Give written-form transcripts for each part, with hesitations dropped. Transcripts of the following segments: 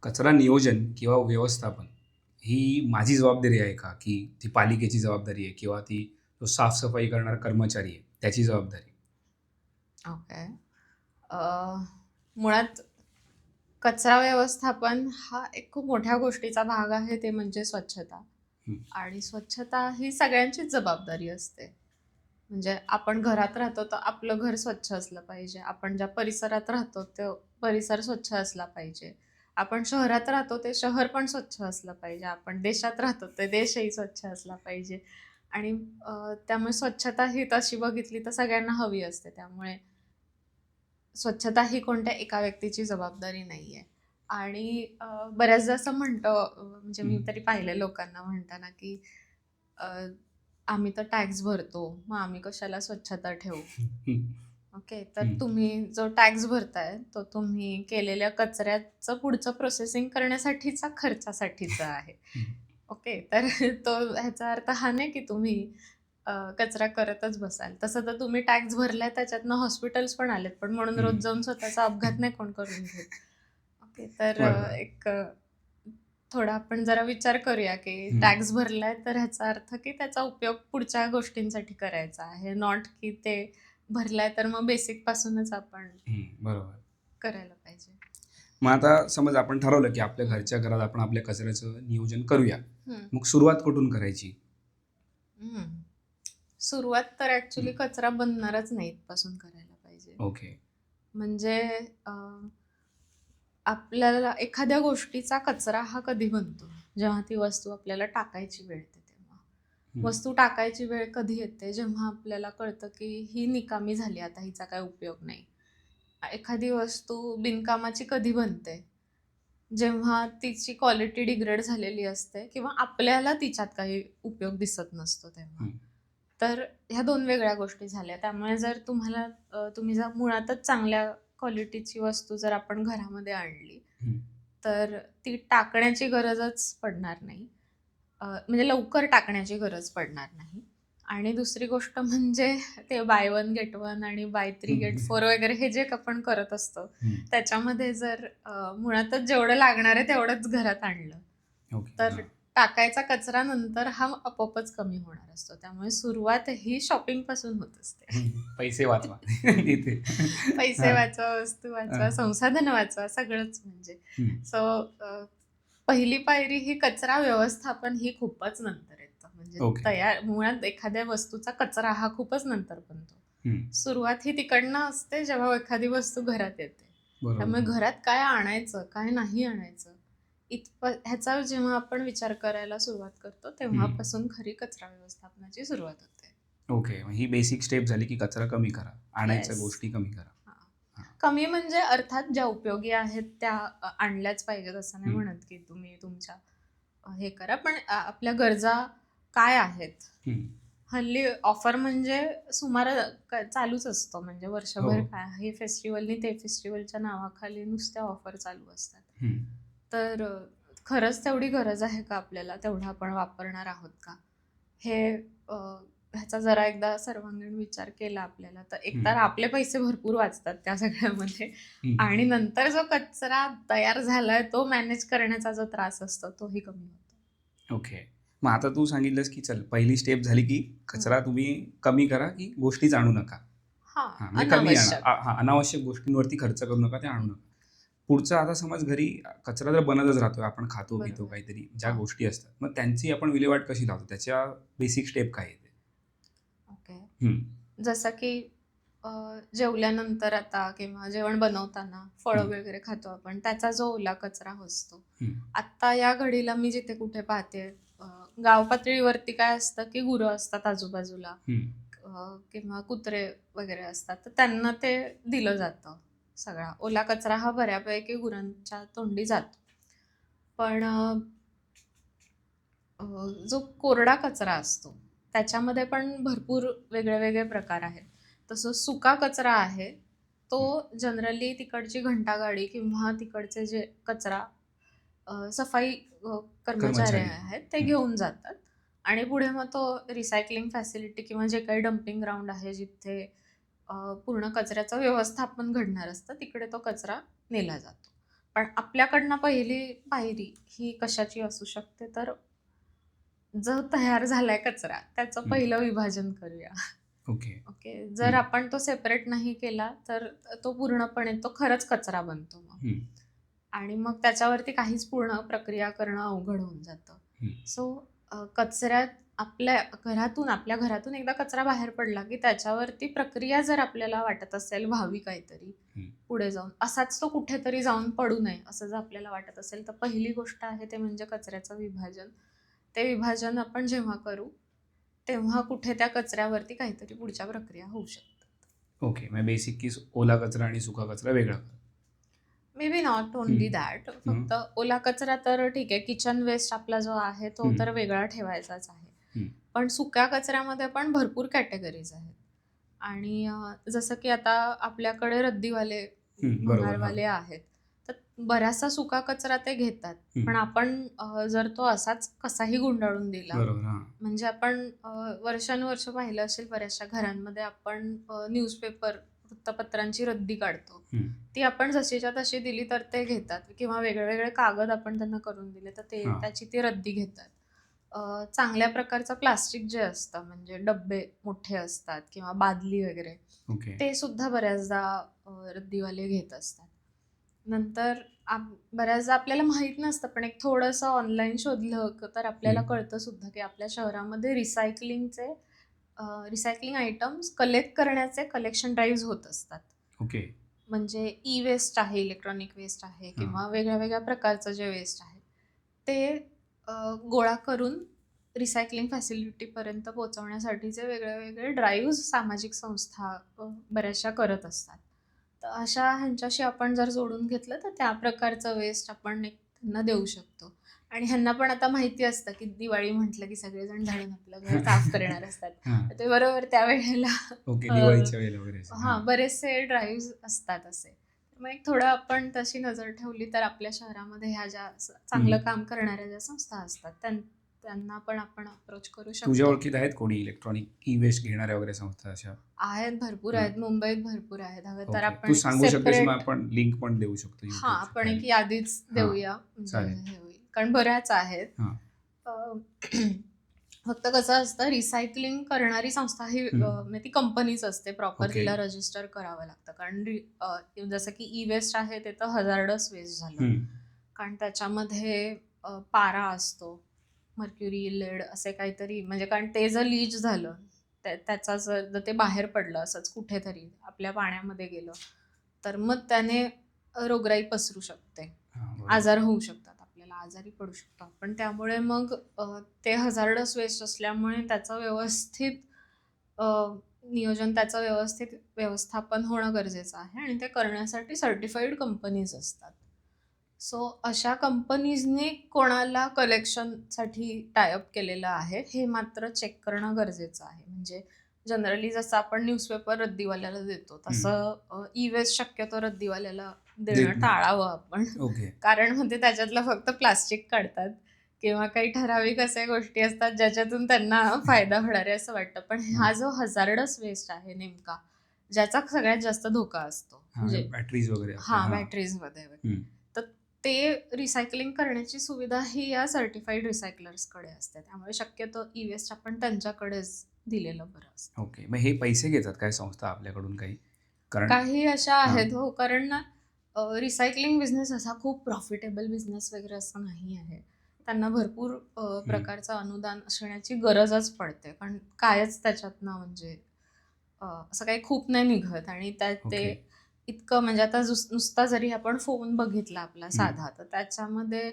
कचरा नियोजन किंवा व्यवस्थापन ही माझी जबाबदारी आहे का? की ती पालिकेची जबाबदारी आहे किंवा ती जो साफ-सफाई करणारा कर्मचारी आहे त्याची जबाबदारी? ओके. अ, मुळात कचरा व्यवस्थापन हा एक खूप मोठ्या गोष्टीचा भाग आहे, ते म्हणजे स्वच्छता. हं, आणि स्वच्छता ही सगळ्यांचीच जबाबदारी असते. म्हणजे आपण घरात राहतो तर आपलं घर स्वच्छ असलं पाहिजे. आपण ज्या परिसरात राहतो तो परिसर स्वच्छ असला पाहिजे. आपण शहरात राहतो ते शहर पण स्वच्छ असलं पाहिजे. आपण देशात राहतो ते देशही स्वच्छ असला पाहिजे. आणि त्यामुळे स्वच्छता ही तशी बघितली तर सगळ्यांना हवी असते. त्यामुळे स्वच्छता ही कोणत्या एका व्यक्तीची जबाबदारी नाहीये. आणि बऱ्याचदा असं म्हणजे हं, मी तरी पाहिलंय लोकांना म्हणताना, की अ, आम्ही तर टॅक्स भरतो, मग आम्ही कशाला स्वच्छता ठेवू? हं, ओके. तर हं, तुम्ही जो टॅक्स भरताय, तो तुम्ही केलेल्या कचऱ्याचं पुढचं प्रोसेसिंग करण्यासाठीचा खर्चासाठीचा आहे. हं, ओके. तर तो ह्याचा अर्थ हा नाही की तुम्ही कचरा करतच बसाल. तसं तर तुम्ही टॅक्स भरलाय त्याच्यातनं हॉस्पिटल्स पण आलेत, पण म्हणून रोज हं. जाऊन स्वतःचा अपघात नाही कोण करून घेत. ओके. तर बरोबर. थोडा आपण जरा विचार करूया, की हं, टॅक्स भरलाय तर ह्याचा अर्थ की त्याचा उपयोग पुढच्या गोष्टींसाठी करायचा आहे. नॉट की ते भरलाय तर मग बेसिकपासूनच आपण हं. बरोबर. करायला पाहिजे. मग आता समज आपण ठरवलं की आपल्या हं, घरच्या घरात आपण आपल्या कचऱ्याचं नियोजन करूया. हं, मग सुरुवात कुठून करायची? हं. सुरुवात तर ॲक्चुअली हं. कचरा बनणारच नाही इथपासून करायला पाहिजे. ओके. म्हणजे अ, आपल्याला एखाद्या गोष्टीचा कचरा हा कधी बनतो? जेव्हा ती वस्तू आपल्याला टाकायची वेळ येते तेव्हा. हं, वस्तू टाकायची वेळ कधी येते? जेव्हा आपल्याला कळतं की ही निकामी झाली, आता हिचा काही उपयोग नाही. एखादी वस्तू बिनकामाची कधी बनते? जेव्हा तिची क्वालिटी डिग्रेड झालेली असते किंवा आपल्याला तिच्यात काही उपयोग दिसत नसतो तेव्हा. हं, तर ह्या 2 वेगळ्या गोष्टी झाल्या. त्यामुळे जर तुम्ही जर मुळातच चांगल्या क्वालिटीची वस्तू जर आपण घरामध्ये आणली, हं. तर ती टाकण्याची गरजच पडणार नाही. म्हणजे लवकर टाकण्याची गरज पडणार नाही. आणि दुसरी गोष्ट म्हणजे ते बाय वन गेट वन आणि बाय थ्री हं, गेट हं, फोर वगैरे हे जे आपण करत असतो, हं. त्याच्यामध्ये जर मुळातच जेवढं लागणार आहे तेवढंच घरात आणलं, ओके. तर हां. टाकायचा कचरा नंतर हा आपोआपच कमी होणार असतो. त्यामुळे सुरुवात ही शॉपिंगपासून होत असते. हं. पैसे वाचवा तिथे. पैसे हां, वाचवा, वस्तू वाचवा, हां. संसाधन वाचवा, सगळंच म्हणजे. हं. सो पहिली पायरी ही कचरा व्यवस्थापन ही खूपच नंतर येतं. म्हणजे ओके. मुळात एखाद्या वस्तूचा कचरा हा खूपच नंतर बनतो. हं. सुरुवात ही तिकडनं असते जेव्हा एखादी वस्तू घरात येते. बरोबर. त्यामुळे हां. घरात काय आणायचं, काय नाही आणायचं, ह्याचा जेव्हा आपण विचार करायला सुरुवात करतो, हं. तेव्हापासून खरी कचरा व्यवस्थापनाची सुरुवात होते. ओके. मग ही बेसिक स्टेप झाली, की कचरा कमी करा. आणायच्या येस. गोष्टी कमी करा. हां. हां. कमी म्हणजे अर्थात ज्या उपयोगी आहेत त्या आणल्याच पाहिजेत असं नाही हं. म्हणत, की तुम्ही तुमच्या हे करा. पण आपल्या गरजा काय आहेत? हं. हल्ली ऑफर म्हणजे चालूच असतो. म्हणजे हो, वर्षभर हो. काय हे फेस्टिव्हल आणि ते फेस्टिव्हलच्या नावाखाली नुसत्या ऑफर चालू असतात. हं. तर खरंच तेवढी गरज आहे का आपल्याला? तेवढं आपण वापरणार आहोत का? हे अ, ह्याचा जरा एकदा सर्वांगीण विचार केला आपल्याला, तर हं. एकतर आपले पैसे भरपूर वाचतात त्या सगळ्यामध्ये. हं. आणि नंतर जो कचरा तयार झालाय तो मॅनेज करण्याचा जो त्रास असतो तोही कमी होतो. ओके. मग आता तू सांगितलंस, की चल पहिली स्टेप झाली, की हं. कचरा तुम्ही कमी करा, की गोष्टीच आणू नका. हां, हां, म्हणजे कमी आणा. अनावश्यक. हां, अनावश्यक गोष्टींवरती खर्च करू नका, ते आणू नका. पुढचं आता समज घरी कचरा तर बनतच राहतोय, आपण खातो-पितो बरोबर. काहीतरी ज्या हां, गोष्टी असतात. मग त्यांची आपण विल्हेवाट कशी लावतो? त्याच्या बेसिक स्टेप काय आहे? ओके. हं, जसं की अ, जेवल्यानंतर आता किंवा जेवण बनवताना फळं हं, वगैरे खातो आपण, त्याचा जो ओला कचरा असतो. हं, आत्ता या घडीला मी जिथे कुठे पाहते, अ, गाव पातळीवरती काय असतं, की गुरं असतात आजूबाजूला, हं. किंवा कुत्रे वगैरे असतात, तर त्यांना ते दिलं जातं. सगळा ओला कचरा हा बऱ्यापैकी गुरांच्या तोंडी जातो. पण जो कोरडा कचरा असतो, त्याच्यामध्ये पण भरपूर वेगळे-वेगळे प्रकार आहेत. तसं सुका कचरा आहे, तो हं. जनरली तिकडची घंटागाडी किंवा तिकडचे जे कचरा सफाई कर्मचारी कर्मचारी. आहेत, ते हं, घेऊन जातात आणि पुढे मग तो रिसायकलिंग फॅसिलिटी किंवा जे काही डंपिंग ग्राउंड आहे, जिथे पूर्ण कचऱ्याचं व्यवस्थापन घडणार असतं, तिकडे तो कचरा नेला जातो. पण आपल्याकडनं पहिली पायरी ही कशाची असू शकते, तर जो तयार झालाय कचरा त्याचं हं. पहिलं विभाजन करूया. ओके. ओके. जर हं. आपण तो सेपरेट नाही केला, तर तो पूर्णपणे तो खरंच कचरा बनतो मग. हं. आणि मग त्याच्यावरती काहीच पूर्ण प्रक्रिया करणं अवघड होऊन जातं. हं. सो कचऱ्यात आपल्या घरातून एकदा कचरा बाहेर पडला, की त्याच्यावरती प्रक्रिया जर आपल्याला वाटत असेल व्हावी काहीतरी हं. पुढे जाऊन, असाच तो कुठेतरी जाऊन पडू नये असं जर आपल्याला वाटत असेल, तर पहिली गोष्ट आहे ते म्हणजे कचऱ्याचं विभाजन. ते विभाजन आपण जेव्हा करू, तेव्हा कुठे त्या कचऱ्यावरती काहीतरी पुढच्या प्रक्रिया होऊ शकतात. ओके. म्हणजे बेसिक की ओला कचरा आणि सुका कचरा वेगळा करा. मे बी नॉट ओन्ली हं. दॅट. हं. फक्त ओला कचरा तर ठीक आहे, किचन वेस्ट आपला जो आहे तो हं. तर वेगळा ठेवायचाच आहे. हं. पण सुक्या कचऱ्यामध्ये पण भरपूर कॅटेगरीज आहेत. आणि जसं की आता आपल्याकडे रद्दीवाले, बरोबर. हां. भंगारवाले आहेत. तर बराचसा सुका कचरा ते घेतात. पण हं. आपण जर तो असाच कसाही गुंडाळून दिला, बरोबर. हां. म्हणजे आपण वर्षानुवर्ष पाहिलं असेल बऱ्याचशा घरांमध्ये आपण न्यूजपेपर, वृत्तपत्रांची रद्दी काढतो. हं. ती आपण जशीच्या तशी दिली तर ते घेतात, किंवा वेगळे कागद आपण त्यांना करून दिले तर हां. त्याची ती रद्दी घेतात. चांगल्या प्रकारचं प्लास्टिक जे असतं, म्हणजे डब्बे मोठे असतात किंवा बादली वगैरे, ओके. ते सुद्धा बऱ्याचदा रद्दीवाले घेत असतात. नंतर बऱ्याचदा आपल्याला माहीत नसतं, पण एक थोडंसं ऑनलाईन शोधलं तर आपल्याला हं. कळतं सुद्धा, की आपल्या शहरामध्ये रिसायकलिंग आयटम्स कलेक्ट करण्याचे कलेक्शन ड्राईव्हज होत असतात. ओके. म्हणजे ई-वेस्ट आहे, इलेक्ट्रॉनिक वेस्ट आहे हां. किंवा वेगळ्या-वेगळ्या प्रकारचं जे वेस्ट आहे, ते गोळा करून रिसायकलिंग फॅसिलिटीपर्यंत पोहोचवण्यासाठीचे वेगळे-वेगळे ड्राईव्हज सामाजिक संस्था बऱ्याचशा करत असतात. तर अशा ह्यांच्याशी आपण जर जोडून घेतलं, तर त्या प्रकारचं वेस्ट आपण एक त्यांना देऊ शकतो. आणि ह्यांना पण आता माहिती असतं, की दिवाळी म्हटलं, की सगळेजण झाडून आपलं घर साफ करणार असतात. हां. तर ते बरोबर त्यावेळेला ओके. अ, दिवाळीच्या वेळेला वगैरे असे. हां. बरेचसे ड्राईव्हज असतात असे. मग एक थोडं आपण तशी नजर ठेवली, तर आपल्या शहरामध्ये ह्या ज्या चांगलं हं. काम करणाऱ्या ज्या संस्था असतात, त्यांना पण आपण अप्रोच करू तुझ्या शकतो. ओळखीत आहेत कोणी इलेक्ट्रॉनिक ई-वेस्ट घेणाऱ्या वगैरे संस्था अशा? आहेत, भरपूर हां. आहेत. मुंबईत भरपूर आहेत. हवं तर ओके. तू आपण एक सांगू शकतेस, मग सेपरेट, आपण लिंक पण देऊ शकतो हां, YouTubeच्या आपण एक खाली. यादीच हां. देऊया, म्हणजे चालेल. हे होईल. कारण बऱ्याच आहेत. हां. अ, फक्त कसं असतं, रिसायकलिंग करणारी संस्था ही हं. म्हणजे ती कंपनीच असते. Proper okay. तिला रजिस्टर करावं लागतं. कारण जसं की ई-वेस्ट आहे ते तर हजार्डस वेस्ट झालं. हं. कारण त्याच्यामध्ये पारा असतो, मर्क्युरी, लेड असे काहीतरी, म्हणजे कारण ते जर लीच झालं, त्याचा जर ते बाहेर पडलं असंच कुठेतरी आपल्या पाण्यामध्ये गेलं, तर मग त्याने रोगराई पसरू शकते. हां. बरोबर. आजार होऊ शकतात, आपल्याला आजारी पडू शकतो आपण. त्यामुळे मग ते हजार्डस वेस्ट असल्यामुळे त्याचं व्यवस्थित अ, नियोजन, त्याचं व्यवस्थित व्यवस्थापन होणं गरजेचं आहे, आणि ते करण्यासाठी सर्टिफाईड कंपनीज असतात. सो अशा कंपनीजने कोणाला कलेक्शनसाठी टायअप केलेलं आहे, हे मात्र चेक करणं गरजेचं आहे. म्हणजे जनरली जसं आपण न्यूजपेपर रद्दीवाल्याला देतो, हं. तसं ई-वेस्ट शक्यतो रद्दीवाल्याला देत देणं नाही. टाळावं आपण. ओके. कारण मग ते त्याच्यातलं फक्त प्लास्टिक काढतात, किंवा काही ठराविक अशा गोष्टी असतात ज्याच्यातून त्यांना फायदा होणार आहे असं वाटतं. पण हां. हा जो हजार्डस वेस्ट आहे नेमका, ज्याचा सगळ्यात जास्त धोका असतो, हां. म्हणजे बॅटरीज वगैरे आपल्या. हां, हां. बॅटरीजमध्ये वगैरे. हं. तर ते रिसायकलिंग करण्याची सुविधा ही या सर्टिफाईड रिसायकलर्सकडे असते. त्यामुळे शक्यतो ई-वेस्ट आपण त्यांच्याकडेच दिलेलं बरं असतं. ओके. मग हे पैसे घेतात काय संस्था आपल्याकडून काही? कारण काही अशा हां. आहेत, हो, कारण ना रिसायकलिंग बिझनेस असा खूप प्रॉफिटेबल बिझनेस वगैरे असं नाही आहे. त्यांना भरपूर हं. प्रकारचं अनुदान असण्याची गरजच पडते. पण कायच त्याच्यातनं म्हणजे असं काही खूप नाही निघत, आणि त्यात ते ओके. इतकं, म्हणजे आता नुसता जरी आपण फोन बघितला आपला हं. साधा, तर त्याच्यामध्ये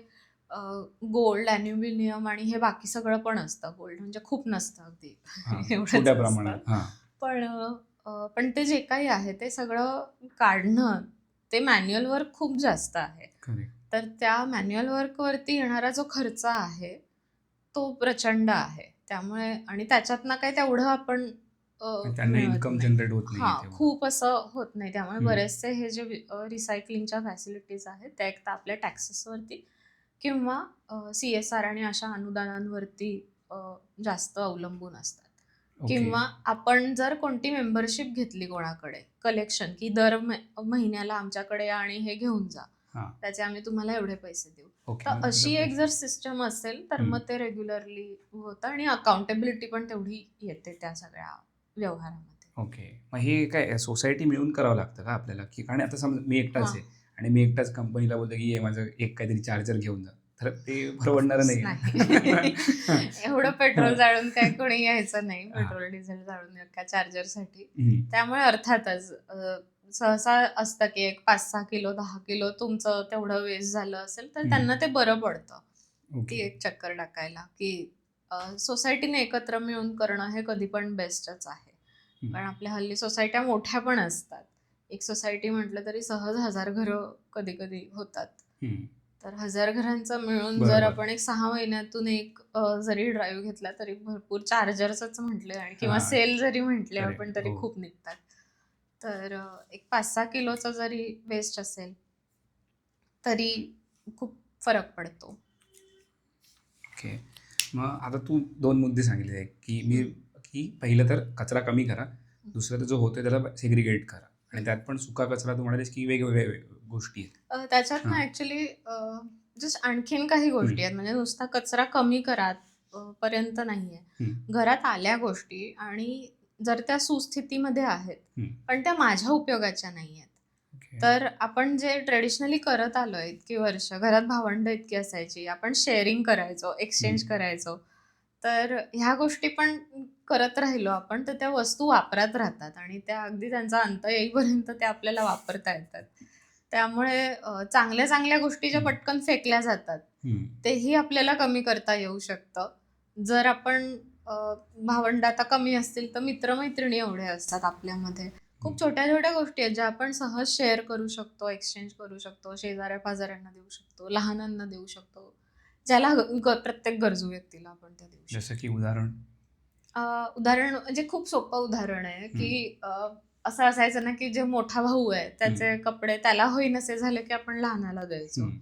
गोल्ड, ॲल्युमिनियम आणि हे बाकी सगळं पण असतं. गोल्ड म्हणजे खूप नसतं अगदी. हां. एवढंच छोट्या असतं. प्रमाणात. हां. पण पण ते जे काही आहे ते सगळं काढणं, ते मॅन्युअल वर्क खूप जास्त आहे. करेक्ट. तर त्या मॅन्युअल वर्कवरती येणारा जो खर्च आहे, तो प्रचंड आहे. त्यामुळे, आणि त्याच्यातनं काही तेवढं आपण त्यांना मिळवत इन्कम नाही. जनरेट होत नाहीये हां, तेवढं. खूप असं होत नाही. त्यामुळे हं. बरेचसे हे जे रिसायकलिंगच्या फॅसिलिटीज आहेत, त्या एक तर आपल्या टॅक्सेसवरती किंवा CSR आणि अशा अनुदानांवरती अ, जास्त अवलंबून असतात. ओके. किंवा आपण जर कोणती मेंबरशिप घेतली कोणाकडे, कलेक्शन, की दर महिन्याला आमच्याकडे या आणि हे घेऊन जा. हां. त्याचे आम्ही तुम्हाला एवढे पैसे देऊ. ओके. तर मग अशी त्याचा एक जर पैसा. सिस्टम असेल तर हं. मग ते रेग्युलरली होतं आणि अकाउंटेबिलिटी पण तेवढी येते त्या सगळ्या व्यवहारामध्ये. ओके. मग हे काय सोसायटी मिळून करावं लागतं का आपल्याला? की आणि आता समजा मी एकटाच हां. आहे आणि मी एकटाच कंपनीला बोलतो, की "ये माझं एक काहीतरी चार्जर घेऊन जा." तर ते परवडणारं ऑफकोर्स नाही नाही. आहे ना. एवढं पेट्रोल जाळून काय कोणी यायचं नाही. हां. पेट्रोल, डिझेल जाळून एका चार्जरसाठी. हं. त्यामुळे अर्थातच सहसा असतं की एक 5-6 किलो, 10 किलो तुमचं तेवढं वेस्ट झालं असेल, तर हं. त्यांना ते बरं पडतं. ती ओके. एक चक्कर टाकायला, की सोसायटीने एकत्र मिळून करणं हे कधी पण बेस्टच आहे. हं. कारण आपल्या हल्ली सोसायट्या मोठ्या पण असतात. एक सोसायटी म्हटलं तरी सहज 1000 घरं कधी-कधी होतात. हं. तर 1000 घरांचा मिळून जर बरोबर. आपण एक 6 महिन्यातून एक जरी ड्राईव्ह घेतला तरी भरपूर चार्जर्सच म्हटले आणि किंवा हां. सेल जरी म्हटले आपण करेक्ट. तरी हो. खूप निघतात. तर एक 5-6 किलोचा जरी वेस्ट असेल, तरी खूप फरक पडतो. ओके. मग आता तू 2 मुद्दे सांगितले, की हं, की पहिलं तर कचरा कमी करा. हं, दुसरं तर जो होतोय त्याला सेग्रिगेट करा आणि हं. त्यात पण सुका कचरा तू म्हणालीस, की वेगवेगळ्या गोष्टी आहेत. त्याच्यात हां. ना ॲक्चुअली जस्ट आणखीन काही हं. गोष्टी आहेत. म्हणजे नुसता कचरा कमी करा पर्यंत नाहीये. हं. घरात आल्या गोष्टी आणि जर त्या सुस्थितीमध्ये आहेत, हं. पण त्या माझ्या उपयोगाच्या नाहीयेत. ओके. तर आपण जे ट्रेडिशनली करत आलोय इतकी वर्ष, घरात भावंडं इतकी असायची, आपण शेअरिंग करायचो, हं. एक्सचेंज करायचो. तर ह्या गोष्टी पण करत राहिलो आपण, तर त्या वस्तू वापरात राहतात आणि त्या अगदी त्यांचा अंत येईपर्यंत त्या आपल्याला वापरता येतात. त्यामुळे चांगल्या-चांगल्या गोष्टी ज्या हं. पटकन फेकल्या जातात, हं. तेही आपल्याला कमी करता येऊ शकतं. जर आपण अ, भावंडं आता कमी असतील, तर मित्र-मैत्रिणी एवढे असतात आपल्यामध्ये. हं. खूप छोट्या-छोट्या गोष्टी आहेत, ज्या आपण सहज शेअर करू शकतो, एक्सचेंज करू शकतो, शेजाऱ्या-पाजाऱ्यांना देऊ शकतो, लहानांना देऊ शकतो. ज्याला प्रत्येक गरजू व्यक्तीला आपण त्या देऊ शकतो. जसं की उदाहरण? अ, उदाहरण म्हणजे खूप सोपं उदाहरण आहे, हं. की असं असायचं ना, की जे मोठा भाऊ आहे, हं. त्याचे कपडे त्याला होईनसे झाले, की आपण लहानाला द्यायचो. हं.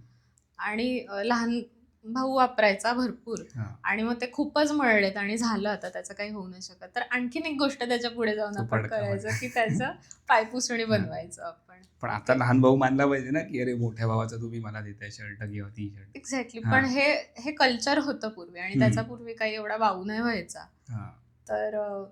आणि लहान भाऊ वापरायचा भरपूर हां. आणि मग ते खूपच मळलेत आणि झालं आता त्याचं काही होऊ नाही शकत. तर आणखीन एक गोष्ट त्याच्या पुढे जाऊन तो आपण फडका करायचं, की फडका. त्याचं पायपुसणी हां. बनवायचं आपण. पण आता ओके. लहान भाऊ मानला पाहिजे ना, की अरे मोठ्या भावाचा तुम्ही मला देताय शर्ट किंवा टी-शर्ट. एक्झॅक्टली. हां. पण हे हे कल्चर होतं पूर्वी आणि हं. त्याचा पूर्वी काही एवढा वाव नाही व्हायचा. हां. तर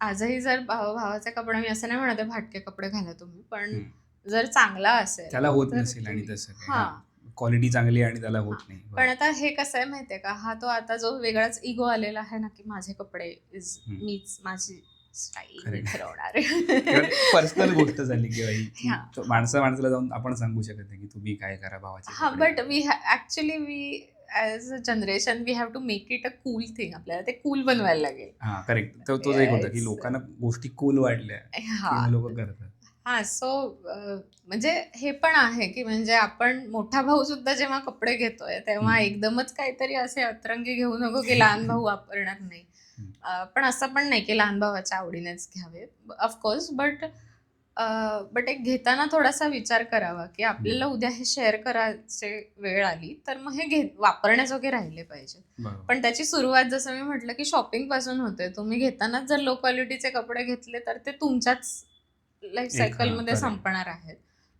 आजही जर भावाचे कपडे मी असं नाही म्हणत आहे फाटके कपडे घाला तुम्ही, पण हं. जर चांगला असेल त्याला होत तर नसेल आणि तुम्ही तसं काय. हां, हां. क्वालिटी चांगली आहे आणि त्याला होत हां. नाही. पण बरोबर. आता हे कसं आहे माहिती आहे का, हा तो आता जो वेगळाच इगो आलेला आहे ना, की माझे कपडे हं. मीच माझी स्टाईल मी करेक्ट. ठरवणार. किंवा ते पर्सनल गोष्ट झाली किंवा ही, की हां. तो माणसा-माणसाला जाऊन आपण सांगू शकत नाही, की तुम्ही काय करा, भावाचे हां, कपडे बट घाला. Actually as a generation we have to make it a cool thing. आपल्याला ते कूल बनवायला लागेल. हां, करेक्ट. तोच एक होता, की इट्स लोकांना गोष्टी कूल वाटल्या, की हां. मग लोकं करतात. हां, सो म्हणजे हे पण आहे, की म्हणजे आपण मोठा भाऊ सुद्धा जेव्हा कपडे घेतोय, तेव्हा हं. एकदमच काहीतरी असे अतरंगी घेऊ नको, की लहान भाऊ वापरणार नाही. हं. पण असं पण नाही, की लहान भावाच्या आवडीनेच घ्यावे. ऑफकोर्स बट एक घेताना थोडासा विचार करावा, की हं. आपल्याला उद्या हे शेअर करायची वेळ आली, तर मग हे वापरण्याजोगे राहिले पाहिजे. बरोबर. पण त्याची सुरुवात जसं मी म्हटलं, की शॉपिंगपासून होते. तुम्ही घेतानाच जर लो क्वालिटीचे कपडे घेतले, तर ते तुमच्याच लाईफ हां, सायकलमध्ये करेक्ट. संपणार आहेत.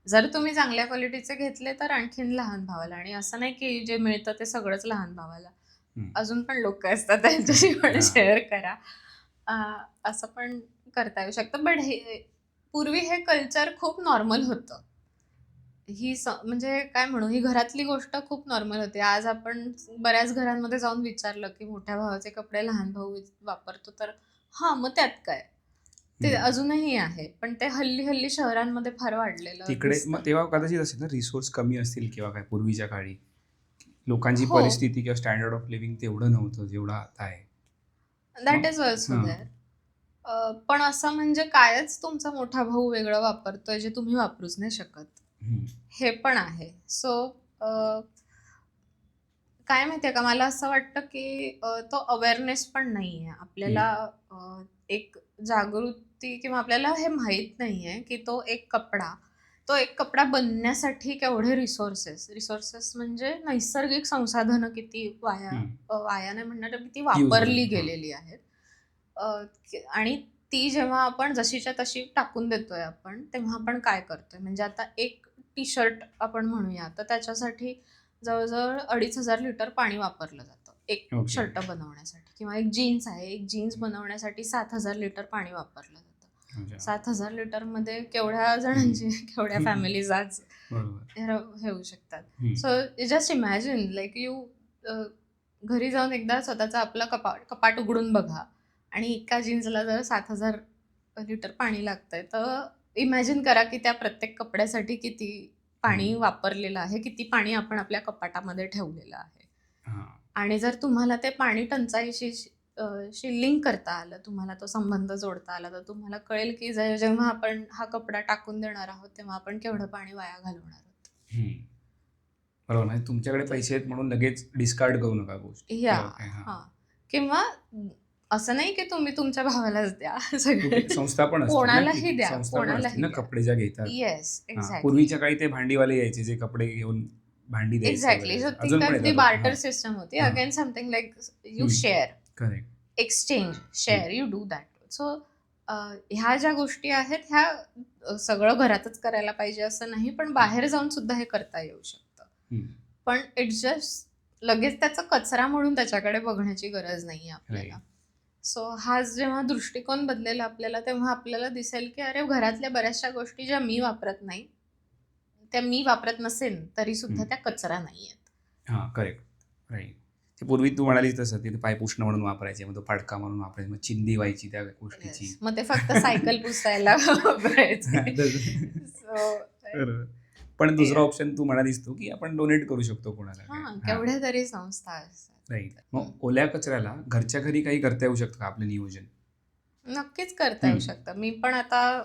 जर तुम्ही चांगल्या क्वालिटीचे घेतले, तर आणखीन लहान भावाला आणि असं नाही, की जे मिळतं ते सगळंच लहान भावाला. हं. अजून पण लोकं असतात त्यांच्याशी पण हां. शेअर करा. अ, असं पण करता येऊ शकतं. बट हे पूर्वी हे कल्चर खूप नॉर्मल होतं. म्हणजे काय म्हणू, ही घरातली गोष्ट खूप नॉर्मल होती. आज आपण बऱ्याच घरांमध्ये जाऊन विचारलं, की मोठ्या भावाचे कपडे लहान भाऊ वापरतो, तर हां, मग त्यात काय? ते हं. अजूनही आहे. पण ते हल्ली-हल्ली शहरांमध्ये फार वाढलेलं तिकडे दिसतं. मग तेव्हा कदाचित असेल ना, रिसोर्स कमी असतील किंवा काय पूर्वीच्या काळी. लोकांची हो, परिस्थिती किंवा स्टँडर्ड ऑफ लिव्हिंग तेवढं नव्हतं, जेवढं आता आहे. दॅट मग इज अल्सो हां. देअर. पण असं म्हणजे कायच तुमचा मोठा भाऊ वेगळं वापरतोय, जे तुम्ही वापरूच नाही शकत. हं. हे पण आहे. सो काय माहिती आहे का, मला असं वाटतं, की तो अवेअरनेस पण नाहीये. हं. आपल्याला एक जागृती किंवा आपल्याला हे माहीत नाहीये, की तो एक कपडा बनण्यासाठी केवढे रिसोर्सेस म्हणजे नैसर्गिक संसाधनं किती हं. वाया नाही म्हणणार, तर किती यूज वापरली झालं. हां. गेलेली आहेत. आणि ती जेव्हा आपण जशीच्या तशी टाकून देतोय आपण, तेव्हा आपण काय करतोय? म्हणजे आता एक टी शर्ट आपण म्हणूया, तर त्याच्यासाठी जवळजवळ 2,500 लिटर पाणी वापरलं जातं एक ओके. शर्ट बनवण्यासाठी. किंवा एक जीन्स आहे, एक जीन्स बनवण्यासाठी 7,000 लिटर पाणी वापरलं जातं. अच्छा. 7,000 लिटरमध्ये केवढ्या जणांची केवढ्या फॅमिलीज आज बरोबर. हे होऊ शकतात. हम्म. सो जस्ट इमॅजिन लाईक घरी जाऊन एकदा स्वतःचं आपलं कपाट उघडून बघा आणि एका जीन्सला जर 7,000 लिटर पाणी लागतंय, तर इमॅजिन करा की त्या प्रत्येक कपड्यासाठी किती पाणी वापरलेलं आहे, किती पाणी आपण आपल्या कपाटामध्ये ठेवलेलं आहे. हा. आणि जर तुम्हाला ते पाणी टंचाईशी लिंक करता आलं, तुम्हाला तो संबंध जोडता आला, तर तुम्हाला कळेल की जेव्हा आपण हा कपडा टाकून देणार आहोत, तेव्हा आपण केवढं पाणी वाया घालवणार आहोत. हम्म. बरोबर. म्हणजे तुमच्याकडे पैसे आहेत म्हणून लगेच डिस्कार्ड करू नका गोष्टी. या ओके, हा. हां. किंवा असं नाही की तुम्ही तुमच्या भावालाच द्या सगळे, कुठे संस्था पण असतील ना, कोणालाही की द्या, संस्था पण असतील कोणालाही ना द्या. कपडे ज्या घेतात. येस, हा, एक्झॅक्टली. पूर्वीच्या काळी ते भांडीवाले यायचे जे कपडे घेऊन भांडी द्यायचे एक्झॅक्टली. वगैरे. सो ती अजून पण ती येतात. बार्टर हा, सिस्टम होती. हा. अगेन समथिंग लाईक यू हम्म. Share, correct. Exchange, share, you do that. So ह्या ज्या गोष्टी आहेत ह्या सगळं घरातच करायला पाहिजे असं नाही, पण बाहेर जाऊन सुद्धा हे करता येऊ शकतं. हम्म. पण इट्स जस्ट लगेच त्याचा कचरा म्हणून त्याच्याकडे बघण्याची गरज नाही आपल्याला. Right. सो हा जेव्हा दृष्टिकोन बदलेला आपल्याला, तेव्हा आपल्याला दिसेल की अरे घरातल्या बऱ्याचशा गोष्टी ज्या मी वापरत नाही, त्या मी वापरत नसेल तरी सुद्धा त्या कचरा नाही आहेत. हा, करेक्ट. राईट. ते पूर्वी तू म्हणालीस तसं ते पाय पुसणं म्हणून वापरायचे, मग तो फडका म्हणून वापरायचे, मग चिंदी व्हायची त्या गोष्टीची. Yes. मग ते फक्त सायकल पुसायला वापरायचे. So, बरोबर. पण दुसरा ऑप्शन तू म्हणालीस तू की आपण डोनेट करू शकतो कोणाला. हां, केवढ्या तरी संस्था असतात. राईट. मग ओल्या कचऱ्याला घरच्या घरी काही करता येऊ शकतं का आपलं नियोजन? नक्कीच करता येऊ शकतं. मी पण आता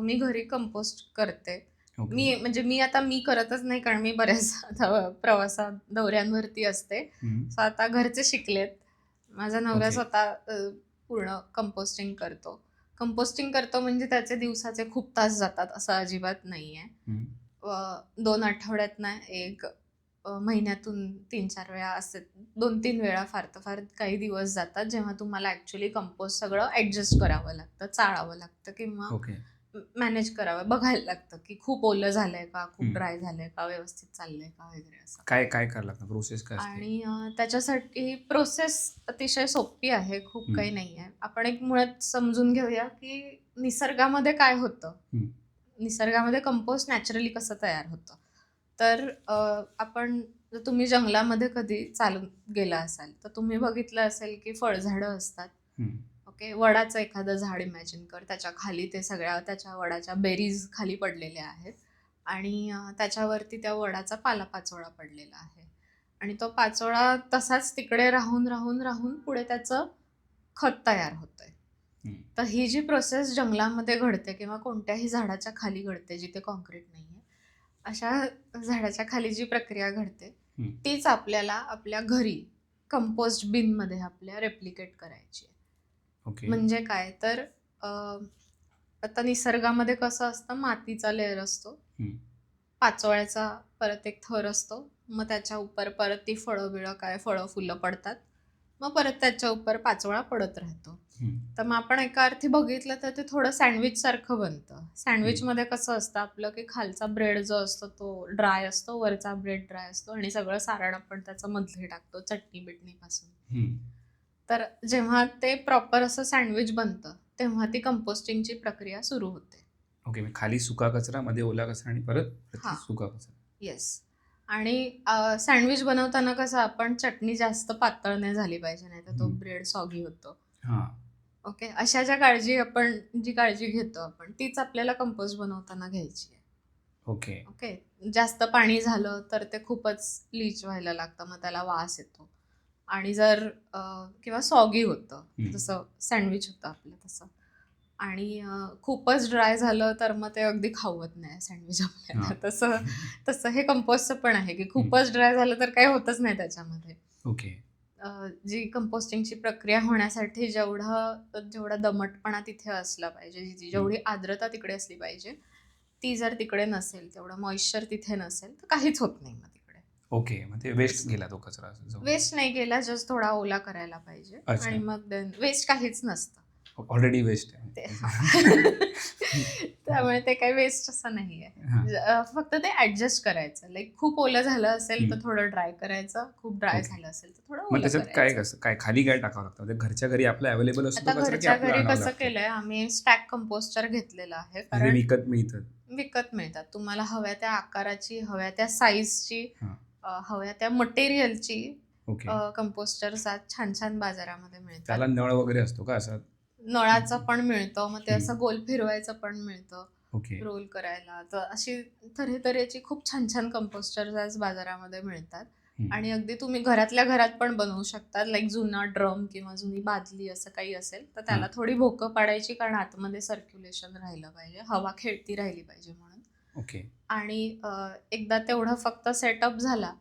मी घरी कंपोस्ट करते. ओके. मी आता करतच नाही, कारण मी बऱ्याच प्रवासात दौऱ्यांवरती असते. सो आता घरचे शिकलेत. माझा नवरा ओके. स्वतः पूर्ण कंपोस्टिंग करतो म्हणजे त्याचे दिवसाचे खूप तास जातात असं अजिबात नाहीये. 2 आठवड्यातनं एक महिन्यातून 3-4 वेळा असे 2-3 वेळा फार तर फार काही दिवस जातात, जेव्हा तुम्हाला ॲक्च्युली कंपोस्ट सगळं ॲडजस्ट करावं लागतं, चाळावं लागतं किंवा ओके. मॅनेज करावं, बघायला लागतं की खूप ओलं झालंय का, खूप हम्म. ड्राय झालंय का, व्यवस्थित चाललंय का वगैरे असं. काय काय करायला लागतं, प्रोसेस काय असते? आणि त्याच्यासाठी प्रोसेस अतिशय सोपी आहे, खूप काही नाही आहे. आपण एक मुळात समजून घेऊया की निसर्गामध्ये काय होतं, निसर्गामध्ये कंपोस्ट नॅचरली कसं तयार होतं. तर आपण जर तुम्ही जंगलामध्ये कधी चालून गेला असाल तर तुम्ही बघितलं असेल की फळझाडं असतात. ओके, वडाचं एखादं झाड इमॅजिन कर, त्याच्या खाली त्याच्या वडाच्या बेरीज खाली पडलेल्या आहेत आणि त्याच्यावरती त्या वडाचा पालापाचोळा पडलेला आहे आणि तो पाचोळा तसाच तिकडे राहून राहून राहून पुढे त्याचं खत तयार होतंय. तर ही जी प्रोसेस जंगलामध्ये घडते किंवा कोणत्याही झाडाच्या खाली घडते जिथे कॉन्क्रीट नाहीये, अशा झाडाच्या खाली जी प्रक्रिया घडते तीच आपल्याला आपल्या घरी कंपोस्ट बिनमध्ये आपल्या रेप्लिकेट करायची आहे. ओके. म्हणजे काय तर आता निसर्गामध्ये कसं असतं, मातीचा लेअर असतो, पाचोळ्याचा परत एक थर असतो, मग त्याच्या उपर परत ती फळं फुलं पडतात, मग परत त्याच्या उपर पाचोळा पडत राहतो. तर मग आपण एका अर्थी बघितलं तर ते थोडं सँडविच सारखं बनतं. सँडविचमध्ये कसं असतं आपलं की खालचा ब्रेड जो असतो तो ड्राय असतो, वरचा ब्रेड ड्राय असतो आणि सगळं सारण आपण त्याचं मधले टाकतो चटणी बिटणीपासून. तर जेव्हा ते प्रॉपर असं सँडविच बनतं तेव्हा ती कंपोस्टिंगची प्रक्रिया सुरू होते. ओके. खाली सुका कचरा, मध्ये ओला कचरा आणि परत सुका कचरा. येस. आणि सँडविच बनवताना कसं आपण चटणी जास्त पातळ नाही झाली पाहिजे, नाही तर तो ब्रेड सॉगी होतो. ओके, अशा जी काळजी घेतो आपण तीच आपल्याला कंपोस्ट बनवताना घ्यायची आहे. ओके, जास्त पाणी झालं तर ते खूपच लीच व्हायला लागतं, मग त्याला वास येतो. आणि जर किंवा सॉगी होतं, जसं सँडविच होतं आपलं तसं. आणि खूपच ड्राय झालं तर मग ते अगदी खावत नाही सँडविच आपल्याला. तसं हे कंपोस्टचं पण आहे की खूपच ड्राय झालं तर काही होतच नाही त्याच्यामध्ये. ओके. जी कंपोस्टिंगची प्रक्रिया होण्यासाठी जेवढा दमटपणा तिथे असला पाहिजे, जेवढी आर्द्रता तिकडे असली पाहिजे, ती जर तिकडे नसेल, तेवढं मॉइश्चर तिथे नसेल तर काहीच होत नाही मग तिकडे. ओके. मग ते वेस्ट गेला तो कचरा? वेस्ट नाही गेला, जस्ट थोडा ओला करायला पाहिजे आणि मग वेस्ट काहीच नसतं. ऑलरेडी वेस्ट ते आहे. त्यामुळे ते काही वेस्ट असं नाही आहे. हां. फक्त ते ऍडजस्ट करायचं. लाईक खूप ओलं झालं असेल तर हं. थोडं ड्राय करायचं, खूप ड्राय ओके. झालं असेल तर थोडं मग ओलं त्याच्यात काय करायचं. कसं काय खाली काय टाकावं लागतं? म्हणजे घरच्या घरी आपल्या अवेलेबल असतो आता तो कचरा की घरच्या आपल्याला घरी आणावा कसं लागतो? केलंय आम्ही, स्टॅक कंपोस्टर घेतलेलं आहे. म्हणजे कारण विकत मिळतात. विकत मिळतात. तुम्हाला हव्या त्या आकाराची, हव्या त्या साईजची, हां. हव्या त्या मटेरियलची ओके. कंपोस्टर्स आज छान छान बाजारामध्ये मिळतात. त्याला नळ वगैरे असतो का असा? नळाचा पण मिळतो, मग ते हं. असं गोल फिरवायचं पण मिळतं, ओके. रोल करायला. तर अशी तऱ्हेतऱ्हेची खूप छान छान कंपोस्टर्स आज बाजारामध्ये मिळतात. हं. आणि अगदी तुम्ही घरातल्या घरात पण बनवू शकता. लाईक जुना ड्रम किंवा जुनी बादली असं काही असेल तर त्याला हां. थोडी भोकं पाडायची, कारण आतमध्ये सर्क्युलेशन राहिलं पाहिजे, हवा खेळती राहिली पाहिजे म्हणून. ओके. आणि एकदा तेवढं फक्त सेटअप झाला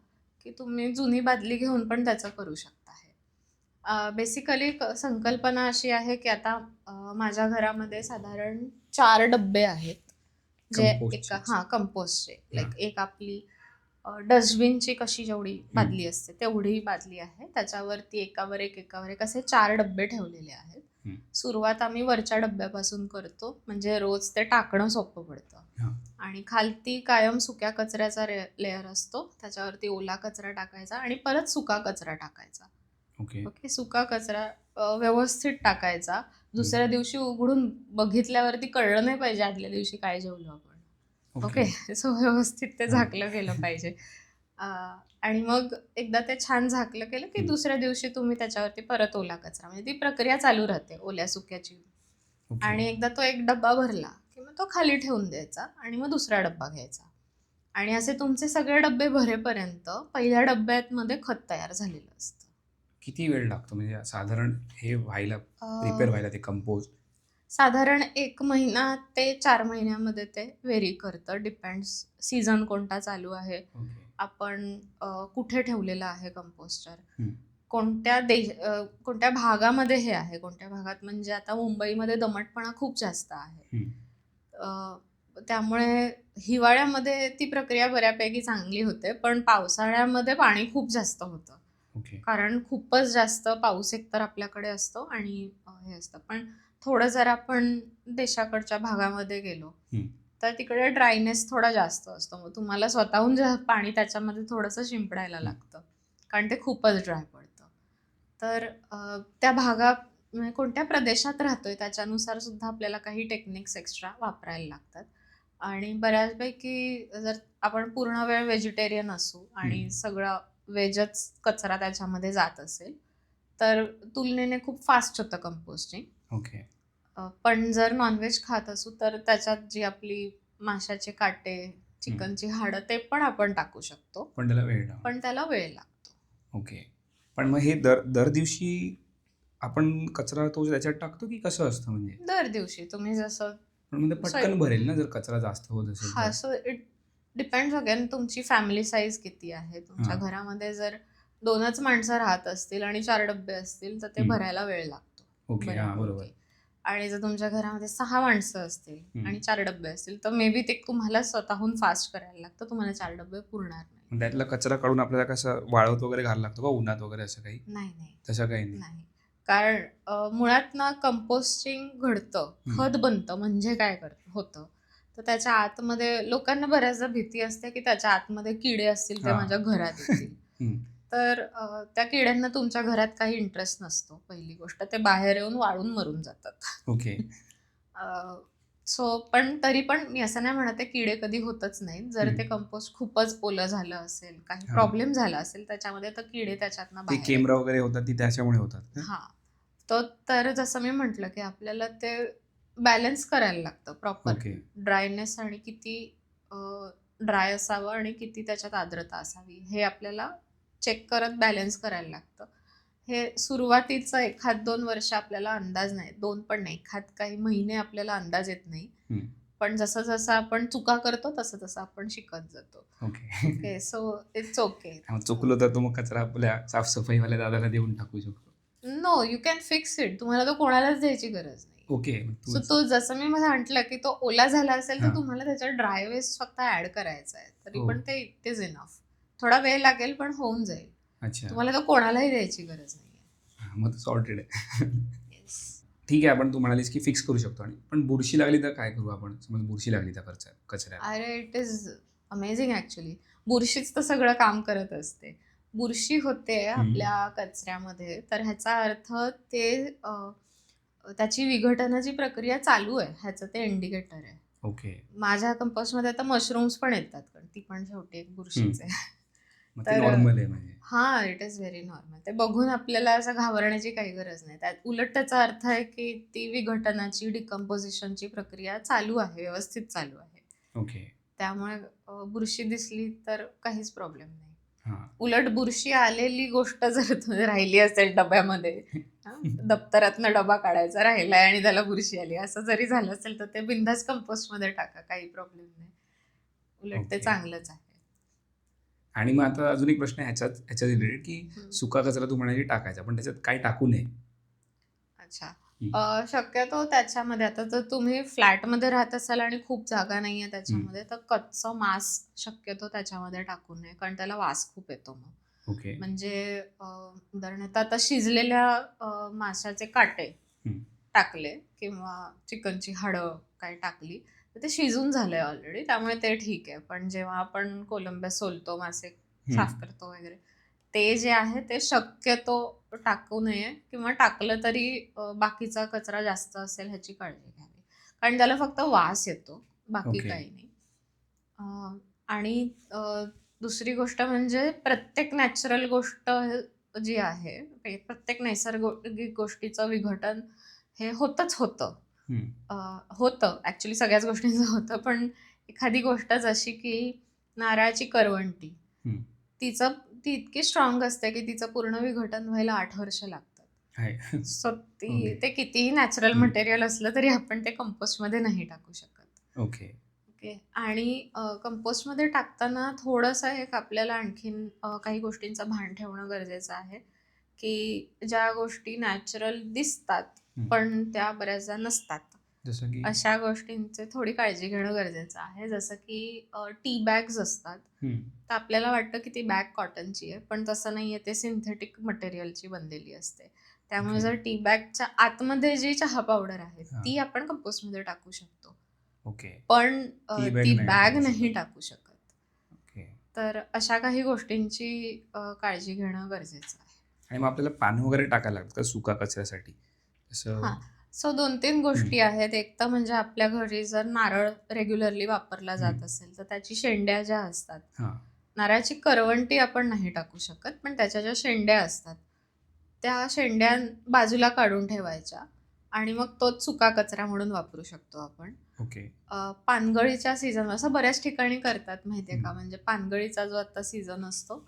की तुम्ही जुनी बादली घेऊन पण त्याचं करू शकता हे. बेसिकली संकल्पना अशी आहे की आता माझ्या घरामध्ये साधारण 4 डब्बे आहेत, जे कंपोस्टचे. हां, कंपोस्टचे. हां. लाईक एक आपली डस्टबिनची कशी जेवढी हं. बादली असते तेवढी बादली आहे. त्याच्यावरती एकावर एक, एकावर एक असे 4 डब्बे ठेवलेले आहेत. हं. सुरुवात आम्ही वरच्या डब्यापासून करतो, म्हणजे रोज ते टाकणं सोपं पडतं. हां. आणि खालती कायम सुक्या कचऱ्याचा लेयर असतो, त्याच्यावरती ओला कचरा टाकायचा आणि परत सुका कचरा टाकायचा. ओके. ओके, सुका कचरा व्यवस्थित टाकायचा. दुसऱ्या दिवशी उघडून बघितल्यावरती कळलं नाही पाहिजे आदल्या दिवशी काय जेवलो आपण. ओके. ओके. सो व्यवस्थित ते हां. झाकलं गेलं पाहिजे. आणि मग एकदा ते छान झाकलं गेलं की हं. दुसऱ्या दिवशी तुम्ही त्याच्यावरती परत ओला कचरा, म्हणजे ती प्रक्रिया चालू राहते ओल्या सुक्याची. ओके. आणि एकदा तो एक डब्बा भरला की मग तो खाली ठेवून द्यायचा आणि मग दुसरा डब्बा घ्यायचा. आणि असे तुमचे सगळे डब्बे भरेपर्यंत पहिल्या डब्यामध्ये खत तयार झालेलं असतं. किती वेळ लागतो म्हणजे साधारण हे व्हायला, प्रिपेअर अ, व्हायला ते कंपोस्ट? साधारण 1 महिना ते 4 महिन्यामध्ये ते व्हेरी करतं. डिपेंड्स सीझन कोणता चालू आहे, ओके. आपण कुठे ठेवलेलं आहे कंपोस्टर, हं. कोणत्या भागामध्ये हे आहे. कोणत्या भागात म्हणजे आता मुंबईमध्ये दमटपणा खूप जास्त आहे. हं. त्यामुळे हिवाळ्यामध्ये ती प्रक्रिया बऱ्यापैकी चांगली होते, पण पावसाळ्यामध्ये पाणी खूप जास्त होतं. ओके. कारण खूपच जास्त पाऊस एकतर आपल्याकडे असतो आणि हे असतं. पण थोडं जर आपण देशाकडच्या भागामध्ये गेलो हं. तर तिकडे ड्रायनेस थोडा जास्त असतो. मग तुम्हाला स्वतःहून पाणी त्याच्यामध्ये थोडंसं शिंपडायला हं. लागतं, कारण ते खूपच ड्राय पडतं. तर त्या भागात, म्हणजे कोणत्या प्रदेशात राहतोय त्याच्यानुसार सुद्धा आपल्याला काही टेक्निक्स एक्स्ट्रा वापरायला लागतात. आणि बऱ्याचपैकी जर आपण पूर्ण वेळ व्हेजिटेरियन असू आणि हं. सगळा व्हेजच कचरा त्याच्यामध्ये जात असेल तर तुलनेने खूप फास्ट होतं कंपोस्टिंग. ओके. पण जर नॉनव्हेज खात असू तर त्याच्यात जी आपली माशाचे काटे, हं. चिकनची हाडं ते पण आपण टाकू शकतो, पण त्याला वेळ लागतो. पण त्याला वेळ लागतो. ओके. पण मग हे दर दिवशी आपण कचरा तो त्याच्यात टाकतो की कसं असतं म्हणजे? दर दिवशी तुम्ही जसं पण म्हणजे पटकन भरेल ना जर कचरा जास्त होत असेल हां, तर? सो इट डिपेंड्स अगेन तुमची फॅमिली साईज किती आहे. तुमच्या हां. घरामध्ये जर 2च माणसं राहत असतील आणि 4 डब्बे असतील तर ते हं. भरायला वेळ लागतो ओके. हां, बरोबर. बऱ्यापैकी. आणि जर तुमच्या घरामध्ये 6 माणसं असतील हं. आणि 4 डब्बे असतील तर मे बी ते तुम्हाला स्वतःहून फास्ट करायला लागतं. तुम्हाला 4 डब्बे पुरणार नाही. मग त्यातला कचरा काढून आपल्याला कसं वाळवत वगैरे घालायला लागतो का उन्हात वगैरे असं काही? नाही, नाही. तसं काही नाही? नाही. कारण मुळात ना कंपोस्टिंग घडतं, हं. खत बनतं म्हणजे काय होतं, तर त्याच्या आतमध्ये लोकांना बऱ्याचदा भीती असते की त्याच्या आतमध्ये किडे असतील ते हां. माझ्या घरात येतील. हं. तर त्या किड्यांना तुमच्या घरात काही इंटरेस्ट नसतो, पहिली गोष्ट. ते बाहेर येऊन वाळून मरून जातात. ओके. पण तरी पण मी असं नाही म्हणत आहे किडे कधी होतच नाहीत. जर हं. ते कंपोस्ट खूपच ओलं झालं असेल, काही हां. प्रॉब्लेम झाला असेल त्याच्यामध्ये, तर किडे त्याच्यातनं ते बाहेर केमरा येतात. वगैरे होतात ती त्याच्यामुळे होतात का? हां. तर जसं मी म्हटलं, की आपल्याला ते बॅलन्स करायला लागतं प्रॉपर. ओके. ड्रायनेस आणि किती ड्राय असावं आणि किती त्याच्यात आर्द्रता असावी, हे आपल्याला चेक करत बॅलन्स करायला लागतं. हे सुरुवातीचं 1-2 वर्ष आपल्याला अंदाज नाही, 2 पण नाही, काही महिने आपल्याला अंदाज येत नाही. हं. पण जसं-जसं आपण चुका करतो तसं-तसं आपण शिकत जातो. Okay. Okay, so it's okay. मग चुकलो तर तो मग कचरा आपल्या साफसफाईवाल्या दादाला देऊन टाकू शकतो. No, you can fix it. तुम्हाला तो कोणालाच द्यायची गरज नाही. ओके. मग सो तूच. तो जसं मी म्हटलं, की तो ओला झाला असेल तर हां. तुम्हाला त्याच्यात ड्राय वेस्ट फक्त ॲड करायचा आहे. तरी हो. पण ते इट इज इनफ. थोडा वेळ लागेल पण होऊन जाईल. अच्छा. तुम्हाला तो कोणालाही द्यायची गरज नाहीये. हां, मग सॉर्टेड आहे. येस. ठीक आहे, आपण तू म्हणालीस की फिक्स करू शकतो, आणि पण बुरशी लागली तर काय करू आपण? समज बुरशी लागली त्या कचऱ्याला. अरे इट इज अमेझिंग ॲक्च्युली. बुरशीच तर सगळं काम करत असते. बुरशी होते आपल्या कचऱ्यामध्ये, तर ह्याचा अर्थ ते त्याची विघटनाची प्रक्रिया चालू आहे ह्याचं ते इंडिकेटर आहे. ओके. माझ्या कंपोस्टमध्ये आता मशरूम्स पण येतात, पण ती पण शेवटी एक बुरशीच आहे. मग ते तर नॉर्मल आहे म्हणजे. हां, इट इज व्हेरी नॉर्मल. ते बघून आपल्याला असं घाबरण्याची काही गरज नाही. त्यात उलट त्याचा अर्थ आहे की ती विघटनाची, डिकम्पोझिशनची प्रक्रिया चालू आहे, व्यवस्थित चालू आहे. ओके. त्यामुळे बुरशी दिसली तर काहीच प्रॉब्लेम नाही. हां. उलट बुरशी आलेली गोष्ट जर राहिली असेल डब्यामध्ये, दप्तरातनं डबा काढायचा राहिलाय आणि त्याला बुरशी आली, असं जरी झालं असेल तर ते बिनधास्त कंपोस्टमध्ये टाका, काही प्रॉब्लेम नाही. उलट ते ओके. चांगलंच आहे. आणि मग आता अजून एक प्रश्न आहे ह्याच्या रिलेटेड, की हम्म. सुका कचरा तू म्हणाली टाकायचा, पण त्याच्यात काय टाकू नये? अच्छा. शक्यतो त्याच्यामध्ये आता जर तुम्ही फ्लॅटमध्ये राहत असाल आणि खूप जागा नाहीये त्याच्यामध्ये, तर कच्चं मांस शक्यतो त्याच्यामध्ये टाकू नये, कारण त्याला वास खूप येतो मग. ओके. म्हणजे उदाहरणार्थ आता शिजलेल्या माशाचे काटे टाकले किंवा चिकनची हाडं काय टाकली, तर ते शिजून झालंय ऑलरेडी, त्यामुळे ते ठीक आहे. पण जेव्हा आपण कोलंब्या सोलतो, मासे साफ करतो वगैरे, ते जे आहे ते शक्यतो टाकू नये, किंवा टाकलं तरी बाकीचा कचरा जास्त असेल ह्याची काळजी घ्यावी, कारण त्याला फक्त वास येतो, बाकी ओके. काही नाही. आणि दुसरी गोष्ट म्हणजे प्रत्येक नॅचरल गोष्ट जी आहे, प्रत्येक नैसर्गिक गोष्टीचं विघटन हे होतच होतं. होतं ॲक्च्युली सगळ्याच गोष्टींचं होतं, पण एखादी गोष्ट जशी की नारळाची करवंटी, ती इतकी स्ट्रॉंग असते की तिचं पूर्ण विघटन व्हायला 8 वर्ष लागतात. आहे. So okay. ते कितीही नॅचरल मटेरियल असलं तरी आपण ते कंपोस्टमध्ये नाही टाकू शकत. ओके. ओके. आणि कंपोस्टमध्ये टाकताना थोडंसं एक आपल्याला आणखीन काही गोष्टींचं भान ठेवणं गरजेचं आहे, की ज्या गोष्टी नॅचरल दिसतात पण त्या बऱ्याचदा नसतात, जसं की अशा गोष्टींची थोडी काळजी घेणं गरजेचं आहे. जसं की टी बॅग्स असतात, तर आपल्याला वाटतं की ती बॅग कॉटनची आहे, पण तसं नाही आहे, ते सिंथेटिक मटेरियलची बनलेली असते. त्यामुळे ओके. जर टी बॅगच्या आतमध्ये जी चहा पावडर आहे ती आपण कंपोस्टमध्ये टाकू शकतो, ओके. पण टी बॅग ती नाही बॅग टाकू नाही शकत. टाकू शकत. ओके. तर अशा काही गोष्टींची काळजी घेणं गरजेचं आहे. आणि मग आपल्याला पानं वगैरे टाकायला लागतात का सुका कचऱ्यासाठी? हां. तसं. सो 2-3 गोष्टी आहेत. एक तर म्हणजे आपल्या घरी जर नारळ रेग्युलरली वापरला जात असेल, तर त्याची शेंड्या ज्या असतात, नारळाची करवंटी आपण नाही टाकू शकत, पण त्याच्या ज्या शेंड्या असतात, त्या शेंड्या बाजूला काढून ठेवायच्या आणि मग तोच सुका कचरा म्हणून वापरू शकतो आपण. ओके. पानगळीच्या सीझन असं बऱ्याच ठिकाणी करतात माहितीये का, म्हणजे पानगळीचा जो आता सीझन असतो,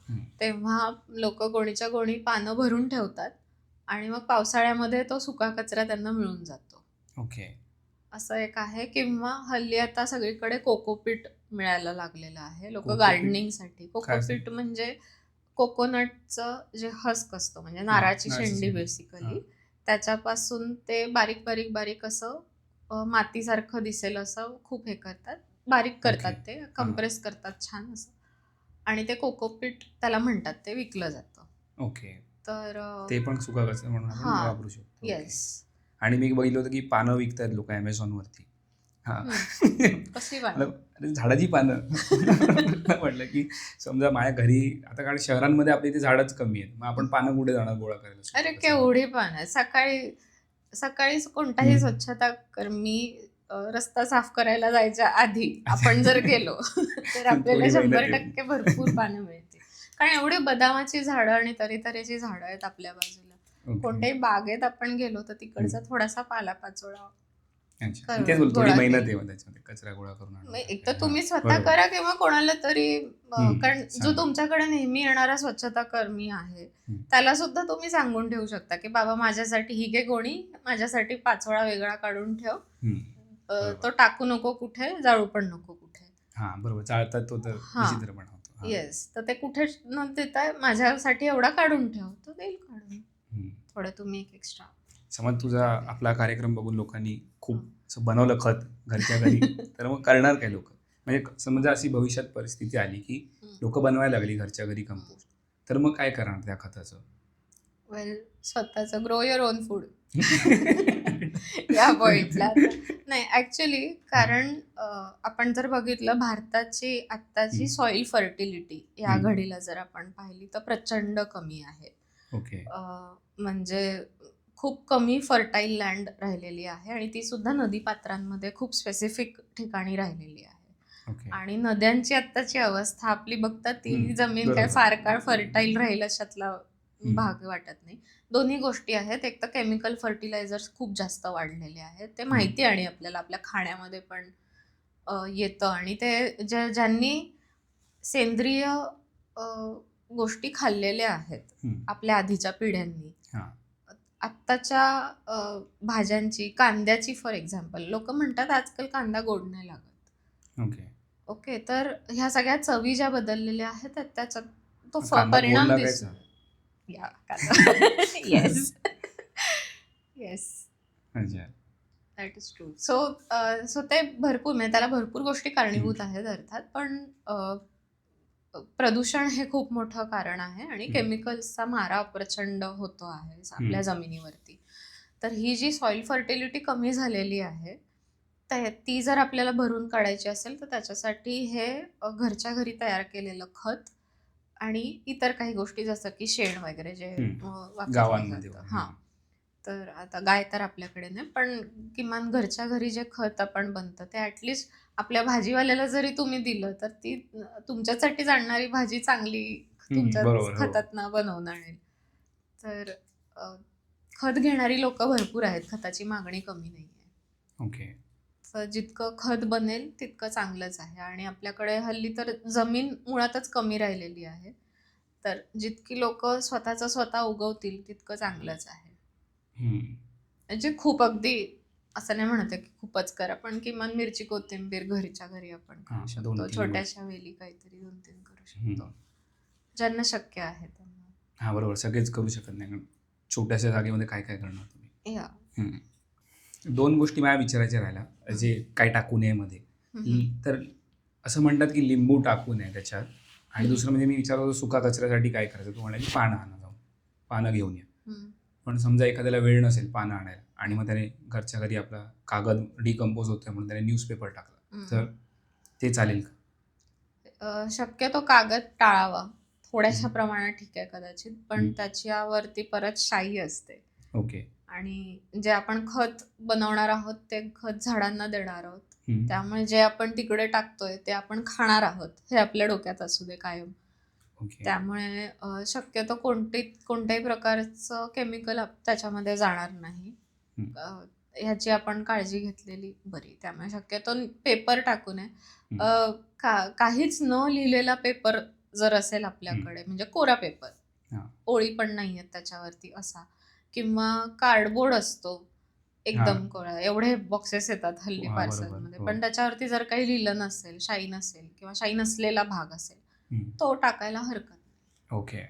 तेव्हा लोक गोणीच्या गोणी पानं भरून ठेवतात आणि मग पावसाळ्यामध्ये तो सुका कचरा त्यांना मिळून जातो. ओके. असं एक आहे. किंवा हल्ली आता सगळीकडे कोकोपीट मिळायला लागलेलं आहे लोक कोकोपीट गार्डनिंगसाठी. कोकोपीट म्हणजे कोकोनटचं जे हस्क असतं, म्हणजे नारळाची शेंडी बेसिकली, त्याच्यापासून ते बारीक बारीक बारीक असं मातीसारखं दिसेल असं खूप हे करतात, बारीक करतात, ते कंप्रेस करतात छान असं, आणि ते कोकोपीट त्याला म्हणतात, ते विकलं जातं. ओके. तर ते पण सुका कचरा म्हणून आपण वापरू शकतो. येस. आणि मी बघितलं होतं की पानं विकतात लोक ॲमेझॉनवरती. कसली पानं? झाडाची पानं. म्हटलं की समजा माझ्या घरी आता, कारण शहरांमध्ये आपल्या इथे झाडच कमी आहेत, मग आपण पानं कुठे जाणार गोळा करायला? अरे केवढी पानं! सकाळी कोणताही स्वच्छता कर्मी रस्ता साफ करायला जायच्या आधी आपण जर गेलो तर आपल्याला 100% भरपूर पानं मिळतील, कारण एवढी बदामाची झाडं आणि तऱ्हेतऱ्हेची झाडं आहेत आपल्या बाजूला. कोणत्याही बागेत आपण गेलो तर तिकडचा थोडासा पालापाचोळा थोडी मेहनत आहे त्याच्यामध्ये कचरा गोळा करून. एक तर तुम्ही स्वतः करा किंवा कोणाला तरी, कारण जो तुमच्याकडे नेहमी येणारा स्वच्छता कर्मी आहे त्याला सुद्धा तुम्ही सांगून ठेवू शकता की बाबा माझ्यासाठी ही घे गोणी, माझ्यासाठी पाचोळा वेगळा काढून ठेव, तो टाकू नको कुठे, जाळू पण नको कुठे. बरोबर, जाळतात तो तर विचित्रपणा होतो. येस. तर ते कुठे न देता माझ्यासाठी एवढा काढून ठेव, तो देईल काढून. थोडं तुम्ही एक एक्स्ट्रा. समज तुझा आपला कार्यक्रम बघून लोकांनी खूप असं बनवलं खत घरच्या घरी, तर मग करणार काय लोक? म्हणजे समजा अशी भविष्यात परिस्थिती आली की लोक बनवायला लागली घरच्या घरी कंपोस्ट, तर मग काय करणार त्या खताचं? वेल, स्वतःचं ग्रो युअर ओन फूड या पॉइंटला नाही ॲक्च्युली, कारण आपण जर बघितलं भारताची आत्ताची सॉइल फर्टिलिटी या हम्म. घडीला जर आपण पाहिली तर प्रचंड कमी आहे. ओके. म्हणजे खूप कमी फर्टाईल लँड राहिलेली आहे आणि ती सुद्धा नदीपात्रांमध्ये खूप स्पेसिफिक ठिकाणी राहिलेली आहे. ओके. आणि नद्यांची आत्ताची अवस्था आपली बघता ती जमीन काय बरोबर. फार काळ फर्टाईल राहील अशातला भाग वाटत नाही. दोन्ही गोष्टी आहेत. एक तर केमिकल फर्टिलायझर्स खूप जास्त वाढलेले आहेत, ते माहिती आणि आपल्याला आपल्या खाण्यामध्ये पण येतं. आणि ते ज्यांनी सेंद्रिय गोष्टी खाल्लेल्या आहेत आपल्या आधीच्या पिढ्यांनी, आत्ताच्या भाज्यांची, कांद्याची फॉर एक्झाम्पल, लोक म्हणतात आजकाल कांदा गोड नाही लागत. ओके. ओके, तर ह्या सगळ्या चवी ज्या बदललेल्या आहेत त्याचा तो कांदा गोड परिणाम लागायचा? दिसतो. या येस येस, अच्छा. That is true. सो ते भरपूर, म्हणजे त्याला भरपूर गोष्टी कारणीभूत आहेत अर्थात, पण प्रदूषण हे खूप मोठं कारण आहे आणि केमिकल्सचा मारा प्रचंड होतो आहे आपल्या जमिनीवरती. तर ही जी सॉइल फर्टिलिटी कमी झालेली आहे ती जर आपल्याला भरून काढायची असेल तर त्याच्यासाठी हे घरच्या घरी तयार केलेलं खत आणि इतर काही गोष्टी जसं की शेण वगैरे जे वापरलं गावांमध्ये. जातं. हां, तर आता गाय तर आपल्याकडे नाही, पण किमान घरच्या घरी जे खत आपण बनतं ते ॲटलिस्ट आपल्या भाजीवाल्याला जरी तुम्ही दिलं तर ती तुमच्यासाठी जाणणारी भाजी चांगली तुमच्या बरोबर. हो. खतातनं बनवून आणेल. तर खत घेणारी लोक भरपूर आहेत, खताची मागणी कमी नाही आहे. ओके. तर जितकं खत बनेल तितकं चांगलंच आहे. आणि आपल्याकडे हल्ली तर जमीन मुळातच कमी राहिलेली आहे, तर जितकी लोक स्वतः उगवतील तितकं चांगलंच आहे. म्हणजे खूप अगदी असं नाही म्हणते की खूपच करा, पण किमान मिरची कोथिंबीर घरच्या घरी आपण करू शकतो. 2-3 छोट्याशा वेली काहीतरी 2-3 करू शकतो, ज्यांना शक्य आहे त्यांना. हा, बरोबर. सगळेच करू शकत नाही, कारण छोट्याशा जागेमध्ये काय काय करणार तुम्ही. या 2 गोष्टी मला विचारायच्या राहिल्या, जे काय टाकू नये मध्ये. तर असं म्हणतात की लिंबू टाकू नये त्याच्यात, आणि दुसरं म्हणजे मी विचारत होतो सुका कचऱ्यासाठी काय करायचं. तू म्हणाली पानं आणा, जाऊन पानं घेऊन या. पण समजा एखाद्याला वेळ नसेल पानं आणायला आणि मग त्याने घरच्या घरी आपला कागद डिकम्पोज होतोय म्हणून त्याने न्यूजपेपर टाकला, तर ते चालेल का? शक्यतो कागद टाळावा. थोड्याशा प्रमाणात ठीक आहे कदाचित, पण त्याच्यावरती परत शाई असते. ओके. आणि जे आपण खत बनवणार आहोत ते खत झाडांना देणार आहोत, त्यामुळे जे आपण तिकडे टाकतोय ते आपण खाणार आहोत हे आपल्या डोक्यात असू दे कायम. त्यामुळे शक्यतो कोणत्याही प्रकारचं केमिकल त्याच्यामध्ये जाणार नाही, ह्याची आपण काळजी घेतलेली बरी. त्यामुळे शक्यतो पेपर टाकू नये. काहीच न लिहिलेला पेपर जर असेल आपल्याकडे, म्हणजे कोरा पेपर, ओळी पण नाही आहेत त्याच्यावरती असा, किंवा कार्डबोर्ड असतो एकदम कोरा, एवढे बॉक्सेस येतात हल्ली पार्सलमध्ये, पण त्याच्यावरती जर काही लिहिलं नसेल, शाई नसेल किंवा शाई नसलेला भाग असेल, तो टाकायला हरकत नाही. ओके.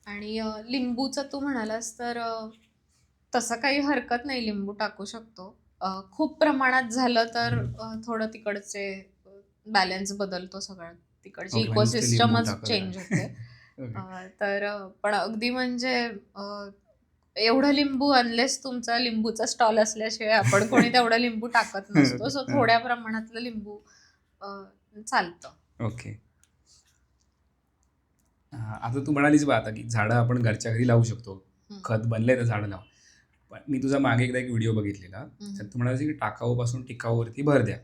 आणि लिंबूचं तू म्हणालास तर तसं काही हरकत नाही, लिंबू टाकू शकतो. खूप प्रमाणात झालं तर थोडं तिकडचे बॅलन्स बदलतो सगळं, तिकडची इकोसिस्टमच चेंज होते. तर पण अगदी म्हणजे एवढं लिंबू, अनलेस तुमचा लिंबूचा स्टॉल असल्याशिवाय आपण कोणी तेवढं लिंबू टाकत नसतो. सो थोड्या प्रमाणातलं लिंबू चालतं. ओके. आता तू म्हणालीस बा आता की झाडं आपण घरच्या घरी लावू शकतो, खत बनले तर झाडं लावा. पण मी तुझा मागे एकदा एक व्हिडिओ बघितलेला, तर तू म्हणालीस की टाकाऊपासून टिकाऊवरती भर द्या.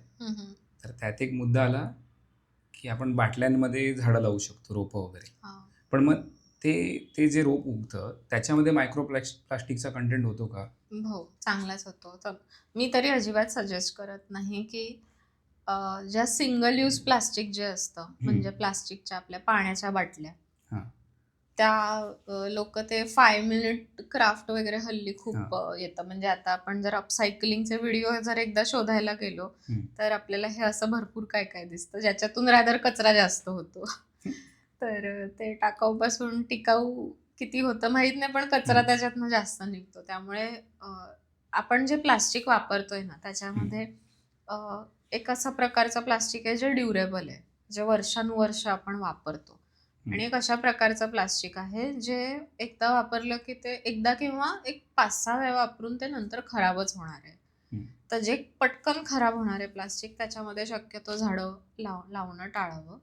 तर त्यात एक मुद्दा आला की आपण बाटल्यांमध्ये झाडं लावू शकतो, रोपं वगैरे. पण मग ते जे रोप उगतं त्याच्यामध्ये मायक्रो प्लास्टिकचा कंटेंट होतो का? हो, चांगलाच होतो. तर मी तरी अजिबात सजेस्ट करत नाही की ज्या सिंगल यूज प्लास्टिक जे असतं, म्हणजे प्लास्टिकच्या आपल्या पाण्याच्या बाटल्या, त्या लोक ते 5 मिनिट क्राफ्ट वगैरे हल्ली खूप येतं. म्हणजे आता आपण जर अपसायकलिंगचे व्हिडिओ जर एकदा शोधायला गेलो तर आपल्याला हे असं भरपूर काय काय दिसतं, ज्याच्यातून रादर कचरा जास्त होतो. तर ते टाकाऊपासून टिकाऊ किती होतं माहीत नाही, पण कचरा त्याच्यातनं जास्त निघतो. त्यामुळे आपण जे प्लास्टिक वापरतोय ना त्याच्यामध्ये एक असा प्रकारचं प्लास्टिक आहे जे ड्युरेबल आहे, जे वर्षानुवर्ष आपण वापरतो. आणि एक अशा प्रकारचं प्लास्टिक आहे जे एकदा वापरलं की ते एकदा किंवा एक 5-6 वेळा वापरून ते नंतर खराबच होणार आहे. हम्म. तर जे पटकन खराब होणारे प्लास्टिक त्याच्यामध्ये शक्यतो झाडं लावणं टाळावं.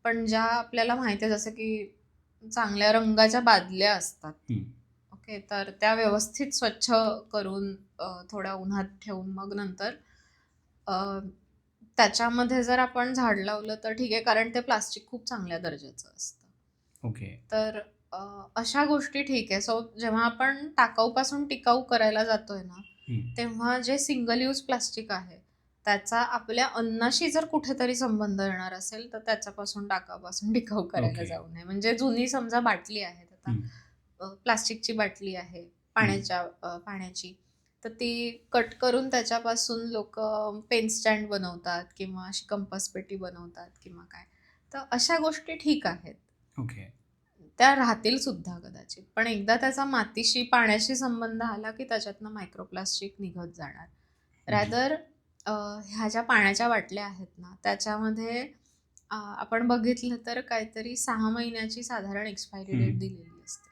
पण ज्या आपल्याला माहिती आहे जसं की चांगल्या रंगाच्या बादल्या असतात, हम्म. ओके, तर त्या व्यवस्थित स्वच्छ करून थोड्या उन्हात ठेवून मग नंतर अ, त्याच्यामध्ये जर आपण झाड लावलं तर ठीक आहे, कारण ते प्लास्टिक खूप चांगल्या दर्जाचं असतं. ओके. तर अशा गोष्टी ठीक आहे. सो जेव्हा आपण टाकाऊपासून टिकाऊ करायला जातोय ना, हम्म. तेव्हा जे सिंगल यूज प्लास्टिक आहे त्याचा आपल्या अन्नाशी जर कुठेतरी संबंध येणार असेल तर त्याच्यापासून टाकाऊपासून टिकाऊ करायला ओके. जाऊ नये. म्हणजे जुनी समजा बाटली आहे, आता हम्म. प्लास्टिकची बाटली आहे पाण्याची, तर ती कट करून त्याच्यापासून लोक पेन स्टँड बनवतात किंवा अशी कंपास पेटी बनवतात किंवा काय. तर अशा गोष्टी ठीक आहेत, ओके. त्या राहतील सुद्धा कदाचित. पण एकदा त्याचा मातीशी पाण्याशी संबंध आला की त्याच्यातनं मायक्रोप्लास्टिक निघत जाणार. रॅदर ह्या ज्या पाण्याच्या बाटल्या आहेत ना त्याच्यामध्ये आपण बघितलं तर काहीतरी 6 महिन्याची साधारण एक्सपायरी डेट दिलेली असते.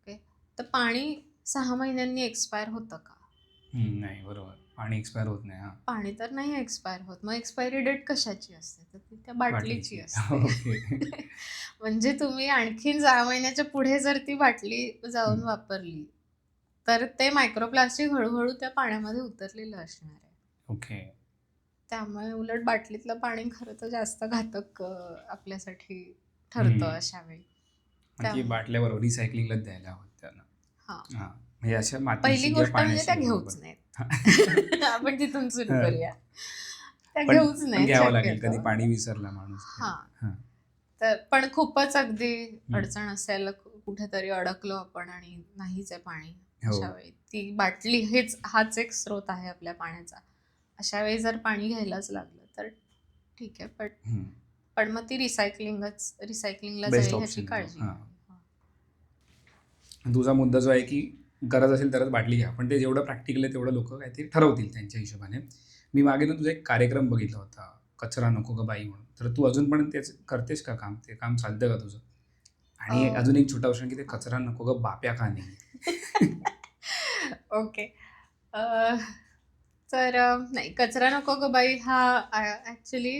ओके, तर पाणी 6 महिन्यांनी एक्सपायर होतं का? नाही, बरोबर. पाणी एक्सपायर होत नाही. हा, पाणी तर नाही एक्सपायर होत. मग एक्सपायरी डेट कशाची असते? तर ती त्या बाटलीची बाटलीची. असते. ओके. म्हणजे तुम्ही आणखीन 6 महिन्याच्या पुढे जर ती बाटली जाऊन वापरली, तर ते मायक्रोप्लास्टिक हळूहळू त्या पाण्यामध्ये उतरलेलं असणार आहे. ओके. त्यामुळे उलट बाटलीतलं पाणी खरं तर जास्त घातक आपल्यासाठी ठरतं अशा वेळी. म्हणजे त्यामुळे बाटल्याबरोबर रिसायकलिंगलाच द्यायला हवं त्यांना. हां. हां, म्हणजे अशा पहिली मातीशी किंवा गोष्ट म्हणजे त्या पाण्याशी बरोबर. घेऊच नाहीत. आपण तिथून सुरू हां. करूया. त्या पण घेऊच पण नाहीत घ्यावं लागेल, शक्यतो. कधी पाणी विसरला माणूस. हां. हां. तर पण खूपच अगदी अडचण असेल, कुठेतरी अडकलो आपण आणि नाहीच आहे पाणी, हो. अशा वेळी ती बाटली हाच एक स्रोत आहे आपल्या पाण्याचा. अशा वेळी जर पाणी घ्यायलाच लागलं तर ठीक आहे, पण मग ती रिसायकलिंगला बेस्ट जाईल ह्याची ऑप्शन. काळजी हां. घ्यावी. तुझा मुद्दा जो आहे की गरज असेल तरच बाटली घ्या, पण ते जेवढं प्रॅक्टिकल आहे तेवढं लोक काहीतरी ठरवतील त्यांच्या हिशोबाने. मी मागे ना तुझा एक कार्यक्रम बघितला होता, कचरा नको ग बाई म्हणून. तर तू अजून पण तेच करतेस का काम? ते काम चालतं का तुझं? आणि अजून एक छोटा प्रश्न की ते कचरा नको ग बाप्या का नाही? ओके. तर नाही, कचरा नको ग बाई हा ॲक्च्युली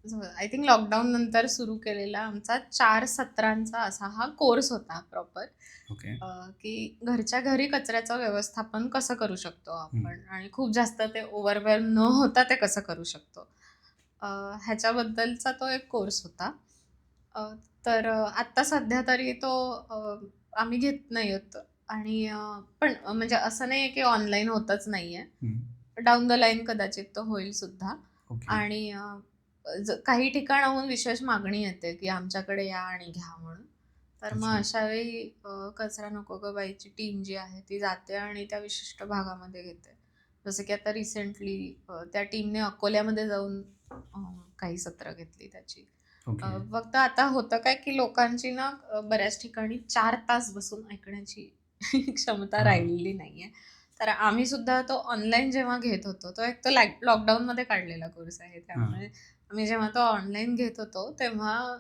आय थिंक लॉकडाऊन नंतर सुरू केलेला आमचा 4 सत्रांचा असा हा कोर्स होता प्रॉपर. ओके. की घरच्या घरी कचऱ्याचं व्यवस्थापन कसं करू शकतो आपण आणि खूप जास्त ते ओव्हरवेल्म न होता ते कसं करू शकतो, ह्याच्याबद्दलचा तो एक कोर्स होता. तर आत्ता सध्या तरी तो आम्ही घेत नाही आहोत. आणि पण म्हणजे असं नाही आहे की ऑनलाईन होतच नाही आहे. डाऊन द लाईन कदाचित तो होईल सुद्धा. ओके. आणि काही ठिकाणाहून विशेष मागणी येते की आमच्याकडे या आणि घ्या म्हणून. तर मग अशा वेळी कचरा नको ग बाईची टीम जी आहे ती जाते आणि त्या विशिष्ट भागामध्ये घेते. जसं की आता रिसेंटली त्या टीमने अकोल्यामध्ये जाऊन काही सत्र घेतली त्याची. फक्त आता होतं काय की लोकांची ना बऱ्याच ठिकाणी 4 तास बसून ऐकण्याची क्षमता राहिलेली नाहीये. तर आम्ही सुद्धा तो ऑनलाईन जेव्हा घेत होतो, तो एक तो लॉकडाऊनमध्ये काढलेला कोर्स आहे. त्यामुळे आम्ही जेव्हा तो ऑनलाईन घेत होतो तेव्हा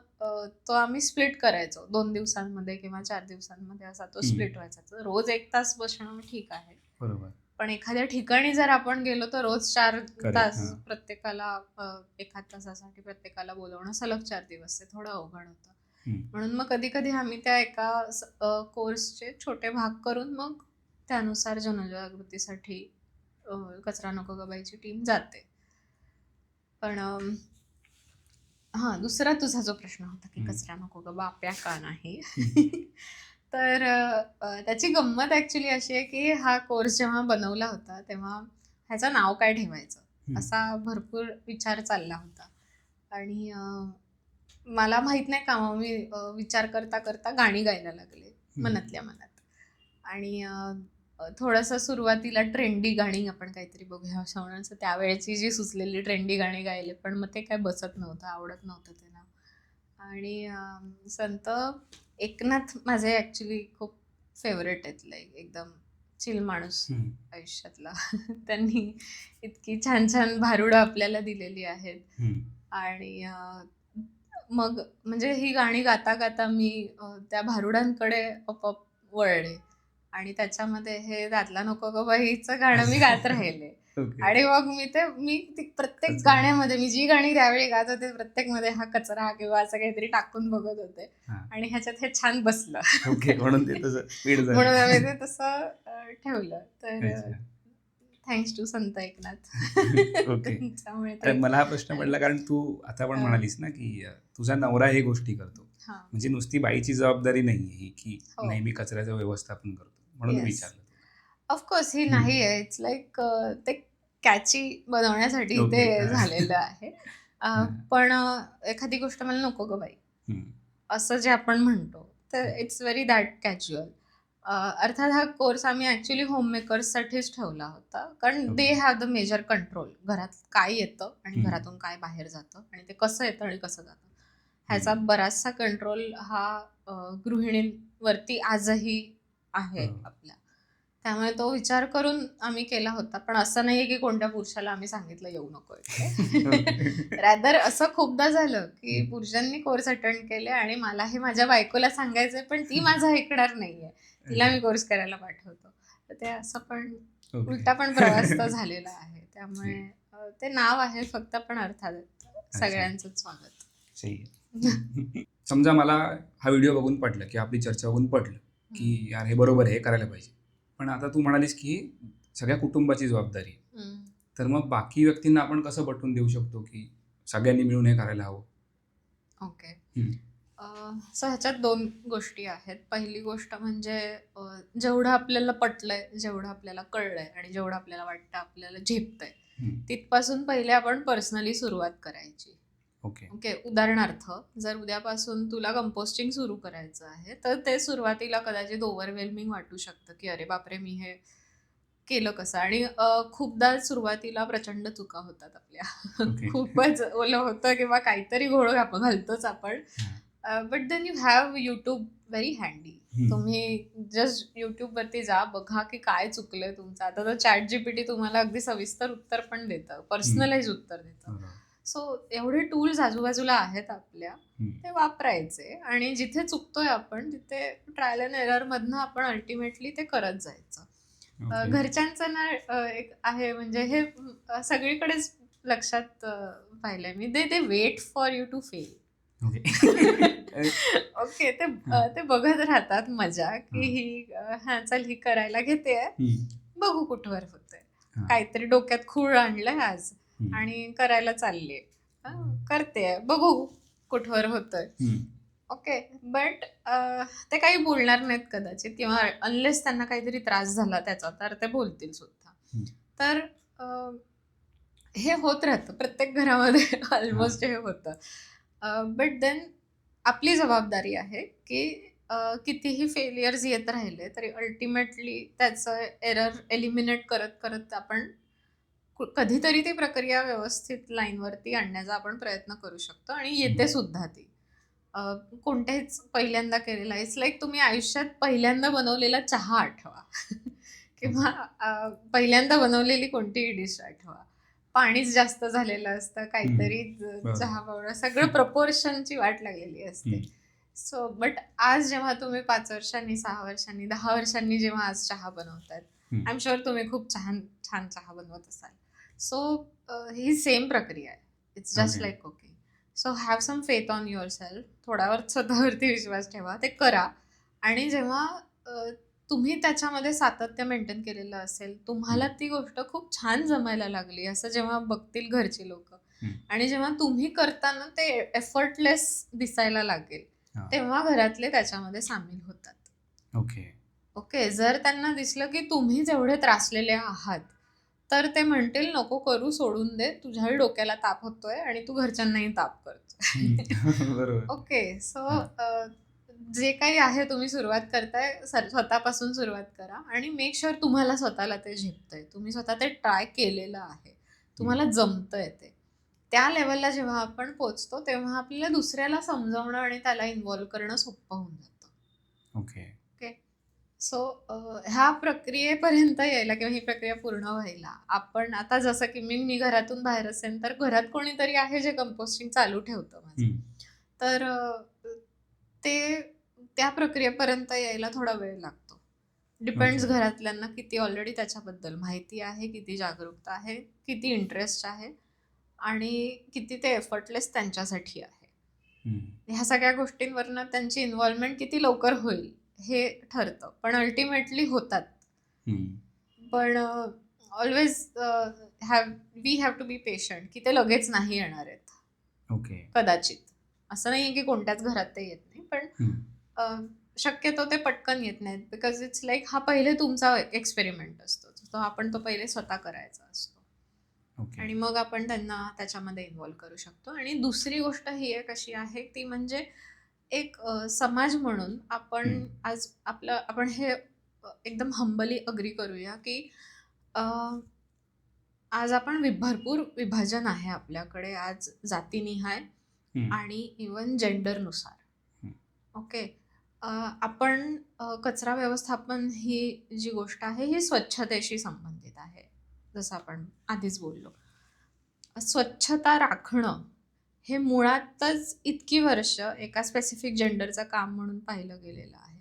तो आम्ही स्प्लिट करायचो 2 दिवसांमध्ये किंवा 4 दिवसांमध्ये, असा तो स्प्लिट व्हायचा. तर रोज 1 तास बसणं ठीक आहे. बरोबर. पण एखाद्या ठिकाणी जर आपण गेलो तर रोज 4 तास प्रत्येकाला 1 तासासाठी प्रत्येकाला बोलवणं सलग 4 दिवस ते थोडं अवघड होतं. म्हणून मग कधी कधी आम्ही त्या एका कोर्सचे छोटे भाग करून मग त्यानुसार जनजागृतीसाठी कचरा नको ग बाईची टीम जाते. पण हां, दुसरा तुझा जो प्रश्न होता की कचरा नको ग बाप्या का नाही? तर त्याची गंमत ॲक्च्युली अशी आहे की हा कोर्स जेव्हा बनवला होता तेव्हा ह्याचं नाव काय ठेवायचं असा भरपूर विचार चालला होता. आणि मला माहित नाही का, मग मी विचार करता करता गाणी गायला लागले मनातल्या मनात. आणि थोडंसं सुरुवातीला ट्रेंडी गाणी आपण काहीतरी बघूया असं म्हणून त्यावेळेची जी सुचलेली ट्रेंडी गाणी गायले, पण मग ते काय बसत नव्हतं, आवडत नव्हतं ते नाव. आणि संत एकनाथ माझे ॲक्च्युली खूप फेवरेट आहेत, लाईक एकदम चिल माणूस आयुष्यातला. त्यांनी इतकी छान छान भारुडं आपल्याला दिलेली आहेत. आणि मग म्हणजे ही गाणी गाता गाता मी त्या भारुडांकडे आपोआप वळले आणि त्याच्यामध्ये हे दादला नको गं बाईचं गाणं मी गात राहिले. ओके. आणि मग मी ती प्रत्येक कचरा. गाण्यामध्ये मी जी गाणी त्यावेळी गात होते प्रत्येकमध्ये हा कचरा किंवा असं काहीतरी टाकून बघत होते हां. आणि ह्याच्यात हे छान बसलं. ओके. म्हणून ते तसं स्पीड म्हणून झालं. आम्ही ते तसं ठेवलं. तर अच्छा. Thanks to Sant Eknath. Okay. त्यांच्यामुळे तर ते मला हा प्रश्न पडला कारण तू आता पण अ, म्हणालीस ना, की तुझा नवरा हे गोष्टी करतो. हां. म्हणजे नुसती बाईची जबाबदारी नाहीये ही, की हो. नेहमी कचऱ्याचं व्यवस्थापन करतो. म्हणून येस. विचारलं तुला. ऑफकोर्स ही हं. नाही आहे. इट्स लाईक ते कॅची बनवण्यासाठी ओके. ते हां. झालेलं आहे. हां. पण एखादी गोष्ट मला नको गं बाई, हं. असं जे आपण म्हणतो, तर हं. It's very that casual. अर्थात हा कोर्स आम्ही ॲक्च्युअली होममेकर्ससाठीच ठेवला होता. कारण they okay. Have the major control. घरात काय येतं आणि हं. घरातून काय बाहेर जातं आणि ते कसं येतं आणि कसं जातं. ह्याचा हं. बराचसा कंट्रोल हा गृहिणींवरती आजही आहे हो. आपल्या. त्यामुळे तो विचार करून आम्ही केला होता. पण असं नाहीये की कोणत्या पुरुषाला आम्ही सांगितलं येऊ नको इकडे. ओके. रॅदर असं खूपदा झालं, की हं. पुरुषांनी कोर्स अटेंड केले आणि मला हे माझ्या बायकोला सांगायचंय, पण ती माझं ऐकणार नाहीये. तिला मी कोर्स करायला पाठवतो. तर ते असं पण ओके. उलटा पण प्रवास तर झालेला आहे. त्यामुळे हं. ते नाव आहे फक्त, पण अर्थात अच्छा. सगळ्यांचंच स्वागत. सही आहे. समजा मला हा व्हिडिओ बघून पटलं, की आपली चर्चा बघून पटलं, की यार हे बरोबर आहे, हे करायला पाहिजे. पण आता तू म्हणालीस, की सगळ्या कुटुंबाची जबाबदारी आहे. हं. तर मग बाकी व्यक्तींना आपण कसं पटवून देऊ शकतो, की सगळ्यांनी मिळून हे करायला हवं? ओके. हं. सो ह्याच्यात 2 गोष्टी आहेत. पहिली गोष्ट म्हणजे जेवढं आपल्याला पटलंय, जेवढं आपल्याला कळलंय आणि जेवढं आपल्याला वाटतं आपल्याला झेपतंय, हं. तिथपासून पहिले आपण पर्सनली सुरुवात करायची. ओके. ओके. उदाहरणार्थ, जर उद्यापासून तुला कंपोस्टिंग सुरू करायचं आहे, तर ते सुरुवातीला कदाचित ओव्हरवेल्मिंग वाटू शकतं, की "अरे बापरे! मी हे केलं कसं?" आणि खूपदा सुरुवातीला प्रचंड चुका होतात आपल्या. ओके. खूपच ओलं होतं किंवा काहीतरी घोळ घालतोच आपण. हां. But then you have YouTube very handy. हं. तुम्ही जस्ट YouTubeवरती जा, बघा की काय चुकलंय तुमचं. आता तर ChatGPT तुम्हाला अगदी सविस्तर उत्तर पण देतं, हं. पर्सनलाइज उत्तर देतं. बरोबर. सो एवढे टूल्स आजूबाजूला आहेत आपल्या, हं. ते वापरायचे आणि जिथे चुकतोय आपण तिथे ट्रायल अँड एररमधनं आपण अल्टिमेटली ते करत जायचं. ओके. घरच्यांचं ना एक आहे म्हणजे हे सगळीकडेच लक्षात पाहिलंय मी. They wait for you to fail. Okay. Okay. हां. ते बघत राहतात मजा, की हां. ही हां, चल ही करायला घेतेय. हं. बघू कुठवर होतंय. हां. काहीतरी डोक्यात खूळ आणलंय आज हं. आणि करायला चाललीये. करतेय. बघू कुठवर होतंय. हं. ओके. बट ते काही बोलणार नाहीत कदाचित किंवा अनलेस त्यांना काहीतरी त्रास झाला त्याचा, तर ते बोलतील सुद्धा. हं. तर हे होत राहतं प्रत्येक घरामध्ये ऑलमोस्ट हे होतं. बट देन आपली जबाबदारी आहे, की कितीही फेलियर्स येत राहिले तरी अल्टिमेटली त्याचं एरर एलिमिनेट करत, करत आपण कधीतरी ती प्रक्रिया व्यवस्थित लाईनवरती आणण्याचा आपण प्रयत्न करू शकतो आणि येते सुद्धा ती. अ, कोणत्याहीच पहिल्यांदा केलेला इट्स लाईक तुम्ही आयुष्यात पहिल्यांदा बनवलेला चहा आठवा किंवा पहिल्यांदा बनवलेली कोणतीही डिश आठवा. पाणीच जास्त झालेलं असतं, काहीतरी बरोबर. चहा पावडर सगळं प्रपोर्शनची वाट लागलेली असते. हं. सो बट आज जेव्हा तुम्ही 5 वर्षांनी, 6 वर्षांनी, 10 वर्षांनी जेव्हा आज चहा बनवतायत, हं. आय एम शुअर तुम्ही खूप छान छान चहा बनवत असाल. सो ही सेम प्रक्रिया आहे. It's just okay. Like cooking. So have some faith on yourself. थोड्यावर स्वतःवरती विश्वास ठेवा. ते करा आणि जेव्हा तुम्ही त्याच्यामध्ये सातत्य मेंटेन केलेलं असेल, तुम्हाला ती गोष्ट खूप छान जमायला लागली असं जेव्हा बघतील घरची लोकं हं. आणि जेव्हा तुम्ही करताना ते एफर्टलेस दिसायला लागेल, हां. तेव्हा घरातले त्याच्यामध्ये सामील होतात. ओके. ओके. जर त्यांना दिसलं की तुम्हीच एवढे त्रासलेले आहात, तर ते म्हणतील, "नको करू, सोडून दे. तुझ्याही डोक्याला ताप होतोय आणि तू घरच्यांनाही ताप करतोय." हं. बरोबर. ओके. सो हां. जे काही आहे तुम्ही सुरुवात करताय, स्वतःपासून सुरुवात करा आणि मेक शुअर तुम्हाला स्वतःला ते झेपतंय. तुम्ही स्वतः ते ट्राय केलेलं आहे. तुम्हाला हं. जमतंय ते. त्या लेव्हलला जेव्हा आपण पोहोचतो, तेव्हा आपल्याला दुसऱ्याला समजावणं आणि त्याला इन्व्हॉल्व करणं सोपं होऊन जातं. ओके. ओके. सो ह्या प्रक्रियेपर्यंत यायला किंवा ही प्रक्रिया पूर्ण व्हायला आपण आता जसं की मी घरातून बाहेर असेन तर घरात कोणीतरी आहे जे कंपोस्टिंग चालू ठेवतं माझं. हं. तर ते त्या प्रक्रियेपर्यंत यायला थोडा वेळ लागतो. Depends okay. घरातल्यांना किती ऑलरेडी त्याच्याबद्दल माहिती आहे, किती जागरूकता आहे, किती इंटरेस्ट आहे आणि किती ते एफर्टलेस त्यांच्यासाठी आहे. ह्या सगळ्या गोष्टींवरनं त्यांची इन्व्हॉल्वमेंट किती लवकर होईल हे ठरतं. पण अल्टिमेटली होतात. पण always we have to be patient, की ते लगेच नाही येणार आहेत. ओके. कदाचित. असं नाहीये की कोणत्याच घरात ते येत नाही. पण शक्यतो ते पटकन येत नाहीत. बिकॉज इट्स लाईक हा पहिले तुमचा एक्सपेरिमेंट असतो. तो आपण तो पहिले स्वतः करायचा असतो. ओके. आणि मग आपण त्यांना त्याच्यामध्ये इन्व्हॉल्व करू शकतो. आणि दुसरी गोष्ट ही एक अशी आहे, ती म्हणजे एक समाज म्हणून आपण आज आपण हे एकदम हंबली अग्री करूया, की अ, आज आपण भरपूर विभाजन आहे आपल्याकडे आज जातीनिहाय आणि इवन जेंडरनुसार. ओके. आपण कचरा व्यवस्थापन ही जी गोष्ट आहे ही स्वच्छतेशी संबंधित आहे. जसं आपण आधीच बोललो. स्वच्छता राखणं हे मुळातच इतकी वर्ष एका स्पेसिफिक जेंडरचं काम म्हणून पाहिलं गेलेलं आहे.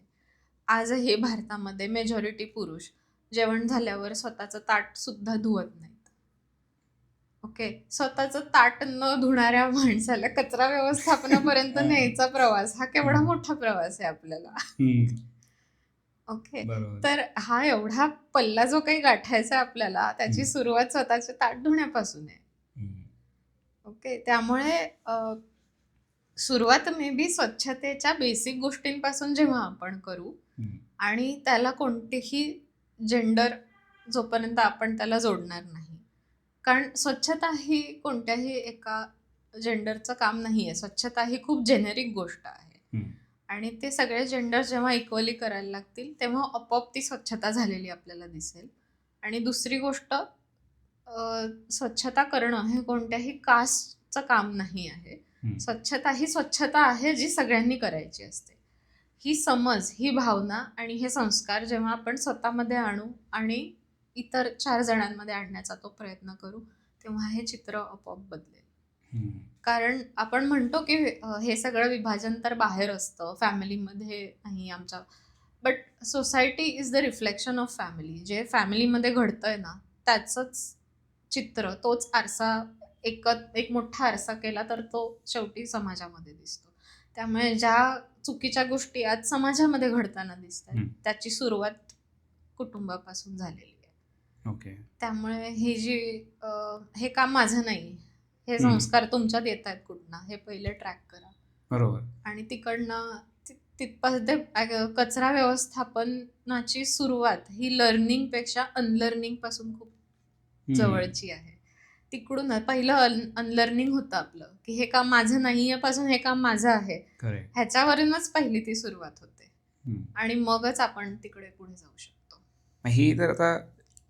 आजही भारतामध्ये मेजॉरिटी पुरुष जेवण झाल्यावर स्वतःचं ताट सुद्धा धुवत नाहीत. ओके. स्वतःचं ताट न धुणाऱ्या माणसाला कचरा व्यवस्थापनापर्यंत न्यायचा प्रवास हा केवढा मोठा प्रवास आहे आपल्याला. ओके. बरोबर. तर हा एवढा पल्ला जो काही गाठायचा आहे आपल्याला, त्याची सुरुवात स्वतःचे ताट धुण्यापासून आहे. ओके. त्यामुळे सुरुवात मे बी स्वच्छतेच्या बेसिक गोष्टींपासून जेव्हा आपण करू आणि त्याला कोणतेही जेंडर जोपर्यंत आपण त्याला जोडणार नाही. कारण स्वच्छता ही कोणत्याही एका जेंडरचं काम नाही आहे. स्वच्छता ही खूप जेनेरिक गोष्ट आहे. आणि ते सगळे जेंडर जेव्हा इक्वली करायला लागतील तेव्हा आपोआप ती स्वच्छता झालेली आपल्याला दिसेल. आणि दुसरी गोष्ट, स्वच्छता करणं हे कोणत्याही कास्टचं काम नाही आहे. स्वच्छता ही स्वच्छता आहे जी सगळ्यांनी करायची असते. ही समज, ही भावना आणि हे संस्कार जेव्हा आपण स्वतःमध्ये आणू आणि इतर 4 जणांमध्ये आणण्याचा तो प्रयत्न करू, तेव्हा हे चित्र आपोआप बदलेल. कारण आपण म्हणतो की हे सगळं विभाजन तर बाहेर असतं, फॅमिलीमध्ये नाही आमच्या. But society is the reflection of family. जे फॅमिलीमध्ये घडतंय ना, त्याचंच चित्र, तोच आरसा एक मोठा आरसा केला तर तो शेवटी समाजामध्ये दिसतो. त्यामुळे ज्या चुकीच्या गोष्टी आज समाजामध्ये घडताना दिसतात, त्याची सुरुवात कुटुंबापासून झालेली आहे. ओके. त्यामुळे हे काम माझं नाही, हे संस्कार तुमच्यात येत आहेत कुठनं, हे पहिले ट्रॅक करा. बरोबर. आणि तिकडनं तिथपासून कचरा व्यवस्थापनाची सुरुवात ही लर्निंगपेक्षा अनलर्निंग पासून खूप जवळची आहे. तिकडून पहिलं अनलर्निंग होतं आपलं, की हे काम माझं नाहीये पासून हे काम माझं आहे, ह्याच्यावरूनच पहिली ती सुरुवात होते. आणि मगच आपण तिकडे पुढे जाऊ शकतो. ही तर आता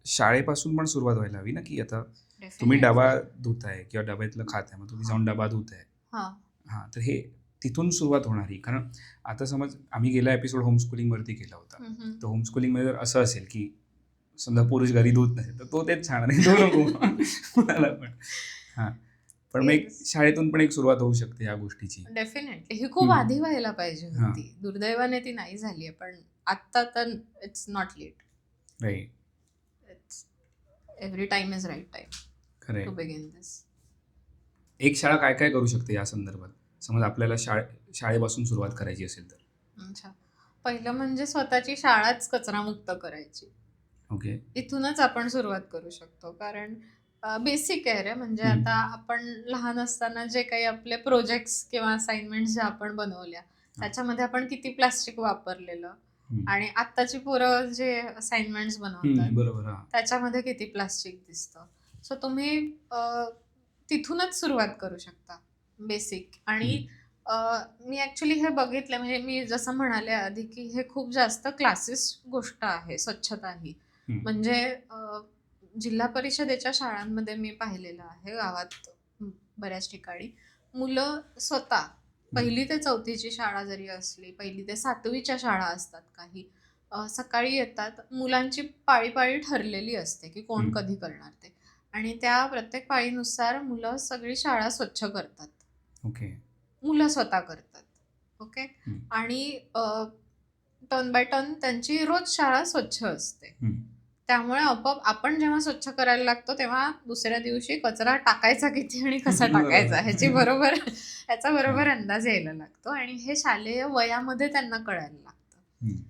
शाळेपासून पण सुरुवात व्हायला हवी ना, की आता तुम्ही डबा धुताय किंवा डब्यातलं खाताय, मग तुम्ही जाऊन डबा धुताय. तर हे तिथून सुरुवात होणारी. कारण आता समज आम्ही गेला एपिसोड होमस्कूलिंग वरती केला होता, तर होमस्कूलिंग मध्ये जर असं असेल की समजा पुरुष घरी धुत नसेल तर तो तेच छान नाही, धुवू नको मला पण. पण मग एक शाळेतून पण एक सुरुवात होऊ शकते या गोष्टीची. डेफिनेटली. ही खूप आधी व्हायला पाहिजे होती. दुर्दैवाने ती नाही झाली, पण आता तर it's not late. Right. Every time is right time to begin this. एक शाळा काय काय करू शकते या संदर्भात, समज आपल्याला शाळेपासून सुरुवात करायची असेल तर? अच्छा. पहिलं म्हणजे स्वतःची शाळाच कचरामुक्त करायची. ओके. इथूनच आपण सुरुवात करू शकतो. कारण बेसिक आहे रे. म्हणजे आता आपण लहान असताना जे काही आपले प्रोजेक्ट्स किंवा असाइनमेंट्स ज्या आपण बनवल्या, त्याच्यामध्ये आपण किती प्लास्टिक वापरलेलं आणि आत्ताची पोरं जे असाइनमेंट्स बनवतात त्याच्यामध्ये किती प्लास्टिक दिसतं. सो तुम्ही तिथूनच सुरुवात करू शकता बेसिक. आणि मी ॲक्च्युली हे बघितलं, म्हणजे मी जसं म्हणाले आधी की हे खूप जास्त क्लासेस गोष्ट आहे स्वच्छता ही. म्हणजे जिल्हा परिषदेच्या शाळांमध्ये मी पाहिलेलं आहे, गावात बऱ्याच ठिकाणी मुलं स्वतः 1ली ते 4थीची शाळा जरी असली, 1ली ते 7वीच्या शाळा असतात काही, सकाळी येतात. मुलांची पाळी ठरलेली असते की कोण कधी करणार ते, आणि त्या प्रत्येक पाळीनुसार मुलं सगळी शाळा स्वच्छ करतात. ओके. मुलं स्वतः करतात. ओके. हम्म. आणि टर्न बाय टर्न त्यांची रोज शाळा स्वच्छ असते. हम्म. त्यामुळे आपोआप आपण जेव्हा स्वच्छ करायला लागतो तेव्हा दुसऱ्या दिवशी कचरा टाकायचा किती आणि कसा टाकायचा ह्याचा बरोबर अंदाज यायला लागतो आणि हे शालेय वयामध्ये त्यांना कळायला लागतं. हम्म.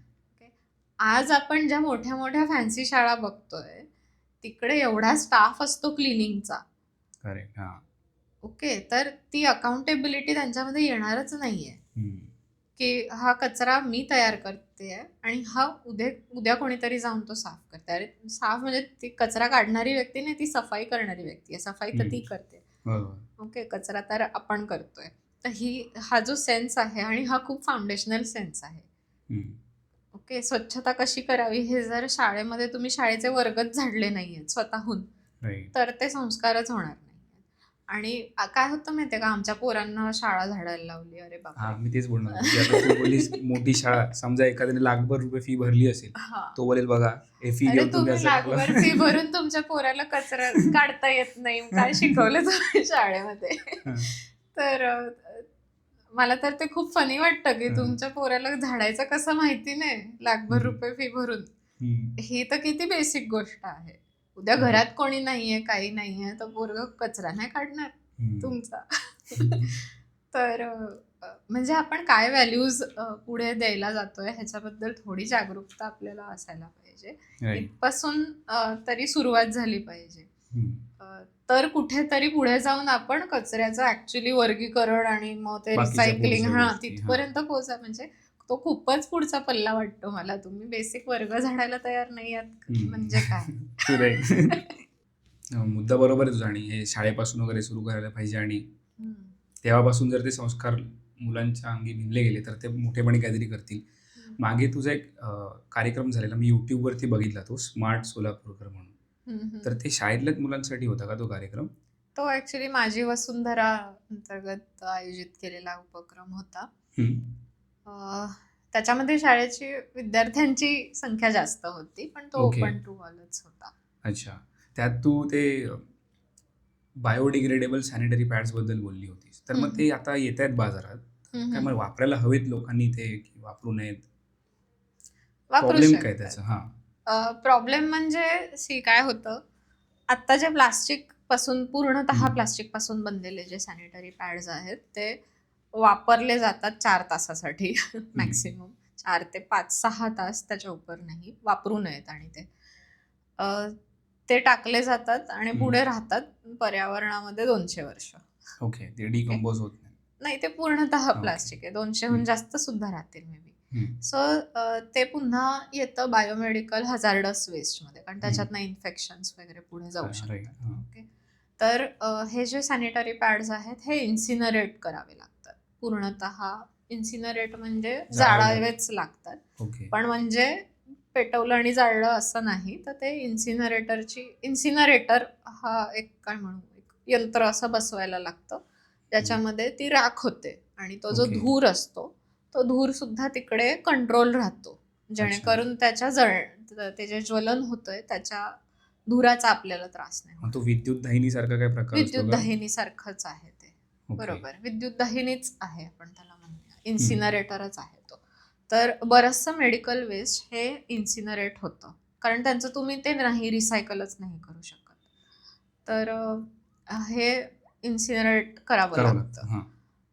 आज आपण ज्या मोठ्या मोठ्या फॅन्सी शाळा बघतोय तिकडे एवढा स्टाफ असतो क्लिनिंगचा. करेक्ट. हा. ओके. तर ती अकाउंटेबिलिटी त्यांच्यामध्ये येणारच नाहीये हम्म. की हा कचरा मी तयार करते आणि हा उद्या कोणीतरी जाऊन तो साफ करते. अरे साफ म्हणजे ती कचरा काढणारी व्यक्ती नाही, ती सफाई करणारी व्यक्ती आहे. सफाई तर ती करते. बरोबर. ओके. कचरा तर आपण करतोय. तर हा जो सेन्स आहे आणि हा खूप फाउंडेशनल सेन्स आहे. हम्म. ओके. स्वच्छता कशी करावी हे जर शाळेमध्ये तुम्ही शाळेचे वर्गच झाडले नाहीयेत स्वतःहून राईट. तर ते संस्कारच होणार नाही. आणि काय होतं माहितीये का, आमच्या पोरांना शाळा झाडायला लावली. अरे हा, बापरे. मी तेच बोलणार होतो की आता तू बोललीस मोठी शाळा, समजा एखाद्याने लाखभर रुपये फी भरली असेल, हा. तो बोलेल बघा हे फी अरे घेऊन तुम्ही तुम्ही असं लाखभर केलं. फी भरून तुमच्या पोराला कचरा काढता येत नाही, काय शिकवलं तुम्ही शाळेमध्ये. तर मला तर ते खूप फनी वाटतं की तुमच्या पोराला झाडायचं कसं माहिती नाही लाखभर रुपये फी भरून. ही तर किती बेसिक गोष्ट आहे. उद्या घरात कोणी नाहीये, काही नाहीये, तर पोरग कचरा नाही काढणार तुमचा. तर म्हणजे आपण काय व्हॅल्यूज पुढे द्यायला जातोय ह्याच्याबद्दल थोडी जागरूकता आपल्याला असायला पाहिजे. इथपासून तरी सुरुवात झाली पाहिजे. तर कुठेतरी पुढे जाऊन आपण कचऱ्याचं ऍक्च्युली वर्गीकरण आणि मग ते रिसायकलिंग तिथपर्यंत पोहोचा. म्हणजे तो खूपच पुढचा पल्ला वाटतो मला. तुम्ही बेसिक वर्ग झाडायला तयार नाही आहात म्हणजे काय. मुद्दा बरोबर आहे तुझा. आणि हे शाळेपासून वगैरे सुरू करायला पाहिजे आणि तेव्हापासून जर ते संस्कार मुलांच्या अंगी भिनले गेले तर ते मोठेपणी काहीतरी करतील. मागे तुझा एक कार्यक्रम झालेला, मी युट्यूबवरती बघितला, तो स्मार्ट सोलापूरकर म्हणून. तर ते शाळेतल्याच मुलांसाठी होता का तो कार्यक्रम? तो ऍक्च्युली माझी वसुंधरा अंतर्गत आयोजित केलेला उपक्रम होता. त्याच्यामध्ये शाळेची विद्यार्थ्यांची संख्या जास्त होती, पण तो ओपन टू ऑलच होता. अच्छा. त्यात तू ते बायोडिग्रेडेबल सॅनिटरी पॅड्स बद्दल बोलली होतीस, तर मग ते आता येत आहेत बाजारात, काय मग वापरायला हवेत लोकांनी ते की वापरू नयेत? प्रॉब्लेम काय त्याचा? हा, प्रॉब्लेम म्हणजे काय होतं, आता जे प्लास्टिक पासून पूर्णतः प्लास्टिक पासून बनलेले जे सॅनिटरी पॅड्स आहेत ते वापरले जातात 4 तासासाठी मॅक्सिमम. 4 ते 5-6 तास, त्याच्या उपर नाही वापरू नयेत. आणि ते टाकले जातात आणि पुढे राहतात पर्यावरणामध्ये 200 वर्ष. ओके. ते डिकंपोज होत नाही, ते पूर्णतः प्लास्टिक आहे. 200हून जास्त सुद्धा राहतील मे बी. सो ते पुन्हा येतं बायोमेडिकल हजार्डस वेस्ट मध्ये, कारण त्याच्यातनं इन्फेक्शन्स वगैरे पुढे जाऊ शकतात. ओके. तर हे जे सॅनिटरी पॅड्स आहेत हे इन्सिनरेट करावे लागतात. पूर्णतः इन्सिनरेट म्हणजे जाळावेच लागतात. पण म्हणजे पेटवलं आणि जाळलं असं नाही, तर ते इन्सिनरेटर हा एक काय म्हणू एक यंत्र असं बसवायला लागतं ज्याच्यामध्ये ती राख होते आणि तो जो धूर असतो तो धूर सुद्धा तिकडे कंट्रोल राहतो, जेणेकरून ते जे ज्वलन होतंय त्याच्या धुराचा आपल्याला त्रास नाही. तो विद्युत दाहिनी सारखा काय प्रकार? विद्युत दाहिनी सारखंच आहे ते. बरोबर, विद्युत दाहिनीच आहे, आपण त्याला म्हणूया इन्सिनरेटरच आहे तो. तर बरंचसं मेडिकल वेस्ट हे इन्सिनरेट होतं, कारण त्यांचं तुम्ही ते नाही रिसायकलच नाही करू शकत. तर हे इन्सिनरेट करावं लागतं.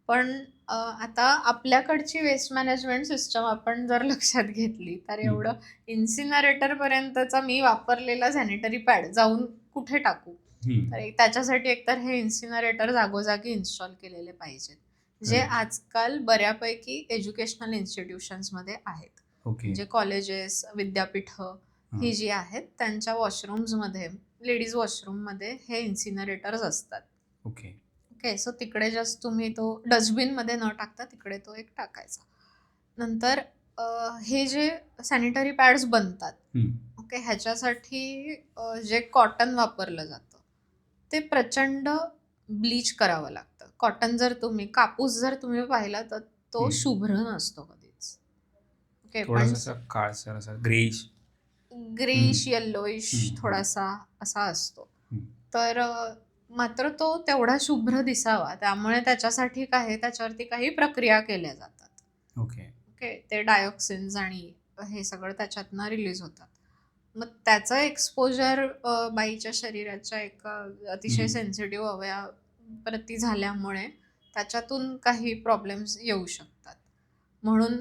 पण आता आपल्याकडची वेस्ट मॅनेजमेंट सिस्टम आपण जर लक्षात घेतली तर एवढं इन्सिनरेटर पर्यंतचा मी वापरलेला सॅनिटरी पॅड जाऊन कुठे टाकू? तर त्याच्यासाठी एकतर हे इन्सिनरेटर जागोजागी इन्स्टॉल केलेले पाहिजेत, जे आजकाल बऱ्यापैकी एज्युकेशनल इन्स्टिट्यूशन्समध्ये आहेत. म्हणजे कॉलेजेस, विद्यापीठ ही जी आहेत त्यांच्या वॉशरूम्समध्ये, लेडीज वॉशरूममध्ये हे इन्सिनरेटर्स असतात. ओके. सो तिकडे जस्ट तुम्ही तो डस्टबिनमध्ये न टाकता तिकडे तो एक टाकायचा. नंतर हे जे सॅनिटरी पॅड्स बनतात, ओके, ह्याच्यासाठी जे कॉटन वापरलं जातं ते प्रचंड ब्लीच करावं लागतं. कॉटन कापूस जर तुम्ही पाहिला तर तो शुभ्र नसतो कधीच. ओके. पण काळसर असा ग्रेइश येल्लोइश थोडासा असा असतो. तर मात्र तो तेवढा शुभ्र दिसावा त्यामुळे त्याच्यासाठी त्याच्यावरती काही प्रक्रिया केल्या जातात. ओके. ओके, ते डायऑक्सिन्स आणि हे सगळं त्याच्यातनं रिलीज होतात. मग त्याचं एक्सपोजर बाईच्या शरीराच्या एका अतिशय हम्म. सेन्सिटिव्ह अवयवाप्रती झाल्यामुळे त्याच्यातून काही प्रॉब्लेम्स येऊ शकतात. म्हणून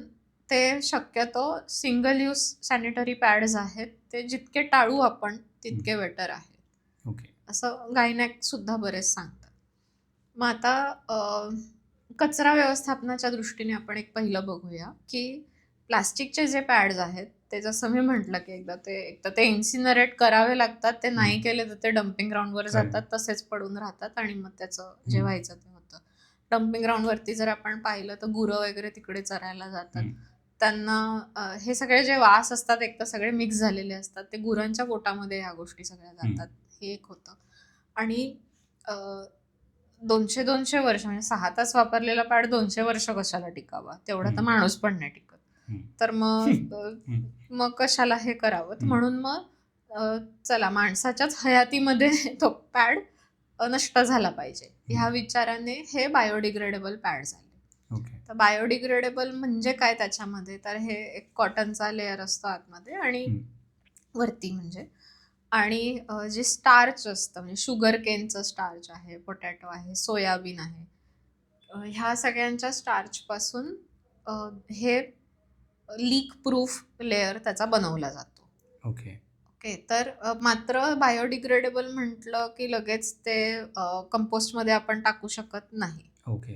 ते शक्यतो सिंगल यूज सॅनिटरी पॅड्स आहेत ते जितके टाळू आपण तितके बेटर आहे, ओके. असं गायनॅक सुद्धा बरेच सांगतात. मग आता कचरा व्यवस्थापनाच्या दृष्टीने आपण एक पहिलं बघूया की प्लास्टिकचे जे पॅड्स आहेत ते जसं मी म्हटलं की एकदा ते इन्सिनरेट करावे लागतात, ते नाही केले तर ते डम्पिंग ग्राउंडवर खरंय. जातात, तसेच पडून राहतात आणि मग त्याचं जे हम्म. व्हायचं ते होतं. डम्पिंग ग्राउंडवरती जर आपण पाहिलं तर गुरं वगैरे तिकडे चरायला जातात. हम्म. त्यांना हे सगळे जे वास असतात एक तर सगळे मिक्स झालेले असतात, ते गुरांच्या पोटामध्ये ह्या गोष्टी सगळ्या जातात. हे एक होतं. आणि 200 वर्ष म्हणजे 6 तास वापरलेला पॅड 200 वर्ष कशाला टिकावा, तेवढा तर माणूस पण नाही टिकत. तर मग कशाला हे करावं. म्हणून मग चला माणसाच्याच हयातीमध्ये तो पॅड नष्ट झाला पाहिजे ह्या विचाराने हे बायोडिग्रेडेबल पॅड झाले. ओके. तर बायोडिग्रेडेबल म्हणजे काय त्याच्यामध्ये, तर हे एक कॉटनचा लेअर असतो आतमध्ये आणि वरती म्हणजे, आणि जे स्टार्च असतं म्हणजे शुगर केनचं स्टार्च आहे, पोटॅटो आहे, सोयाबीन आहे, ह्या सगळ्यांच्या स्टार्चपासून हे लीक प्रूफ लेअर त्याचा बनवला जातो. ओके. ओके, तर मात्र बायोडिग्रेडेबल म्हटलं की लगेच ते कंपोस्टमध्ये आपण टाकू शकत नाही. ओके.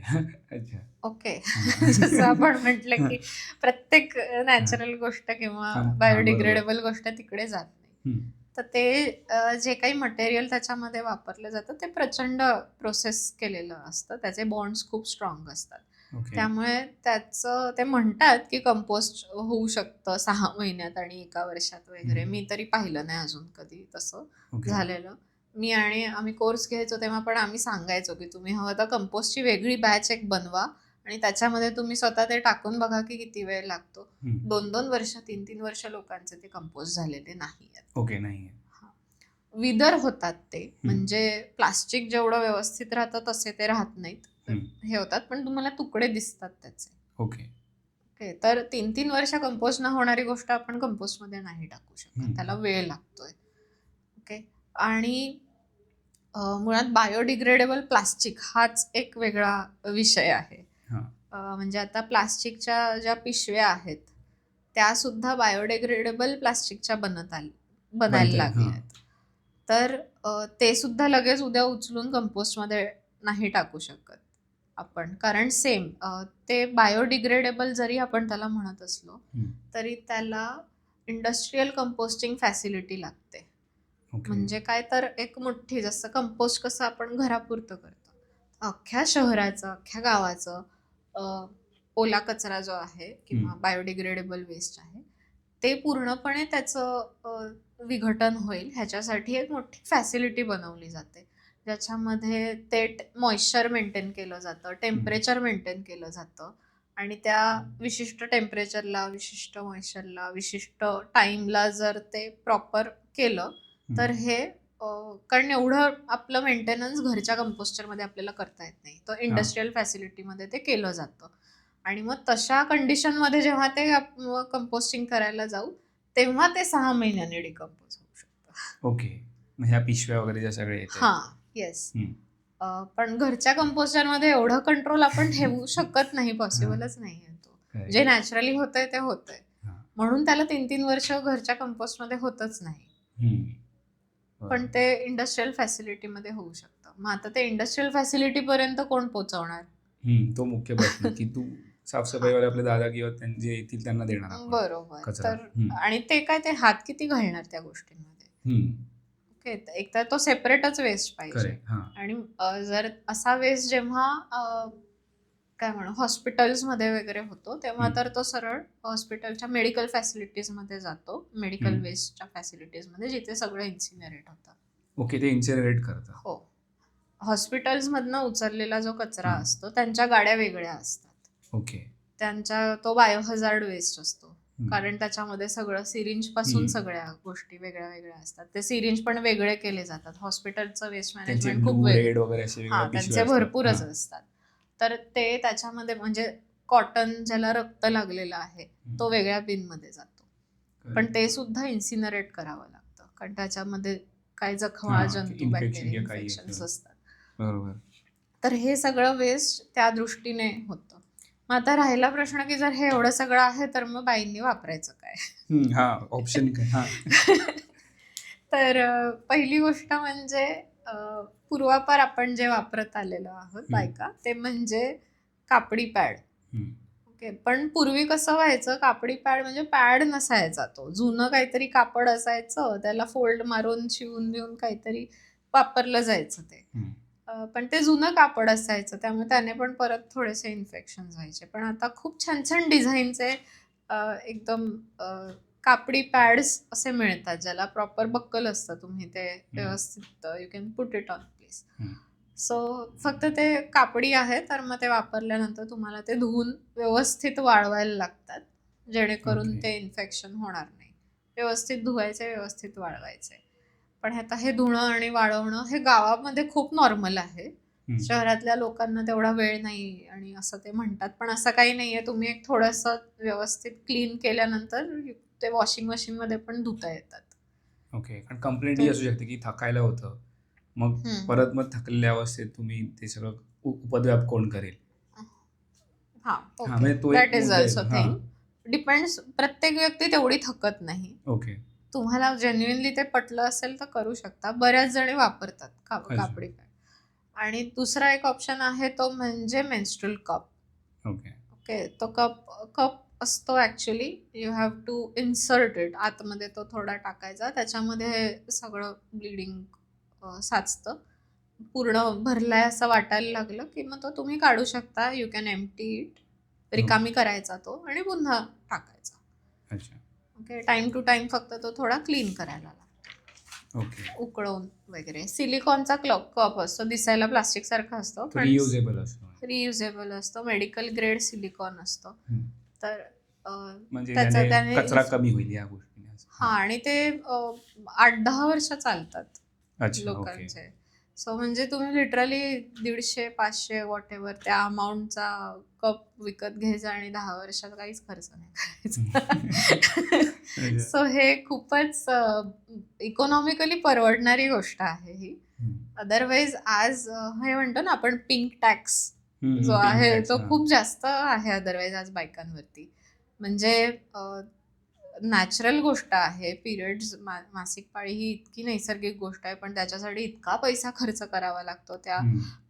अच्छा. ओके. जसं आपण म्हटलं की प्रत्येक नॅचरल गोष्ट किंवा बायोडिग्रेडेबल गोष्ट तिकडे जात नाही. तर ते जे काही मटेरियल त्याच्यामध्ये वापरलं जातं ते प्रचंड प्रोसेस केलेलं असतं, त्याचे बॉन्ड्स खूप स्ट्रॉंग असतात. त्यामुळे त्याचं ते म्हणतात की कंपोस्ट होऊ शकतं 6 महिन्यात आणि 1 वर्षात वगैरे. मी तरी पाहिलं नाही अजून कधी तसं झालेलं. मी आणि आम्ही कोर्स घ्यायचो तेव्हा पण आम्ही सांगायचो की तुम्ही हवं तर कंपोस्टची वेगळी बॅच एक बनवा आणि त्याच्यामध्ये तुम्ही स्वतः ते टाकून बघा की किती वेळ लागतो. 2-2 वर्ष 3-3 वर्ष लोकांचे ते कंपोस्ट झालेले नाही. ओके. नाही. विदर होतात ते, म्हणजे प्लास्टिक जेवढं व्यवस्थित राहतं तसे ते राहत नाहीत, हे होतात, पण तुम्हाला तुकडे दिसतात त्याचे. ओके. ओके, तर 3-3 वर्ष कंपोस्ट न होणारी गोष्ट आपण कंपोस्टमध्ये नाही टाकू शकत, त्याला वेळ लागतोय. ओके, आणि मुळात बायोडिग्रेडेबल प्लास्टिक हाच एक वेगळा विषय आहे. म्हणजे आता प्लास्टिकच्या ज्या पिशव्या आहेत त्या सुद्धा बायोडिग्रेडेबल प्लास्टिकच्या बनायला लागल्या आहेत. तर ते सुद्धा लगेच उद्या उचलून कंपोस्टमध्ये नाही टाकू शकत आपण, कारण सेम ते बायोडिग्रेडेबल जरी आपण त्याला म्हणत असलो तरी त्याला इंडस्ट्रियल कंपोस्टिंग फॅसिलिटी लागते. म्हणजे काय, तर एक मोठी, जसं कंपोस्ट कसं आपण घरापुरतं करतो, अख्ख्या शहराचं अख्ख्या गावाचं ओला कचरा जो आहे किंवा बायोडिग्रेडेबल वेस्ट आहे ते पूर्णपणे त्याचं विघटन होईल ह्याच्यासाठी एक मोठी फॅसिलिटी बनवली जाते, ज्याच्यामध्ये ते मॉइश्चर मेंटेन केलं जातं, टेम्परेचर मेंटेन केलं जातं, आणि त्या विशिष्ट टेम्परेचरला, विशिष्ट मॉइश्चरला, विशिष्ट टाईमला जर ते प्रॉपर केलं तर हे कारण एवढं आपलं मेंटेनन्स घरच्या कंपोस्टरमध्ये आपल्याला करता येत नाही, तो इंडस्ट्रियल फॅसिलिटीमध्ये ते केलं जातं. आणि मग तशा कंडिशनमध्ये जेव्हा ते कंपोस्टिंग करायला जाऊ तेव्हा ते 6 महिन्याने डिकम्पोज होऊ शकतं. ओके, ह्या पिशव्या वगैरे ज्या सगळे येतात. हां, येस. पण घरच्या कंपोस्टरमध्ये एवढं कंट्रोल आपण ठेवू शकत नाही, पॉसिबलच नाही आहे तो. जे नॅचरली होतंय ते होतंय, म्हणून त्याला 3-3 वर्ष घरच्या कंपोस्टमध्ये होतच नाही. पण ते इंडस्ट्रियल फॅसिलिटीमध्ये होऊ शकतं. मग आता ते इंडस्ट्रियल फॅसिलिटीपर्यंत कोण पोहोचवणार? तो मुख्य प्रश्न की तू साफसफाईवाले आपले दादा किंवा जे येतील त्यांना देणार आपण बरोबर. कचरा. तर आणि ते काय, ते हात किती घालणार त्या गोष्टींमध्ये? ओके, एक तर तो सेपरेटच वेस्ट पाहिजे. आणि जर असा वेस्ट जेव्हा काय म्हणू हॉस्पिटल्समध्ये वगैरे होतो तेव्हा तर तो सरळ हॉस्पिटलच्या मेडिकल फॅसिलिटीजमध्ये जातो, मेडिकल वेस्टच्या फॅसिलिटीजमध्ये, जिथे सगळं इन्सिनरेट होतं. ओके, ते इन्सिनरेट करतात. हो, हॉस्पिटल्समधनं उचललेला जो कचरा असतो त्यांच्या गाड्या वेगळ्या असतात. ओके, त्यांचा तो बायोहझार्ड वेस्ट असतो, कारण त्याच्यामध्ये सगळं सिरिंज पासून सगळ्या गोष्टी वेगळ्या वेगळ्या असतात. ते सिरिंज पण वेगळे केले जातात. हॉस्पिटलचं वेस्ट त्यांचे मॅनेजमेंट खूप ब्लू वेगळं, रेड वगैरे असे वेगळे पिशव्या त्यांचे असतात. भरपूरच हां. असतात. तर ते त्याच्यामध्ये म्हणजे कॉटन ज्याला रक्त लागलेलं आहे तो वेगळ्या बिनमध्ये जातो, पण ते सुद्धा इन्सिनरेट करावं लागतं कारण त्याच्यामध्ये काही जखमा, हां, जंतू, infection बॅक्टेरिया, किंवा काही इन्फेक्शन्स असतात. बरोबर. तर हे सगळं वेस्ट त्या दृष्टीने होतं. मग आता राहिला प्रश्न की जर हे एवढं सगळं आहे तर मग बाईंनी वापरायचं काय? हा ऑप्शन काय? हा तर पहिली गोष्ट म्हणजे पूर्वापार आपण जे वापरत आलेलो आहोत बायका, ते म्हणजे कापडी पॅड. ओके, पण पूर्वी कसं व्हायचं, कापडी पॅड म्हणजे पॅड नसायचा, तो जुनं काहीतरी कापड असायचं, त्याला फोल्ड मारून शिवून बिवून काहीतरी वापरलं जायचं ते. पण ते जुनं कापड असायचं त्यामुळे त्याने पण परत थोडेसे इन्फेक्शन व्हायचे. पण आता खूप छान छान डिझाईनचे एकदम कापडी पॅड्स असे मिळतात ज्याला प्रॉपर बक्कल असतं, तुम्ही ते व्यवस्थित you can put it on place. So फक्त ते कापडी आहे तर मग ते वापरल्यानंतर तुम्हाला ते धुवून व्यवस्थित वाळवायला लागतात जेणेकरून ते इन्फेक्शन होणार नाही. व्यवस्थित धुवायचे, व्यवस्थित वाळवायचे. पण आता हे धुणं आणि वाळवणं हे गावामध्ये खूप नॉर्मल आहे. शहरातल्या लोकांना तेवढा वेळ नाही आणि असं ते म्हणतात, पण असं काही नाहीये. तुम्ही एक थोडंसं व्यवस्थित क्लीन केल्यानंतर ते वॉशिंग मशीनमध्ये पण धुता येतात. ओके, कारण कंप्लेंट ही असू शकते की थकायला होतं, मग परत मग थकलेल्या अवस्थेत तुम्ही ते सगळं उपद्व्याप कोण करेल? That is also thing. Depends, प्रत्येक व्यक्ती तेवढी थकत नाही. ओके, तुम्हाला जेन्युइनली ते पटलं असेल तर करू शकता. बऱ्याच जणी वापरतात कापडी पॅड. आणि दुसरा एक ऑप्शन आहे तो म्हणजे मेन्स्ट्रुअल कप. ओके, तो कप असतो actually, you have to insert it. आतमध्ये तो थोडा टाकायचा, त्याच्यामध्ये सगळं ब्लिडिंग साचतं. पूर्ण भरलाय असं वाटायला लागलं की मग तो तुम्ही काढू शकता. यू कॅन एम्प्टी इट, रिकामी करायचा तो आणि पुन्हा टाकायचा. ओके, टाइम टू टाइम फक्त तो थोडा क्लीन करायला लागतो. ओके, उकळवून वगैरे. सिलिकॉनचा कप असतो, दिसायला प्लास्टिक सारखा असतो, पण रियुजेबल असतो. मेडिकल ग्रेड सिलिकॉन असतो. तर म्हणजे त्याने कचरा कमी होईल या गोष्टीने. हा, आणि ते 8-10 वर्ष चालतात लोकांचे. सो म्हणजे तुम्ही लिटरली 150-500 वॉट एव्हर त्या अमाऊंटचा कप विकत घ्यायचा आणि 10 वर्षात काहीच खर्च नाही करायचा. सो हे खूपच इकॉनॉमिकली परवडणारी गोष्ट आहे ही. अदरवाईज आज हे म्हणतो ना आपण पिंक टॅक्स जो आहे तो खूप जास्त आहे अदरवाईज आज बायकांवरती. म्हणजे नॅचरल गोष्ट आहे, पिरियड्स, मासिक पाळी ही इतकी नैसर्गिक गोष्ट आहे, पण त्याच्यासाठी इतका पैसा खर्च करावा लागतो त्या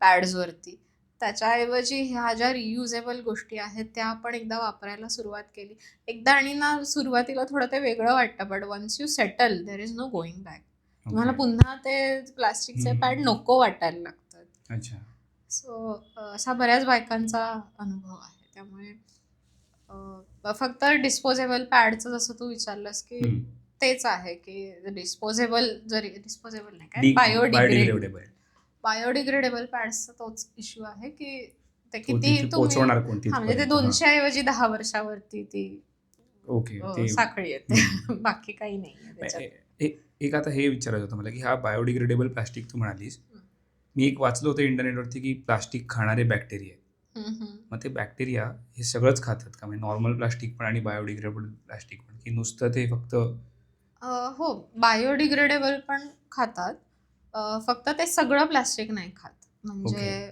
पॅड्सवरती. त्याच्याऐवजी ह्या ज्या रियुजेबल गोष्टी आहेत त्या आपण एकदा वापरायला सुरुवात केली, एकदा, आणि ना सुरुवातीला थोडं ते वेगळं वाटतं, but once you settle there is no going back. तुम्हाला पुन्हा ते प्लास्टिकचे पॅड नको वाटायला लागतात. सो असा बऱ्याच बायकांचा अनुभव आहे. त्यामुळे फक्त डिस्पोजेबल पॅडचं जसं तू विचारलंस की तेच आहे की डिस्पोजेबल नाही, काय बायोडिग्रेडेबल पॅड्सचा तोच इश्यू आहे की ते किती तुम्ही, म्हणजे ते 200 ऐवजी 10 वर्षावरती ती साखळी येते. बाकी काही नाही. एक आता हे विचारायचं होतं मला की हा बायोडिग्रेडेबल प्लास्टिक तू म्हणालीस, मी एक वाचलं होतं इंटरनेटवरती की प्लास्टिक खाणारे बॅक्टेरिया, मग ते बॅक्टेरिया हे सगळंच खातात का? म्हणजे नॉर्मल प्लास्टिक पण आणि बायोडिग्रेडेबल प्लास्टिक पण, की नुसतं ते फक्त? हो, बायोडिग्रेडेबल पण खातात, फक्त ते सगळं प्लास्टिक नाही खात. म्हणजे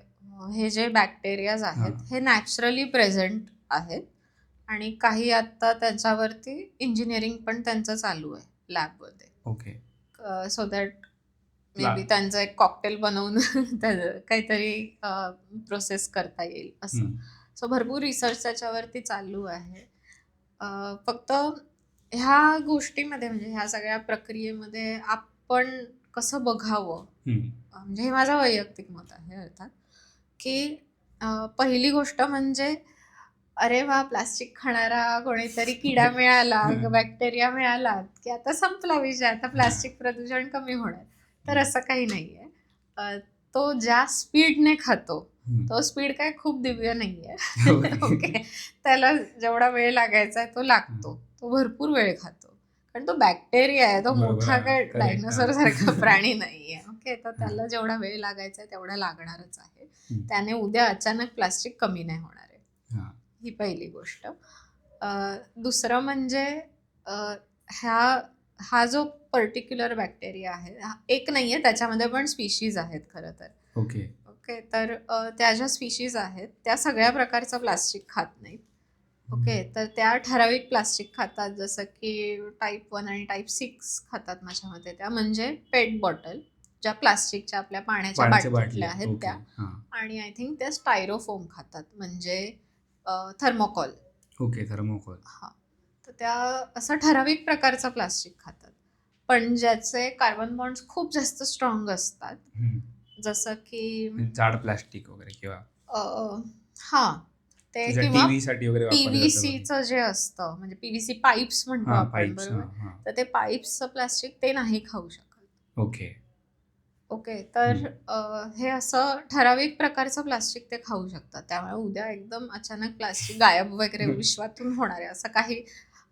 हे जे बॅक्टेरियाज आहेत हे नॅचरली प्रेझेंट आहेत आणि काही आता त्याच्यावरती इंजिनिअरिंग पण त्यांचं चालू आहे लॅबमध्ये. Okay, so that may be त्यांचं एक कॉकटेल बनवून काहीतरी प्रोसेस करता येईल असं. सो भरपूर रिसर्च त्याच्यावरती चालू आहे. फक्त ह्या गोष्टीमध्ये, म्हणजे ह्या सगळ्या प्रक्रियेमध्ये आपण कसं बघावं, म्हणजे हे माझं वैयक्तिक मत आहे अर्थात, की पहिली गोष्ट म्हणजे अरे वा, प्लास्टिक खाणारा कोणीतरी किडा मिळाला, बॅक्टेरिया मिळाला की आता संपला विषय, आता प्लास्टिक प्रदूषण कमी होणार. तर असं काही नाहीये. तो ज्या स्पीडने खातो तो स्पीड काय खूप दिव्य नाहीये. ओके, त्याला जेवढा वेळ लागायचा तो लागतो. तो भरपूर वेळ खातो, कारण तो बॅक्टेरिया आहे, तो बरोबर, मोठा हा, काय correct, डायनासोर हा. सारखा प्राणी नाहीये. ओके, तर त्याला जेवढा वेळ लागायचा आहे तेवढा लागणारच आहे. त्याने उद्या अचानक प्लास्टिक कमी नाही होणार आहे. हा. ही पहिली गोष्ट. दुसरं म्हणजे हा जो पर्टिक्युलर बॅक्टेरिया आहे, एक नाहीये, त्याच्यामध्ये पण स्पीशीज आहेत खरं तर. ओके. ओके, तर त्या ज्या स्पीशीज आहेत त्या सगळ्या प्रकारचं प्लास्टिक खात नाहीत. ओके, तर त्या ठराविक प्लास्टिक खातात, जसं की टाईप 1 आणि टाईप 6 खातात माझ्या मते. त्या म्हणजे पेट बॉटल, ज्या प्लास्टिकच्या आपल्या पाण्याच्या पाण्याच्या बाटल्या बाटल्या. आहेत ओके. त्या. हा. आणि आय थिंक त्या स्टायरोफोम खातात, म्हणजे थर्मोकॉल. Okay, thermocol. हा, तर त्या असं ठराविक प्रकारचं प्लास्टिक खातात, पण ज्याचे कार्बन बॉन्ड्स खूप जास्त स्ट्रॉंग असतात, जसं की जाड प्लास्टिक वगैरे किंवा हा ते, किंवा टीव्ही साठी वगैरे वापरलं जातं. पीव्हीसीचं जे असतं, म्हणजे पीव्हीसी पाईप्स म्हणतो हा, आपण, पाईप्स. बरोबर. तर ते पाईप्सचं प्लास्टिक ते नाही खाऊ शकत. ओके. ओके, तर हे असं ठराविक प्रकारचं प्लास्टिक ते खाऊ शकतात. त्यामुळे उद्या एकदम अचानक प्लास्टिक गायब वगैरे विश्वातून होणार आहे असं काही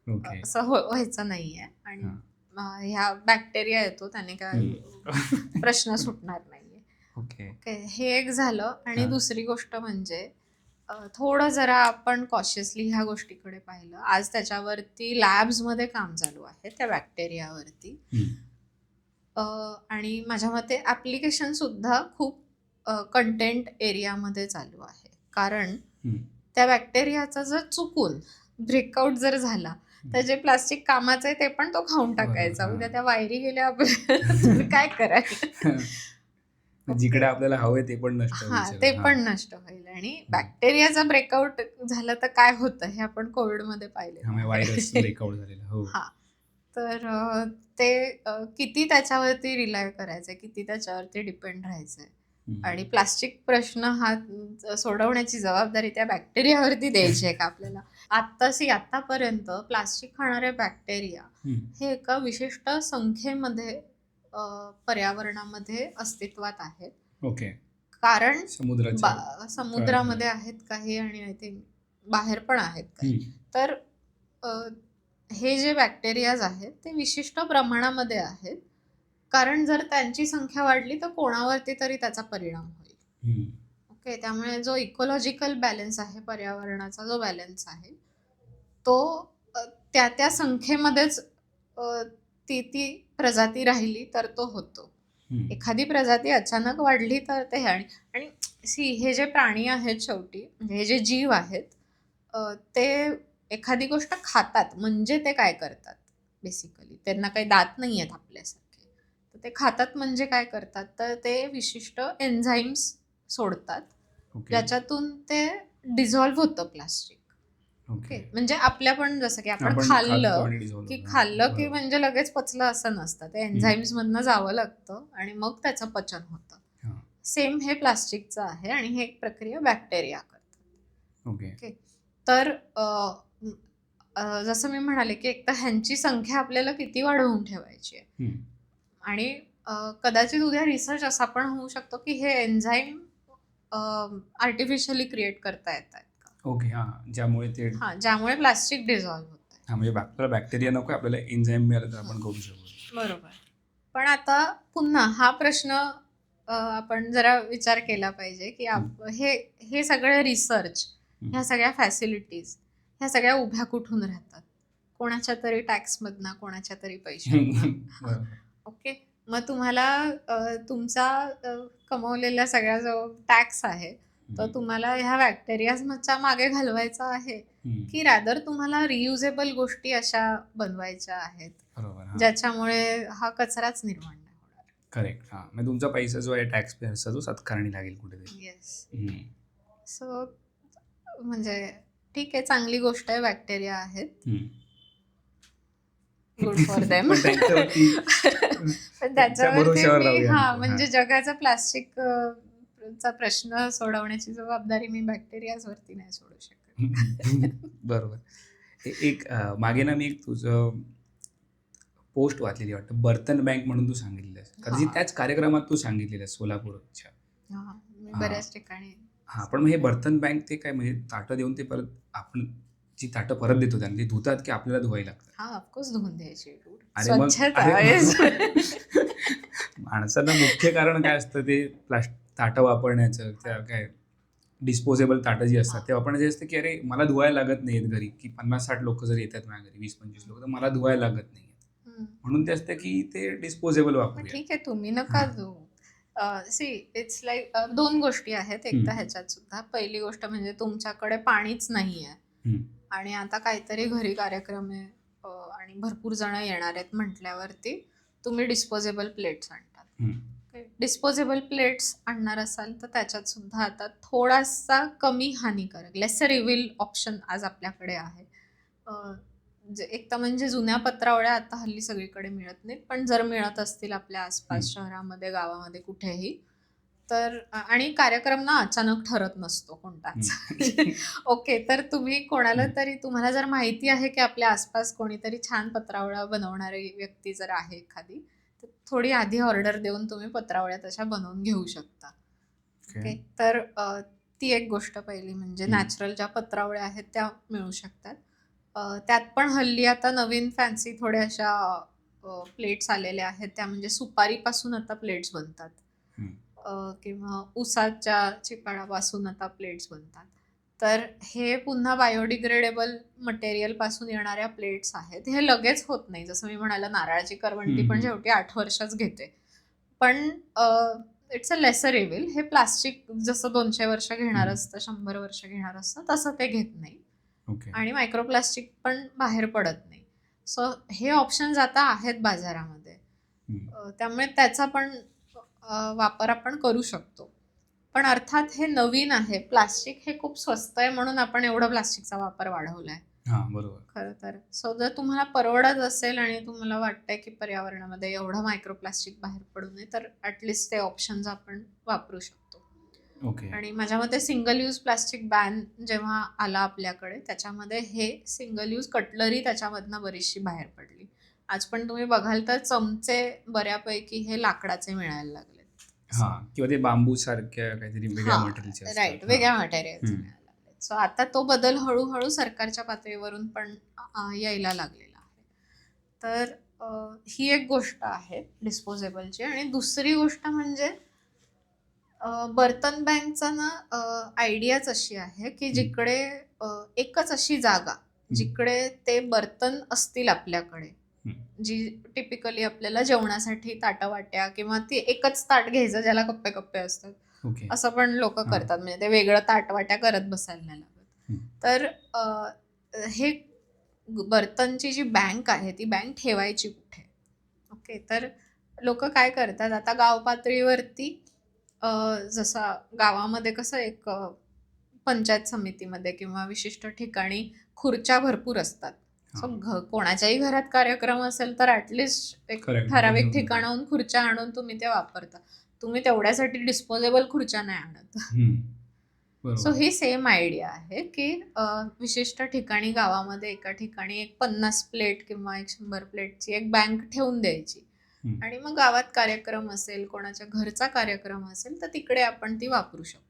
ओके. असं व्हायचं नाहीये. आणि ह्या बॅक्टेरिया येतो त्याने काय प्रश्न सुटणार नाहीये. ओके. ओके, हे एक झालं. आणि दुसरी गोष्ट म्हणजे थोडं जरा आपण कॉशियसली ह्या गोष्टीकडे पाहिलं. आज त्याच्यावरती लॅब्समध्ये काम चालू आहे त्या बॅक्टेरियावरती. आणि माझ्या मते ॲप्लिकेशन सुद्धा खूप कंटेंट एरियामध्ये चालू आहे, कारण त्या बॅक्टेरियाचा जर चुकून ब्रेकआउट जर झाला तर जे प्लास्टिक कामाचं आहे ते पण तो खाऊन टाकायचा. उद्या त्या वायरी गेल्या आपल्याला काय करायचं. जिकडे आपल्याला हवंय ते पण नष्ट होईल. हा, ते पण नष्ट होईल. आणि बॅक्टेरियाचा ब्रेकआउट झालं तर काय होतं हे आपण कोविडमध्ये पाहिलं, व्हायरस ब्रेकआउट झालेला. हो. हा, तर ते किती त्याच्यावरती रिलाय करायचंय, किती त्याच्यावरती डिपेंड राहायचंय. आणि प्लास्टिक प्रश्न हा सोडवण्याची जबाबदारी त्या बॅक्टेरियावरती द्यायची आहे का आपल्याला. आतापर्यंत प्लास्टिक खाणारे बॅक्टेरिया हे एका विशिष्ट संख्येमध्ये पर्यावरणामध्ये अस्तित्वात आहेत. ओके. कारण समुद्रामध्ये आहेत काही, आणि आय थिंक बाहेर पण आहेत काही. तर हे जे बॅक्टेरियाज आहेत ते विशिष्ट प्रमाणामध्ये आहेत, कारण जर त्यांची संख्या वाढली तर कोणावरती तरी त्याचा परिणाम होईल. ओके, त्यामुळे जो इकोलॉजिकल बॅलन्स आहे, पर्यावरणाचा जो बॅलन्स आहे, तो त्या संख्येमध्येच ती प्रजाती राहिली तर तो होतो. एखादी प्रजाती अचानक वाढली तर ते आणि हे जे प्राणी आहेत, शेवटी म्हणजे हे जे जीव आहेत ते एखादी गोष्ट खातात म्हणजे ते काय करतात, बेसिकली त्यांना काही दात नाही आहेत आपल्यासारखे, तर ते खातात म्हणजे काय करतात, तर ते विशिष्ट एन्झाईम्स सोडतात ज्याच्यातून ते डिझॉल्व्ह होतं प्लास्टिक. ओके, म्हणजे आपल्या पण जसं की आपण खाल्लं की म्हणजे लगेच पचलं असं नसतं, ते एन्झाईम्स मधनं जावं लागतं आणि मग त्याचं पचन होतं. सेम हे प्लास्टिकचं आहे आणि हे एक प्रक्रिया बॅक्टेरिया करतात. ओके, तर जसं मी म्हणाले की एक तर ह्यांची संख्या आपल्याला किती वाढवून ठेवायची आहे, आणि कदाचित उद्या रिसर्च असा पण होऊ शकतो की हे एन्झाईम आर्टिफिशियली क्रिएट करता येतात का. ओके. ज्यामुळे प्लास्टिक डिझॉल्व्ह होतं. म्हणजे आपल्याला बॅक्टेरिया नको, आपल्याला एन्झाईम मिळालं तर आपण करू शकतो. बरोबर. पण आता पुन्हा हा प्रश्न आपण जरा विचार केला पाहिजे की हे सगळे रिसर्च, ह्या सगळ्या फॅसिलिटीज, ह्या सगळ्या उभ्या कुठून राहतात, कोणाच्या तरी टॅक्समधनं, कोणाच्या तरी पैशांना. ओके, मग तुम्हाला तुमचा कमवलेला सगळा जो टॅक्स आहे तो तुम्हाला ह्या बॅक्टेरियाच्या मागे घालवायचा आहे, की रॅदर तुम्हाला रियुजेबल गोष्टी अशा बनवायच्या आहेत ज्याच्यामुळे हा कचराच निर्माण नाही होणार. करेक्ट. हा, म्हणजे तुमचा पैसा जो आहे टॅक्स पेअरचा तो सत्कारणी लागेल कुठेतरी. येस. सो म्हणजे ठीक आहे, चांगली गोष्ट आहे, बॅक्टेरिया आहेत, गुड फॉर देम. पण त्याच्यावरती म्हणजे जगाचा प्लास्टिक चा प्रश्न सोडवण्याची जबाबदारी मी बॅक्टेरियावरती नाही सोडू शकत. बरोबर. एक मागे ना मी एक तुझं पोस्ट वाचलेली वाटतं, बर्तन बँक म्हणून तू सांगितलेस, कधी त्याच कार्यक्रमात तू सांगितलेलं सोलापूरच्या. बऱ्याच ठिकाणी. पण मग हे बर्तन बँक ते काय, म्हणजे ताटं देऊन ते परत आपण जी ताटं परत देतो त्यांना ती धुतात की आपल्याला धुवायला लागतात? हा ऑफकोर्स धुवून द्यायची. अरे मग स्वच्छता अरे is- माणसांना मुख्य कारण काय असतं ते ताटं वापरण्याचं, त्या काय डिस्पोजेबल ताटं जी असतात ते वापरण्याचे असते की अरे मला धुवायला लागत नाहीत घरी, की 50-60 लोक जर येतात माझ्या घरी, 20-25 लोक, तर मला धुवायला लागत नाही. हम्म. म्हणून ते असतं की ते डिस्पोजेबल मग वापरूया. ठीक आहे, तुम्ही नका हा. धुवू. सी इट्स लाईक दोन गोष्टी आहेत. एक तर हम्म. ह्याच्यात सुद्धा पहिली गोष्ट म्हणजे तुमच्याकडे पाणीच नाही आहे हम्म. आणि आता काहीतरी घरी कार्यक्रम आहे आणि भरपूर जण येणार आहेत म्हटल्यावरती तुम्ही डिस्पोजेबल प्लेट्स आणतात. हम्म. डिस्पोजेबल प्लेट्स आणणार असाल तर त्याच्यात सुद्धा आता थोडासा कमी हानिकारक लेसर इव्हिल ऑप्शन आज आपल्याकडे आहे. एक तर म्हणजे जुन्या पत्रावळ्या आता हल्ली सगळीकडे मिळत नाहीत, पण जर मिळत असतील आपल्या आसपास शहरामध्ये गावामध्ये कुठेही तर आणि कार्यक्रम ना अचानक ठरत नसतो कोणताच. ओके, तर तुम्ही कोणाला तरी तुम्हाला जर माहिती आहे की आपल्या आसपास कोणीतरी छान पत्रावळ्या बनवणारी व्यक्ती जर आहे एखादी, तर थोडी आधी ऑर्डर देऊन तुम्ही पत्रावळ्या तशा बनवून घेऊ शकता. ओके, तर ती एक गोष्ट पहिली म्हणजे नॅचरल ज्या पत्रावळ्या आहेत त्या मिळू शकतात. त्यात पण हल्ली आता नवीन फॅन्सी थोड्याशा प्लेट्स आलेल्या आहेत, त्या म्हणजे सुपारीपासून आता प्लेट्स बनतात किंवा उसाच्या चिपाडापासून आता प्लेट्स बनतात. तर हे पुन्हा बायोडिग्रेडेबल मटेरियलपासून येणाऱ्या प्लेट्स आहेत. हे लगेच होत नाही, जसं मी म्हणाला नारळाची करवंटी पण शेवटी 8 वर्षच घेते, पण इट्स अ लेसर इव्हिल. हे प्लास्टिक जसं 200 वर्ष घेणार असतं, 100 वर्ष घेणार असतं, तसं ते घेत नाही आणि मायक्रोप्लास्टिक पण बाहेर पडत नाही. सो हे ऑप्शन्स आता आहेत बाजारामध्ये, त्यामुळे त्याचा पण वापर आपण करू शकतो. पण अर्थात हे नवीन आहे, प्लास्टिक हे खूप स्वस्त आहे म्हणून आपण एवढा प्लास्टिकचा वापर वाढवलाय बरोबर. खरं तर. सो जर तुम्हाला परवडत असेल आणि तुम्हाला वाटतंय की पर्यावरणामध्ये एवढं मायक्रोप्लास्टिक बाहेर पडू नये, तर ॲटलिस्ट ते ऑप्शन्स आपण वापरू शकतो. आणि माझ्या मते सिंगल यूज प्लास्टिक बॅन जेव्हा आला आपल्याकडे, त्याच्यामध्ये हे सिंगल यूज कटलरी त्याच्यामधनं बरीचशी बाहेर पडली. आज पण तुम्ही बघाल तर चमचे बऱ्यापैकी हे लाकडाचे मिळायला लागले किंवा ते बांबू सारख्या काहीतरी वेगळ्या मटेरियलचे असतात. राईट, वेगळ्या मटेरियलचे मिळायला लागले. सो आता तो बदल हळूहळू सरकारच्या पातळीवरून पण यायला लागलेला आहे. तर ही एक गोष्ट आहे डिस्पोजेबलची. आणि दुसरी गोष्ट म्हणजे बर्तन बँकचा ना आयडियाच अशी आहे की जिकडे एकच अशी जागा जिकडे ते बर्तन असतील आपल्याकडे, जी टिपिकली आपल्याला जेवणासाठी ताटवाट्या किंवा ती एकच ताट घ्यायचं ज्याला कप्पे कप्पे असतात, असं पण लोक करतात, म्हणजे ते वेगळं ताटवाट्या करत बसायला नाही लागत. तर हे बर्तनची जी बँक आहे ती बँक ठेवायची कुठे? ओके, तर लोक काय करतात आता गाव पातळीवरती, जसा गावामध्ये कसं एक पंचायत समितीमध्ये किंवा विशिष्ट ठिकाणी खुर्च्या भरपूर असतात. सो कोणाच्याही घरात कार्यक्रम असेल तर ऍटलिस्ट एक ठराविक ठिकाणाहून खुर्च्या आणून तुम्ही ते वापरता. तुम्ही तेवढ्यासाठी डिस्पोजेबल खुर्च्या नाही आणत. सो ही सेम आयडिया आहे की विशिष्ट ठिकाणी गावामध्ये एका ठिकाणी एक 50 प्लेट किंवा 100 प्लेटची एक बँक ठेवून द्यायची आणि मग गावात कार्यक्रम असेल, कोणाच्या घरचा कार्यक्रम असेल, तर तिकडे आपण ती वापरू शकतो.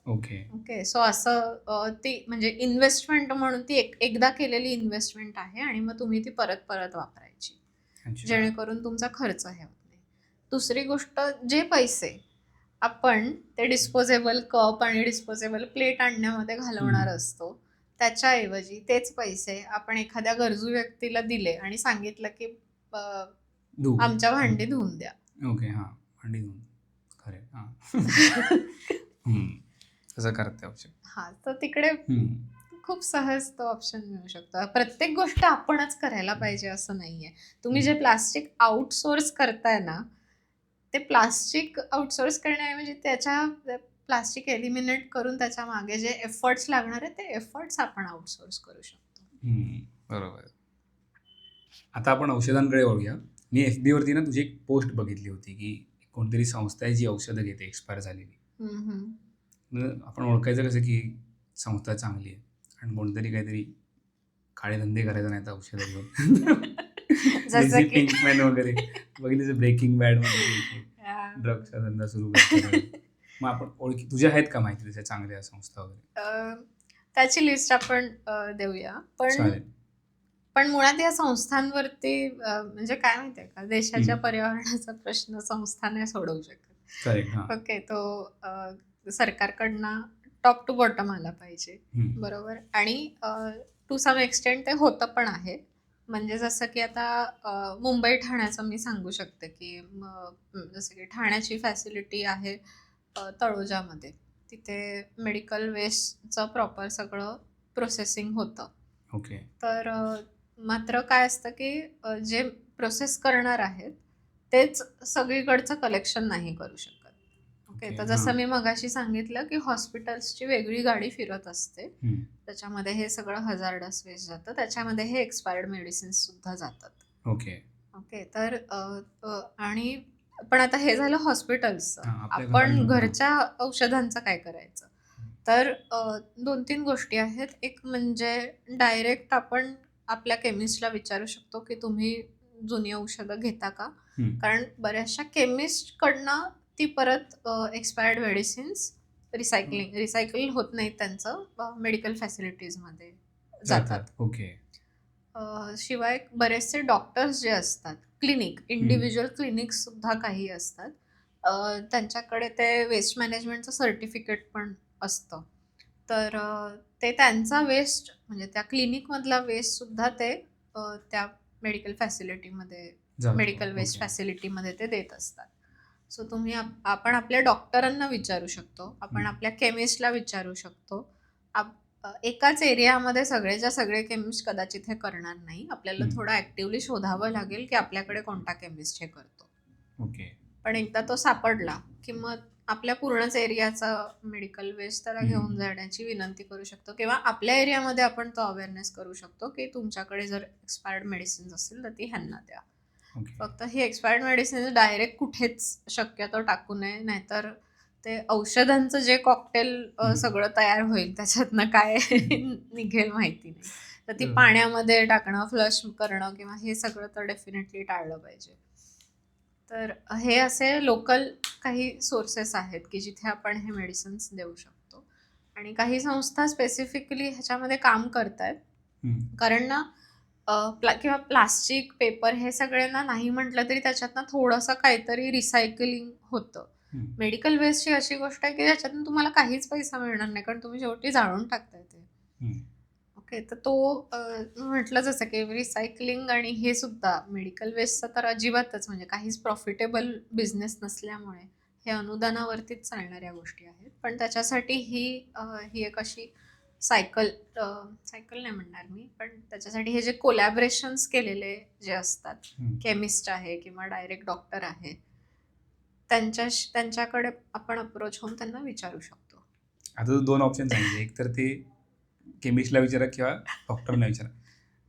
ओके, सो असं ती म्हणजे इन्व्हेस्टमेंट म्हणून ती एकदा केलेली इन्व्हेस्टमेंट आहे आणि मग तुम्ही ती परत परत वापरायची, जेणेकरून तुमचा खर्च हे होत नाही. दुसरी गोष्ट, जे पैसे आपण ते डिस्पोजेबल कप आणि डिस्पोजेबल प्लेट आणण्यामध्ये घालवणार असतो, त्याच्याऐवजी तेच पैसे आपण एखाद्या गरजू व्यक्तीला दिले आणि सांगितलं की आमच्या भांडी धुवून द्या. भांडी धुवून, खरे तसं करते ऑप्शन. तर तिकडे खूप सहज तो ऑप्शन मिळू शकतो. प्रत्येक गोष्ट आपणच करायला पाहिजे असं नाहीये. तुम्ही जे प्लास्टिक आउटसोर्स करताय ना, ते प्लास्टिक आउटसोर्स करण्याऐवजी त्याच्या प्लास्टिक एलिमिनेट करून त्याच्या मागे जे एफर्ट्स लागणार आहे ते एफर्ट्स आपण आउटसोर्स करू शकतो. बरोबर. आता आपण औषधांकडे वळूया. मी FB वरती ना तुझी एक पोस्ट बघितली होती की कोणतरी संस्था आहे जी औषधं घेते एक्सपायर झालेली. आपण ओळखायचं कसं की संस्था चांगली आहे आणि कोणतरी काहीतरी काळे धंदे करायचं नाही तर औषधं घेऊन. जसं पिंकमॅन वगैरे बघितलं, ब्रेकिंग बॅड मध्ये ड्रग्सचा धंदा सुरू करतात. मग आपण तुझ्या आहेत का माहिती तशा चांगल्या संस्था वगैरे? त्याची लिस्ट आपण देऊया. पण चालेल. पण मुळात या संस्थांवरती म्हणजे काय माहितीये का, देशाच्या हम्म. पर्यावरणाचा प्रश्न संस्था नाही सोडवू शकत. करेक्ट. हां. ओके, तो सरकारकडनं टॉप टू बॉटम आला पाहिजे. हम्म. बरोबर. आणि टू सम एक्सटेंट ते होतं पण आहे. म्हणजे जसं की आता मुंबई ठाण्याचं मी सांगू शकते की जसं की ठाण्याची फॅसिलिटी आहे तळोजामध्ये. तिथे मेडिकल वेस्टचं प्रॉपर सगळं प्रोसेसिंग होतं. ओके. तर मात्र काय असतं की जे प्रोसेस करणार आहेत तेच सगळीकडचं कलेक्शन नाही करू शकत. Okay, okay. तर जसं हां. मी मगाशी सांगितलं की हॉस्पिटल्सची वेगळी गाडी फिरत असते. हम्म. त्याच्यामध्ये हे सगळं हजार्डस वेस्ट जातं. त्याच्यामध्ये हे एक्सपायर्ड मेडिसिन्स सुद्धा जातात. ओके. ओके, तर आणि पण आता हे झालं हॉस्पिटल्सचं. हां, आपल्या आपण घरांमध्ये. हां. घरच्या औषधांचं काय करायचं? तर 2-3 गोष्टी आहेत. एक म्हणजे डायरेक्ट आपण आपल्या केमिस्टला विचारू शकतो की तुम्ही जुनी औषधं घेता का? हम्म. कारण बऱ्याचशा केमिस्टकडनं ती परत एक्सपायर्ड मेडिसिन्स रिसायकल होत नाहीत, त्यांचं मेडिकल फॅसिलिटीजमध्ये जातात. ओके. शिवाय बरेचसे डॉक्टर्स जे असतात, इंडिव्हिज्युअल क्लिनिक्स सुद्धा काही असतात. त्यांच्याकडे ते वेस्ट मॅनेजमेंटचं सर्टिफिकेट पण असतं. तर ते त्यांचा वेस्ट म्हणजे त्या क्लिनिकमधला वेस्ट सुद्धा ते त्या मेडिकल जातो. Waste okay. फॅसिलिटीमध्ये ते देत असतात. सो तुम्ही आपण आपल्या डॉक्टरांना विचारू शकतो, आपण आपल्या केमिस्टला विचारू शकतो. एकाच एरियामध्ये सगळेच्या सगळे केमिस्ट कदाचित हे करणार नाही. आपल्याला हम्म. थोडं ऍक्टिव्हली शोधावं लागेल की आपल्याकडे कोणता केमिस्ट हे करतो. ओके. पण एकदा तो सापडला की मग आपल्या पूर्णच एरियाचा मेडिकल वेस्ट त्याला घेऊन जाण्याची विनंती करू शकतो, किंवा आपल्या एरियामध्ये आपण तो अवेअरनेस करू शकतो की तुमच्याकडे जर एक्सपायर्ड मेडिसिन्स असतील तर ती ह्यांना द्या. ओके. फक्त ही एक्सपायर्ड मेडिसिन डायरेक्ट कुठेच शक्यतो टाकू नये, नाहीतर ते औषधांचं जे कॉकटेल सगळं तयार होईल त्याच्यातनं काय निघेल माहिती नाही. तर ती पाण्यामध्ये टाकणं, फ्लश करणं किंवा हे सगळं तर डेफिनेटली टाळलं पाहिजे. तर हे असे लोकल काही सोर्सेस आहेत की जिथे आपण हे मेडिसिन्स देऊ शकतो. आणि काही संस्था स्पेसिफिकली ह्याच्यामध्ये काम करतायत. कारण ना किंवा प्लास्टिक, पेपर हे सगळ्यांना नाही म्हटलं तरी त्याच्यातनं थोडंसं काहीतरी रिसायकलिंग होतं. मेडिकल वेस्ट ही अशी गोष्ट आहे की ज्याच्यातून तुम्हाला काहीच पैसा मिळणार नाही, कारण तुम्ही शेवटी जाळून टाकताय ते. ओके, तर तो म्हटलं जसं की रिसायकलिंग आणि हे सुद्धा मेडिकल वेस्टचं तर अजिबातच म्हणजे काहीच प्रॉफिटेबल बिझनेस नसल्यामुळे हे अनुदानावरतीच चालणाऱ्या गोष्टी आहेत. पण त्याच्यासाठी ही एक अशी सायकल नाही म्हणणार मी, पण त्याच्यासाठी हे जे कोलॅबरेशन्स केलेले जे असतात, केमिस्ट आहे किंवा डायरेक्ट डॉक्टर आहे, त्यांच्याकडे आपण अप्रोच होऊन त्यांना विचारू शकतो. आता तू 2 ऑप्शन सांगितले. एक तर ते केमिस्टला विचारा किंवा डॉक्टरना विचारा.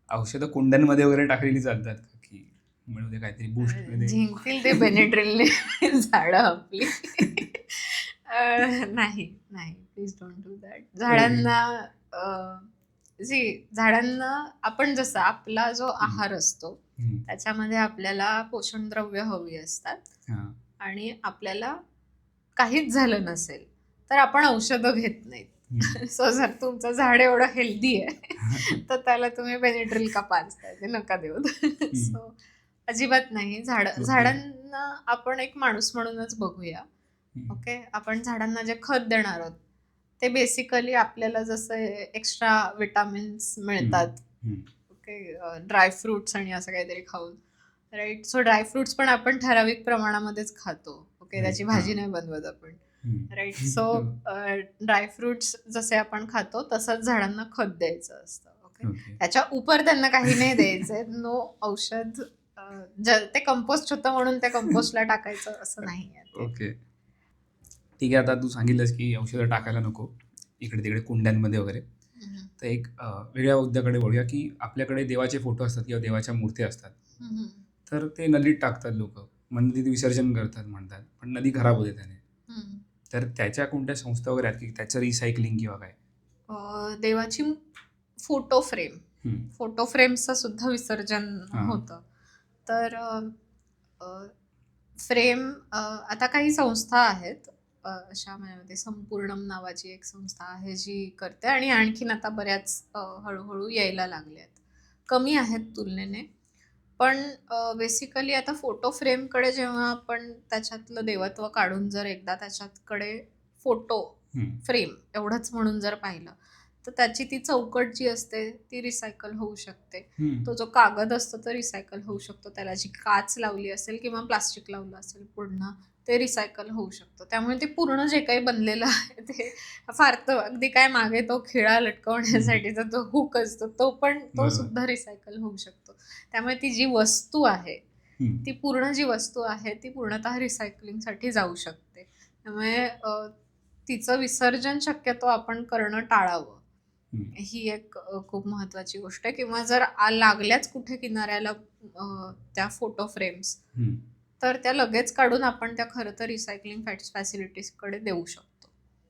औषधं कुंड्यांमध्ये वगैरे टाकलेली चालतात का, की म्हणजे काहीतरी बूस्ट जिंकतील ते बेनेड्रिलने झाडं आपली. नाही, प्लीज डोंट डू दॅट. झाडांना आपण जसं आपला जो आहार असतो त्याच्यामध्ये आपल्याला पोषण द्रव्य हवी असतात, आणि आपल्याला काहीच झालं नसेल तर आपण औषधं घेत नाहीत. सो जर तुमचं झाड एवढं हेल्दी आहे तर त्याला तुम्ही बेनेड्रिल का पाजताय, ते नका देऊ. सो अजिबात नाही. झाडांना आपण एक माणूस म्हणूनच बघूया. ओके, आपण झाडांना जे खत देणार आहोत ते बेसिकली आपल्याला जसं एक्स्ट्रा विटामिन्स मिळतात, ओके, ड्रायफ्रुट्स आणि असं काहीतरी खाऊन, राईट. सो ड्रायफ्रुट्स पण आपण ठराविक प्रमाणामध्येच खातो. ओके, त्याची भाजी नाही बनवत आपण, राईट. सो ड्रायफ्रुट्स जसे आपण खातो तसंच झाडांना खत द्यायचं असतं. ओके, त्याच्या उपर त्यांना काही नाही द्यायचं. नो औषध. ते कंपोस्ट होतं म्हणून त्या कंपोस्टला टाकायचं असं नाही आहे. ओके, ठीक आहे. आता तू सांगितलंस की औषधं टाकायला नको इकडे तिकडे कुंड्यांमध्ये वगैरे. तर एक वेगळ्या मुद्द्याकडे वळूया की आपल्याकडे देवाचे फोटो असतात किंवा देवाच्या मूर्ती असतात, तर ते नदीत टाकतात लोक, नदीत विसर्जन करतात म्हणतात, पण नदी खराब होते त्याने. तर त्याच्या कोणत्या संस्था वगैरे आहेत की त्याचं रिसायकलिंग किंवा काय? देवाची फोटो फ्रेमचं सुद्धा विसर्जन होतं. तर फ्रेम आता काही संस्था आहेत अशा म्हणजे संपूर्णम नावाची एक संस्था आहे जी करते, आणि आणखीन आता बऱ्याच हळूहळू यायला लागल्या आहेत. कमी आहेत तुलनेने, पण बेसिकली आता फोटो फ्रेमकडे जेव्हा आपण त्याच्यातलं देवत्व काढून जर एकदा त्याच्याकडे फोटो फ्रेम एवढंच म्हणून जर पाहिलं, तर त्याची ती चौकट जी असते ती रिसायकल होऊ शकते. तो जो कागद असतो तो रिसायकल होऊ शकतो, त्याला जी काच लावली असेल किंवा प्लास्टिक लावलं असेल पुन्हा ते रिसायकल होऊ शकतं. त्यामुळे ते पूर्ण जे काही बनलेलं आहे ते फार तर अगदी काय मागे तो खिळा लटकवण्यासाठीचा जो हुक असतो तो बरोबर. सुद्धा रिसायकल होऊ शकतो. त्यामुळे ती जी वस्तू आहे ती पूर्णतः रिसायकलिंगसाठी जाऊ शकते. त्यामुळे तिचं विसर्जन शक्यतो आपण करणं टाळावं. ही एक खूप महत्वाची गोष्ट आहे. किंवा जर लागल्याच कुठे किनाऱ्याला त्या फोटो फ्रेम्स, तर त्या लगेच काढून आपण त्या खरं तर रिसायकलिंग फॅसिलिटीजकडे देऊ शकतो.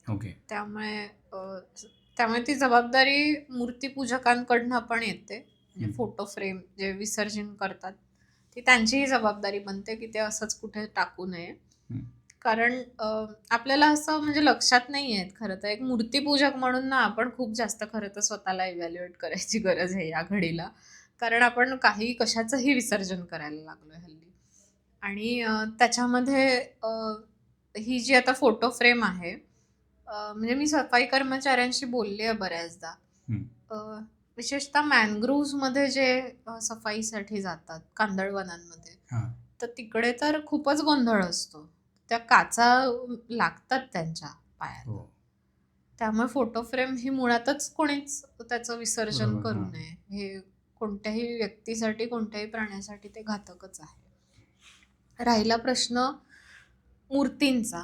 ओके. त्यामुळे ती जबाबदारी मूर्तीपूजकांकडनं पण येते. म्हणजे फोटो फ्रेम जे विसर्जन करतात ती त्यांचीही जबाबदारी बनते की ते असंच कुठे टाकू नये. कारण आपल्याला असं म्हणजे लक्षात नाही आहेत खरं तर, एक मूर्तीपूजक म्हणून ना आपण खूप जास्त खरं तर स्वतःला इव्हॅल्युएट करायची गरज आहे या घडीला. कारण आपण काही कशाचंही विसर्जन करायला लागलोय हल्ली. आणि त्याच्यामध्ये ही जी आता फोटो फ्रेम आहे, म्हणजे मी सफाई कर्मचाऱ्यांशी बोलली आहे बऱ्याचदा. विशेषतः मॅनग्रोव्हमध्ये जे सफाईसाठी जातात कांदळवनांमध्ये, तर तिकडे तर खूपच गोंधळ असतो. त्या काचा लागतात त्यांच्या पायाला. त्यामुळे फोटो फ्रेम ही मुळातच कोणीच त्याचं विसर्जन करू नये. हे कोणत्याही व्यक्तीसाठी कोणत्याही प्राण्यासाठी ते घातकच आहे. राहिला प्रश्न मूर्तींचा.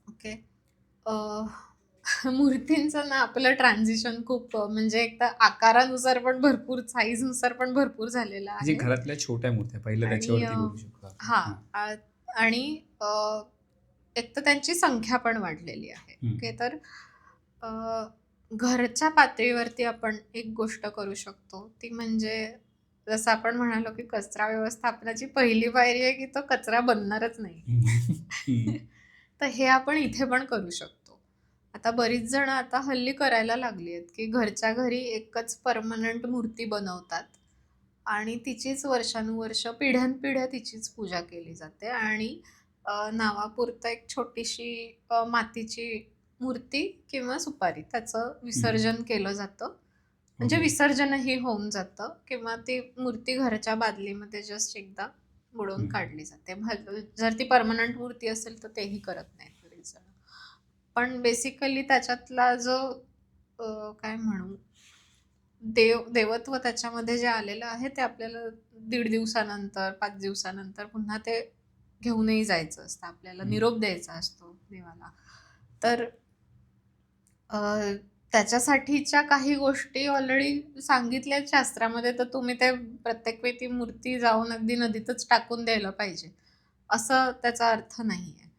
ओके. मूर्तींचं ना आपलं ट्रान्झिशन खूप म्हणजे एक तर आकारानुसार पण भरपूर, साईजनुसार पण भरपूर झालेलं आहे. घरातल्या छोट्या मूर्त्या पहिलं त्याच्यावरती बोलू शकतो. हा, आणि एक तर त्यांची संख्या पण वाढलेली आहे. ओके. तर घरच्या पातळीवरती आपण एक गोष्ट करू शकतो, ती म्हणजे जसं आपण म्हणालो की कचरा व्यवस्थापनाची पहिली पायरी आहे की तो कचरा बनणारच नाही. तर हे आपण इथे पण करू शकतो. आता बरीच जण आता हल्ली करायला लागली आहेत की घरच्या घरी एकच परमनंट मूर्ती बनवतात आणि तिचीच वर्षानुवर्ष पिढ्यानपिढ्या तिचीच पूजा केली जाते. आणि नावापुरतं एक छोटीशी मातीची मूर्ती किंवा सुपारी त्याचं विसर्जन केलं जातं. म्हणजे विसर्जनही होऊन जातं, किंवा ती मूर्ती घरच्या बादलीमध्ये जस्ट एकदा बुडवून काढली जाते. जर ती परमनंट मूर्ती असेल तर तेही करत नाहीत बरेच जण. पण बेसिकली त्याच्यातला जो काय म्हणू देवत्व त्याच्यामध्ये जे आलेलं आहे ते आपल्याला 1.5 दिवसानंतर 5 दिवसानंतर पुन्हा ते घेऊनही जायचं असतं, आपल्याला निरोप द्यायचा असतो देवाला. तर त्याच्यासाठीच्या काही गोष्टी ऑलरेडी सांगितल्या शास्त्रामध्ये, तर तुम्ही ते प्रत्येक वेळी ती मूर्ती जाऊन अगदी नदीतच टाकून द्यायला पाहिजे असं त्याचा अर्थ नाही आहे.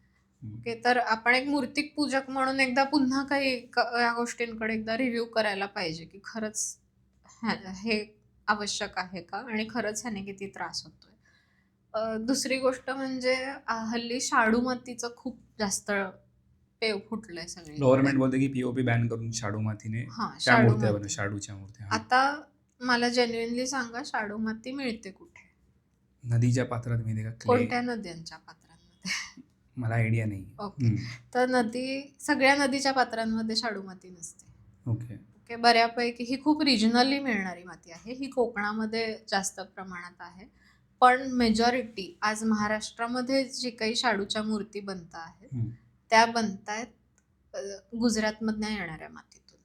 ओके. तर आपण एक मूर्तिक पूजक म्हणून एकदा पुन्हा काही या गोष्टींकडे एकदा रिव्ह्यू करायला पाहिजे की खरंच हे आवश्यक आहे का, आणि खरंच ह्याने किती त्रास होतोय. दुसरी गोष्ट म्हणजे हल्ली शाडू मातीचं खूप जास्त पेव फुटलंय सगळे. गव्हर्नमेंट बोलते की पीओपी बॅन करून शाडू मातीने शाडूच्या मूर्त्या. आता मला जेन्युइनली सांगा, शाडू माती मिळते कुठे? नदीच्या पात्रात मिळते का? कोणत्या नद्यांच्या पात्रांमध्ये? मला आयडिया नाही. ओके. तर सगळ्या नदीच्या पात्रांमध्ये शाडू माती नसते. ओके. बऱ्यापैकी ही खूप रिजनली मिळणारी माती आहे. ही कोकणामध्ये जास्त प्रमाणात आहे. पण मेजॉरिटी आज महाराष्ट्रामध्ये जी काही शाडूच्या मूर्ती बनत आहेत त्या बनतायत गुजरातमधनं येणाऱ्या मातीतून.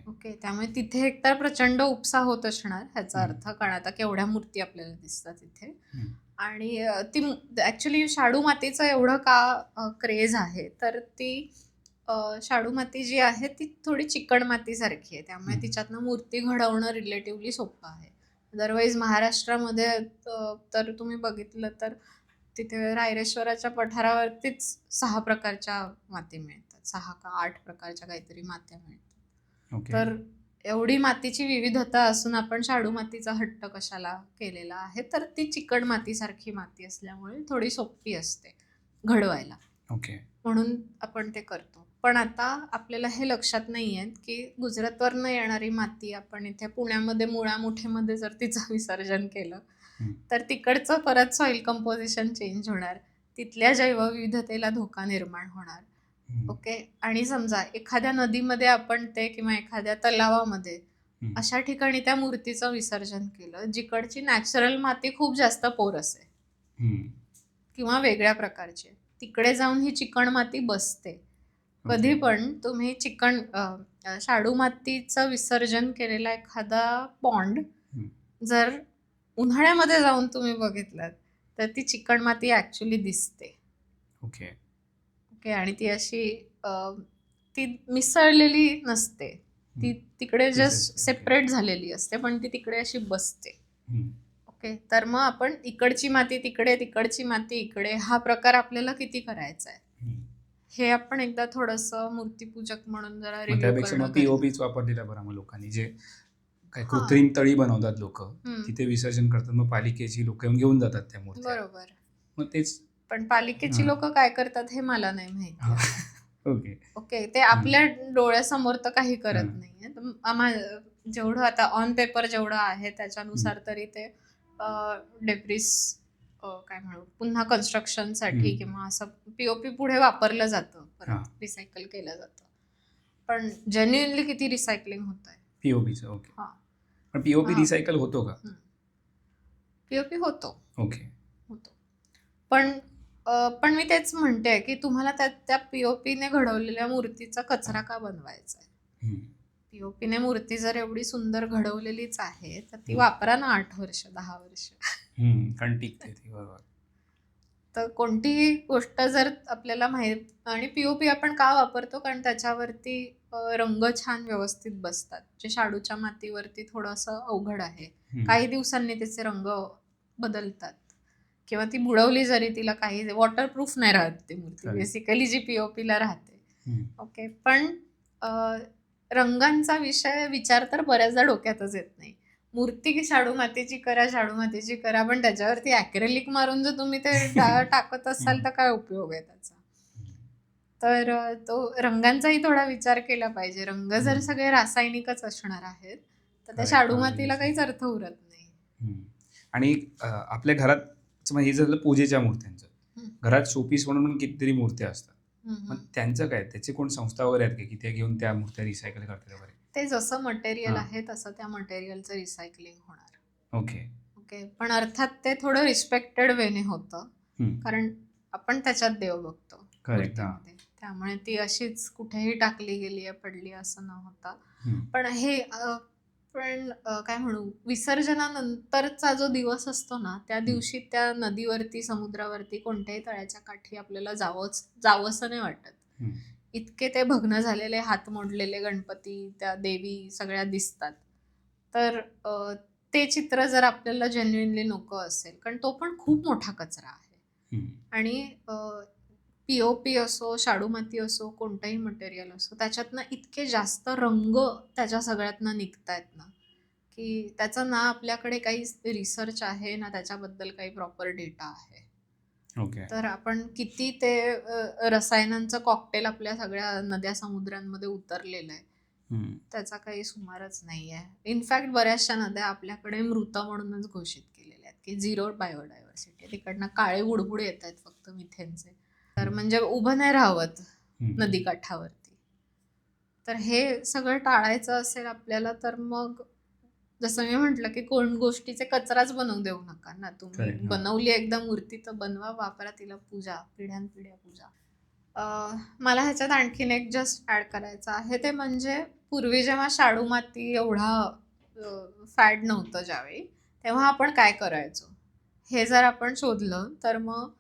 ओके. त्यामुळे तिथे एकतर प्रचंड उपसा होत असणार ह्याचा अर्थ, कारण आता केवढ्या मूर्ती आपल्याला दिसतात तिथे. आणि ती ऍक्च्युली शाडू मातीचं एवढं का क्रेज आहे, तर ती शाडू माती जी आहे ती थोडी चिकण मातीसारखी आहे, त्यामुळे तिच्यातनं मूर्ती घडवणं रिलेटिव्हली सोपं आहे. अदरवाईज महाराष्ट्रामध्ये तर तुम्ही बघितलं तर तिथे रायरेश्वराच्या पठारावरतीच 6 प्रकारच्या माती मिळतात, 6 का 8 प्रकारच्या काहीतरी मात्या मिळतात. तर एवढी मातीची विविधता असून आपण शाडू मातीचा हट्ट कशाला केलेला आहे, तर ती चिकण मातीसारखी माती असल्यामुळे थोडी सोपी असते घडवायला. ओके. म्हणून आपण ते करतो. पण आता आपल्याला हे लक्षात नाही आहे की गुजरातवरनं येणारी माती आपण इथे पुण्यामध्ये मुळामुठेमध्ये जर तिचं विसर्जन केलं तर तिकडचं परत सॉइल कंपोजिशन चेंज होणार, तिथल्या जैवविविधतेला धोका निर्माण होणार. ओके. आणि समजा एखाद्या नदीमध्ये आपण ते किंवा एखाद्या तलावामध्ये अशा ठिकाणी त्या मूर्तीचं विसर्जन केलं जिकडची नॅचरल माती खूप जास्त पोरस आहे किंवा वेगळ्या प्रकारची, तिकडे जाऊन ही चिकण माती बसते. कधी पण तुम्ही शाडू मातीचं विसर्जन केलेला एखादा पॉन्ड जर उन्हाळ्यामध्ये जाऊन तुम्ही बघितलात तर ती चिकण माती ऍक्च्युली दिसते. ओके. ओके. आणि ती अशी ती मिसळलेली नसते, ती तिकडे जस्ट सेपरेट झालेली असते, पण ती तिकडे अशी बसते. ओके. तर मग आपण इकडची माती तिकडे, तिकडची माती इकडे, हा प्रकार आपल्याला किती करायचा आहे हे आपण एकदा थोडंसं मूर्तीपूजक म्हणून जरा रिव्ह्यू त्यापेक्षा मग पीओपीच वापरलेला बरा. मग लोकांनी जे काय कृत्रिम तळी बनवतात लोक, तिथे विसर्जन करतात, मग पालिकेची लोक येऊन घेऊन जातात त्या मूर्त्या. बरोबर. मग तेच. पण पालिकेची लोक काय करतात हे मला नाही माहिती. ओके. ओके. ते आपल्या डोळ्यासमोर तर काही करत नाहीये. जेवढं आता ऑन पेपर जेवढं आहे त्याच्यानुसार तरी ते डेब्रिस काय म्हणू पुन्हा कन्स्ट्रक्शनसाठी किंवा असं पीओपी पुढे वापरलं जातं, परत रिसायकल केलं जातं. पण जेन्युइनली किती रिसायकलिंग होत आहे पीओपीचं? ओके. पण पीओपी रिसायकल होतो का? पीओपी होतो. ओके. होतो. पण मी तेच म्हणते की तुम्हाला त्या पीओपीने घडवलेल्या मूर्तीचा कचरा का बनवायचा आहे? पीओपीने मूर्ती जर एवढी सुंदर घडवलेलीच आहे तर ती वापरा ना 8 वर्ष 10 वर्ष. कारण टिकते ती. बरोबर. तर कोणतीही गोष्ट जर आपल्याला माहीत, आणि पीओपी आपण का वापरतो कारण त्याच्यावरती रंग छान व्यवस्थित बसतात, जे शाडूच्या मातीवरती थोडंसं अवघड आहे. काही दिवसांनी त्याचे रंग बदलतात किंवा ती बुडवली जरी तिला काही वॉटरप्रूफ नाही राहत ती मूर्ती बेसिकली जी पीओपीला राहते. ओके. पण रंगांचा विचार तर बऱ्याचदा डोक्यातच येत नाही. मूर्ती शाडू मातीची करा, पण त्याच्यावरती ॲक्रेलिक मारून जर तुम्ही ते टाकत असाल तर काय उपयोग आहे त्याचा? तर तो रंगांचाही थोडा विचार केला पाहिजे. रंग जर सगळे रासायनिकच असणार आहेत तर त्या शाडू मातीला काहीच अर्थ उरत नाही. आणि आपल्या घरात हे झालं पूजेच्या मूर्त्यांचं. घरात शोपीस म्हणून कितीतरी मूर्त्या असतात. मग त्यांचं काय, त्याची कोण संस्था वगैरे आहेत की ते घेऊन त्या मूर्त्या रिसायकल करतात वगैरे? ते जसं मटेरियल आहे तसं त्या मटेरियलचं रिसायकलिंग होणार. ओके. ओके. पण अर्थात ते थोडं रिस्पेक्टेड वेने होतं, कारण आपण त्याच्यात देव बघतो. त्यामुळे ती अशीच कुठेही टाकली गेली आहे, पडली असं न होता. पण काय म्हणू, विसर्जनानंतरचा जो दिवस असतो ना, त्या दिवशी त्या नदीवरती, समुद्रावरती, कोणत्याही तळ्याच्या काठी आपल्याला जावंसं नाही वाटत. इतके ते भग्न झालेले, हात मोडलेले गणपती, त्या देवी सगळ्या दिसतात. तर ते चित्र जर आपल्याला जेन्युइनली नको असेल, कारण तो पण खूप मोठा कचरा आहे. आणि पीओपी असो, शाडू माती असो, कोणतंही मटेरियल असो, त्याच्यातनं इतके जास्त रंग त्याच्या सगळ्यातनं निघतायत ना, की त्याचं ना आपल्याकडे काही रिसर्च आहे ना त्याच्याबद्दल काही प्रॉपर डेटा आहे. तर आपण किती ते रसायनांचं कॉकटेल आपल्या सगळ्या नद्या समुद्रांमध्ये उतरलेलं आहे त्याचा काही सुमारच नाही आहे. इनफॅक्ट बऱ्याचशा नद्या आपल्याकडे मृत म्हणूनच घोषित केलेल्या आहेत की 0 बायोडायव्हर्सिटी. तिकडनं काळे बुडबुड येत आहेत फक्त मिथेनचे. तर म्हणजे उभं नाही राहत नदीकाठावरती. तर हे सगळं टाळायचं असेल आपल्याला तर मग जसं मी म्हटलं की कोण गोष्टीचे कचराच बनवू देऊ नका ना. तुम्ही बनवली एकदा मूर्ती तर बनवा, वापरा, तिला पूजा, पिढ्यानपिढ्या पूजा. मला ह्याच्यात आणखीन एक जस्ट ऍड करायचं आहे, ते म्हणजे पूर्वी जेव्हा शाडू माती एवढा फॅड नव्हतं ज्यावेळी, तेव्हा आपण काय करायचो हे जर आपण शोधलं तर मग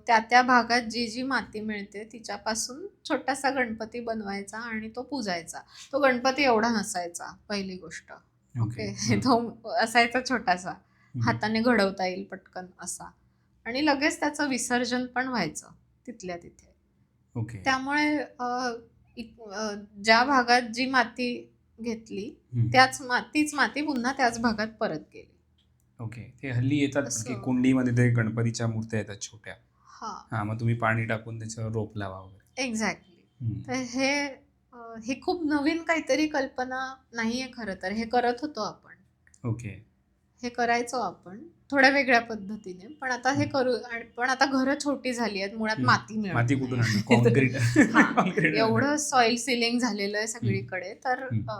त्या भागात जी माती मिळते तिच्यापासून छोटासा गणपती बनवायचा आणि तो पूजायचा. तो गणपती एवढा नसायचा पहिली गोष्ट. ओके. तो असायचा छोटासा, हाताने घडवता येईल पटकन असा, आणि लगेच त्याचं विसर्जन पण व्हायचं तिथल्या तिथे. त्यामुळे ज्या भागात जी माती घेतली तीच माती पुन्हा त्याच भागात परत गेली. ओके. ते हल्ली येतात की कुंडीमध्ये ते गणपतीच्या मूर्त्या येतात छोट्या, हां, मग तुम्ही पाणी टाकून त्याच्यावर रोप लावा वगैरे. एक्झॅक्टली. हम्म. तर हे खूप नवीन काहीतरी कल्पना नाहीये खरं तर. हे करत होतो आपण. ओके. हे करायचो आपण थोड्या वेगळ्या पद्धतीने. पण आता हे करू पण आता घरं छोटी झाली आहेत. मुळात माती मिळत माती कुठून आणणार? नाही. कॉन्क्रीट. हां, कॉन्क्रीट आणणार. एवढं सॉइल सिलिंग झालेलं आहे सगळीकडे. तर हम्म.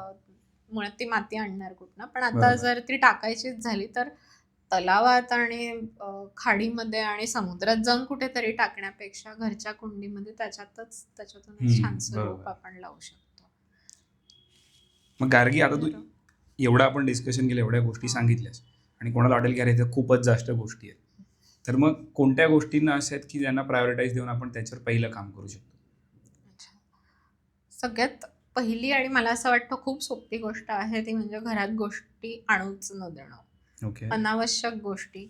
मुळात ती माती आणणार कुठनं? पण आता बरोबर. जर ती टाकायचीच झाली तर तलावात आणि खाडीमध्ये आणि समुद्रात जाऊन कुठेतरी टाकण्यापेक्षा घरच्या कुंडीमध्ये त्याच्यातून एक छानसं बरोबर. रोप आपण लावू शकतो. मग गार्गी, आता तू एवढं आपण डिस्कशन केलं, एवढ्या गोष्टी सांगितल्यास आणि कोणाला वाटेल की अरे इथे खूपच जास्त गोष्टी आहेत, तर मग कोणत्या गोष्टींना अशा आहेत की ज्यांना प्रायोरिटाईज देऊन आपण त्याच्यावर पहिलं काम करू शकतो? अच्छा. सगळ्यात पहिली आणि मला असं वाटतं खूप सोपी गोष्ट आहे ती म्हणजे घरात गोष्टी आणूच न देणं. ओके. अनावश्यक गोष्टी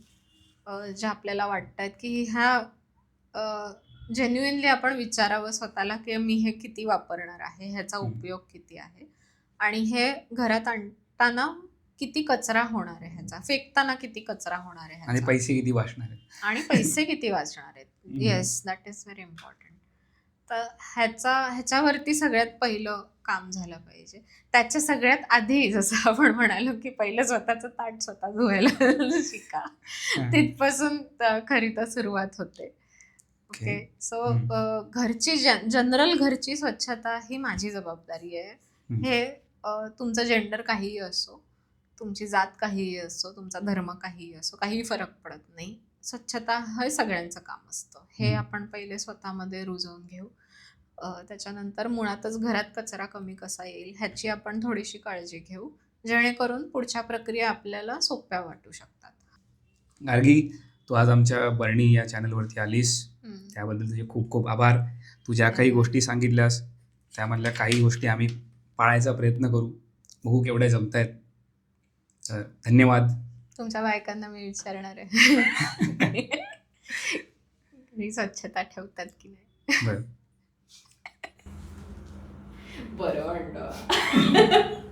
ज्या आपल्याला वाटतात की ह्या जेन्युइनली आपण विचारावं स्वतःला की मी हे किती वापरणार आहे, ह्याचा उपयोग किती आहे आणि हे घरात आणताना किती कचरा होणार आहे ह्याचा, फेकताना किती कचरा होणार आहे आणि ह्याचा, पैसे किती वाचणार आहेत? आणि पैसे किती वाचणार आहेत. Yes, that is very important. तर ह्याच्यावरती सगळ्यात पहिलं काम झालं पाहिजे. त्याच्या सगळ्यात आधी जसं आपण म्हणालो की पहिलं स्वतःचं ताट स्वतः धुवायला शिका. तिथपासून खरी तर सुरुवात होते. ओके. सो घरची जनरल घरची स्वच्छता ही माझी जबाबदारी आहे. हे तुमचं जेंडर काहीही असो, तुमची जात काहीही असो, तुमचा धर्म काहीही असो, काहीही फरक पडत नाही. स्वच्छता हे सगळ्यांचं काम असतं. हे आपण पहिले स्वतःमध्ये रुजवून घेऊ. त्याच्यानंतर मुळातच घरात कचरा कमी कसा येईल ह्याची आपण थोडीशी काळजी घेऊ, जेणेकरून पुढच्या प्रक्रिया आपल्याला सोप्या वाटू शकतात. गार्गी, तू आज आमच्या बर्णी या चॅनलवरती आलीस, त्याबद्दल तुझे खूप खूप आभार. तू ज्या काही गोष्टी सांगितल्यास त्यामधल्या काही गोष्टी आम्ही पाळायचा प्रयत्न करू, बघू केवढ्या जमतायत. तर धन्यवाद. तुमच्या बायकांना मी विचारणार आहे घरी स्वच्छता ठेवतात की नाही. बरं. बरं म्हणतो.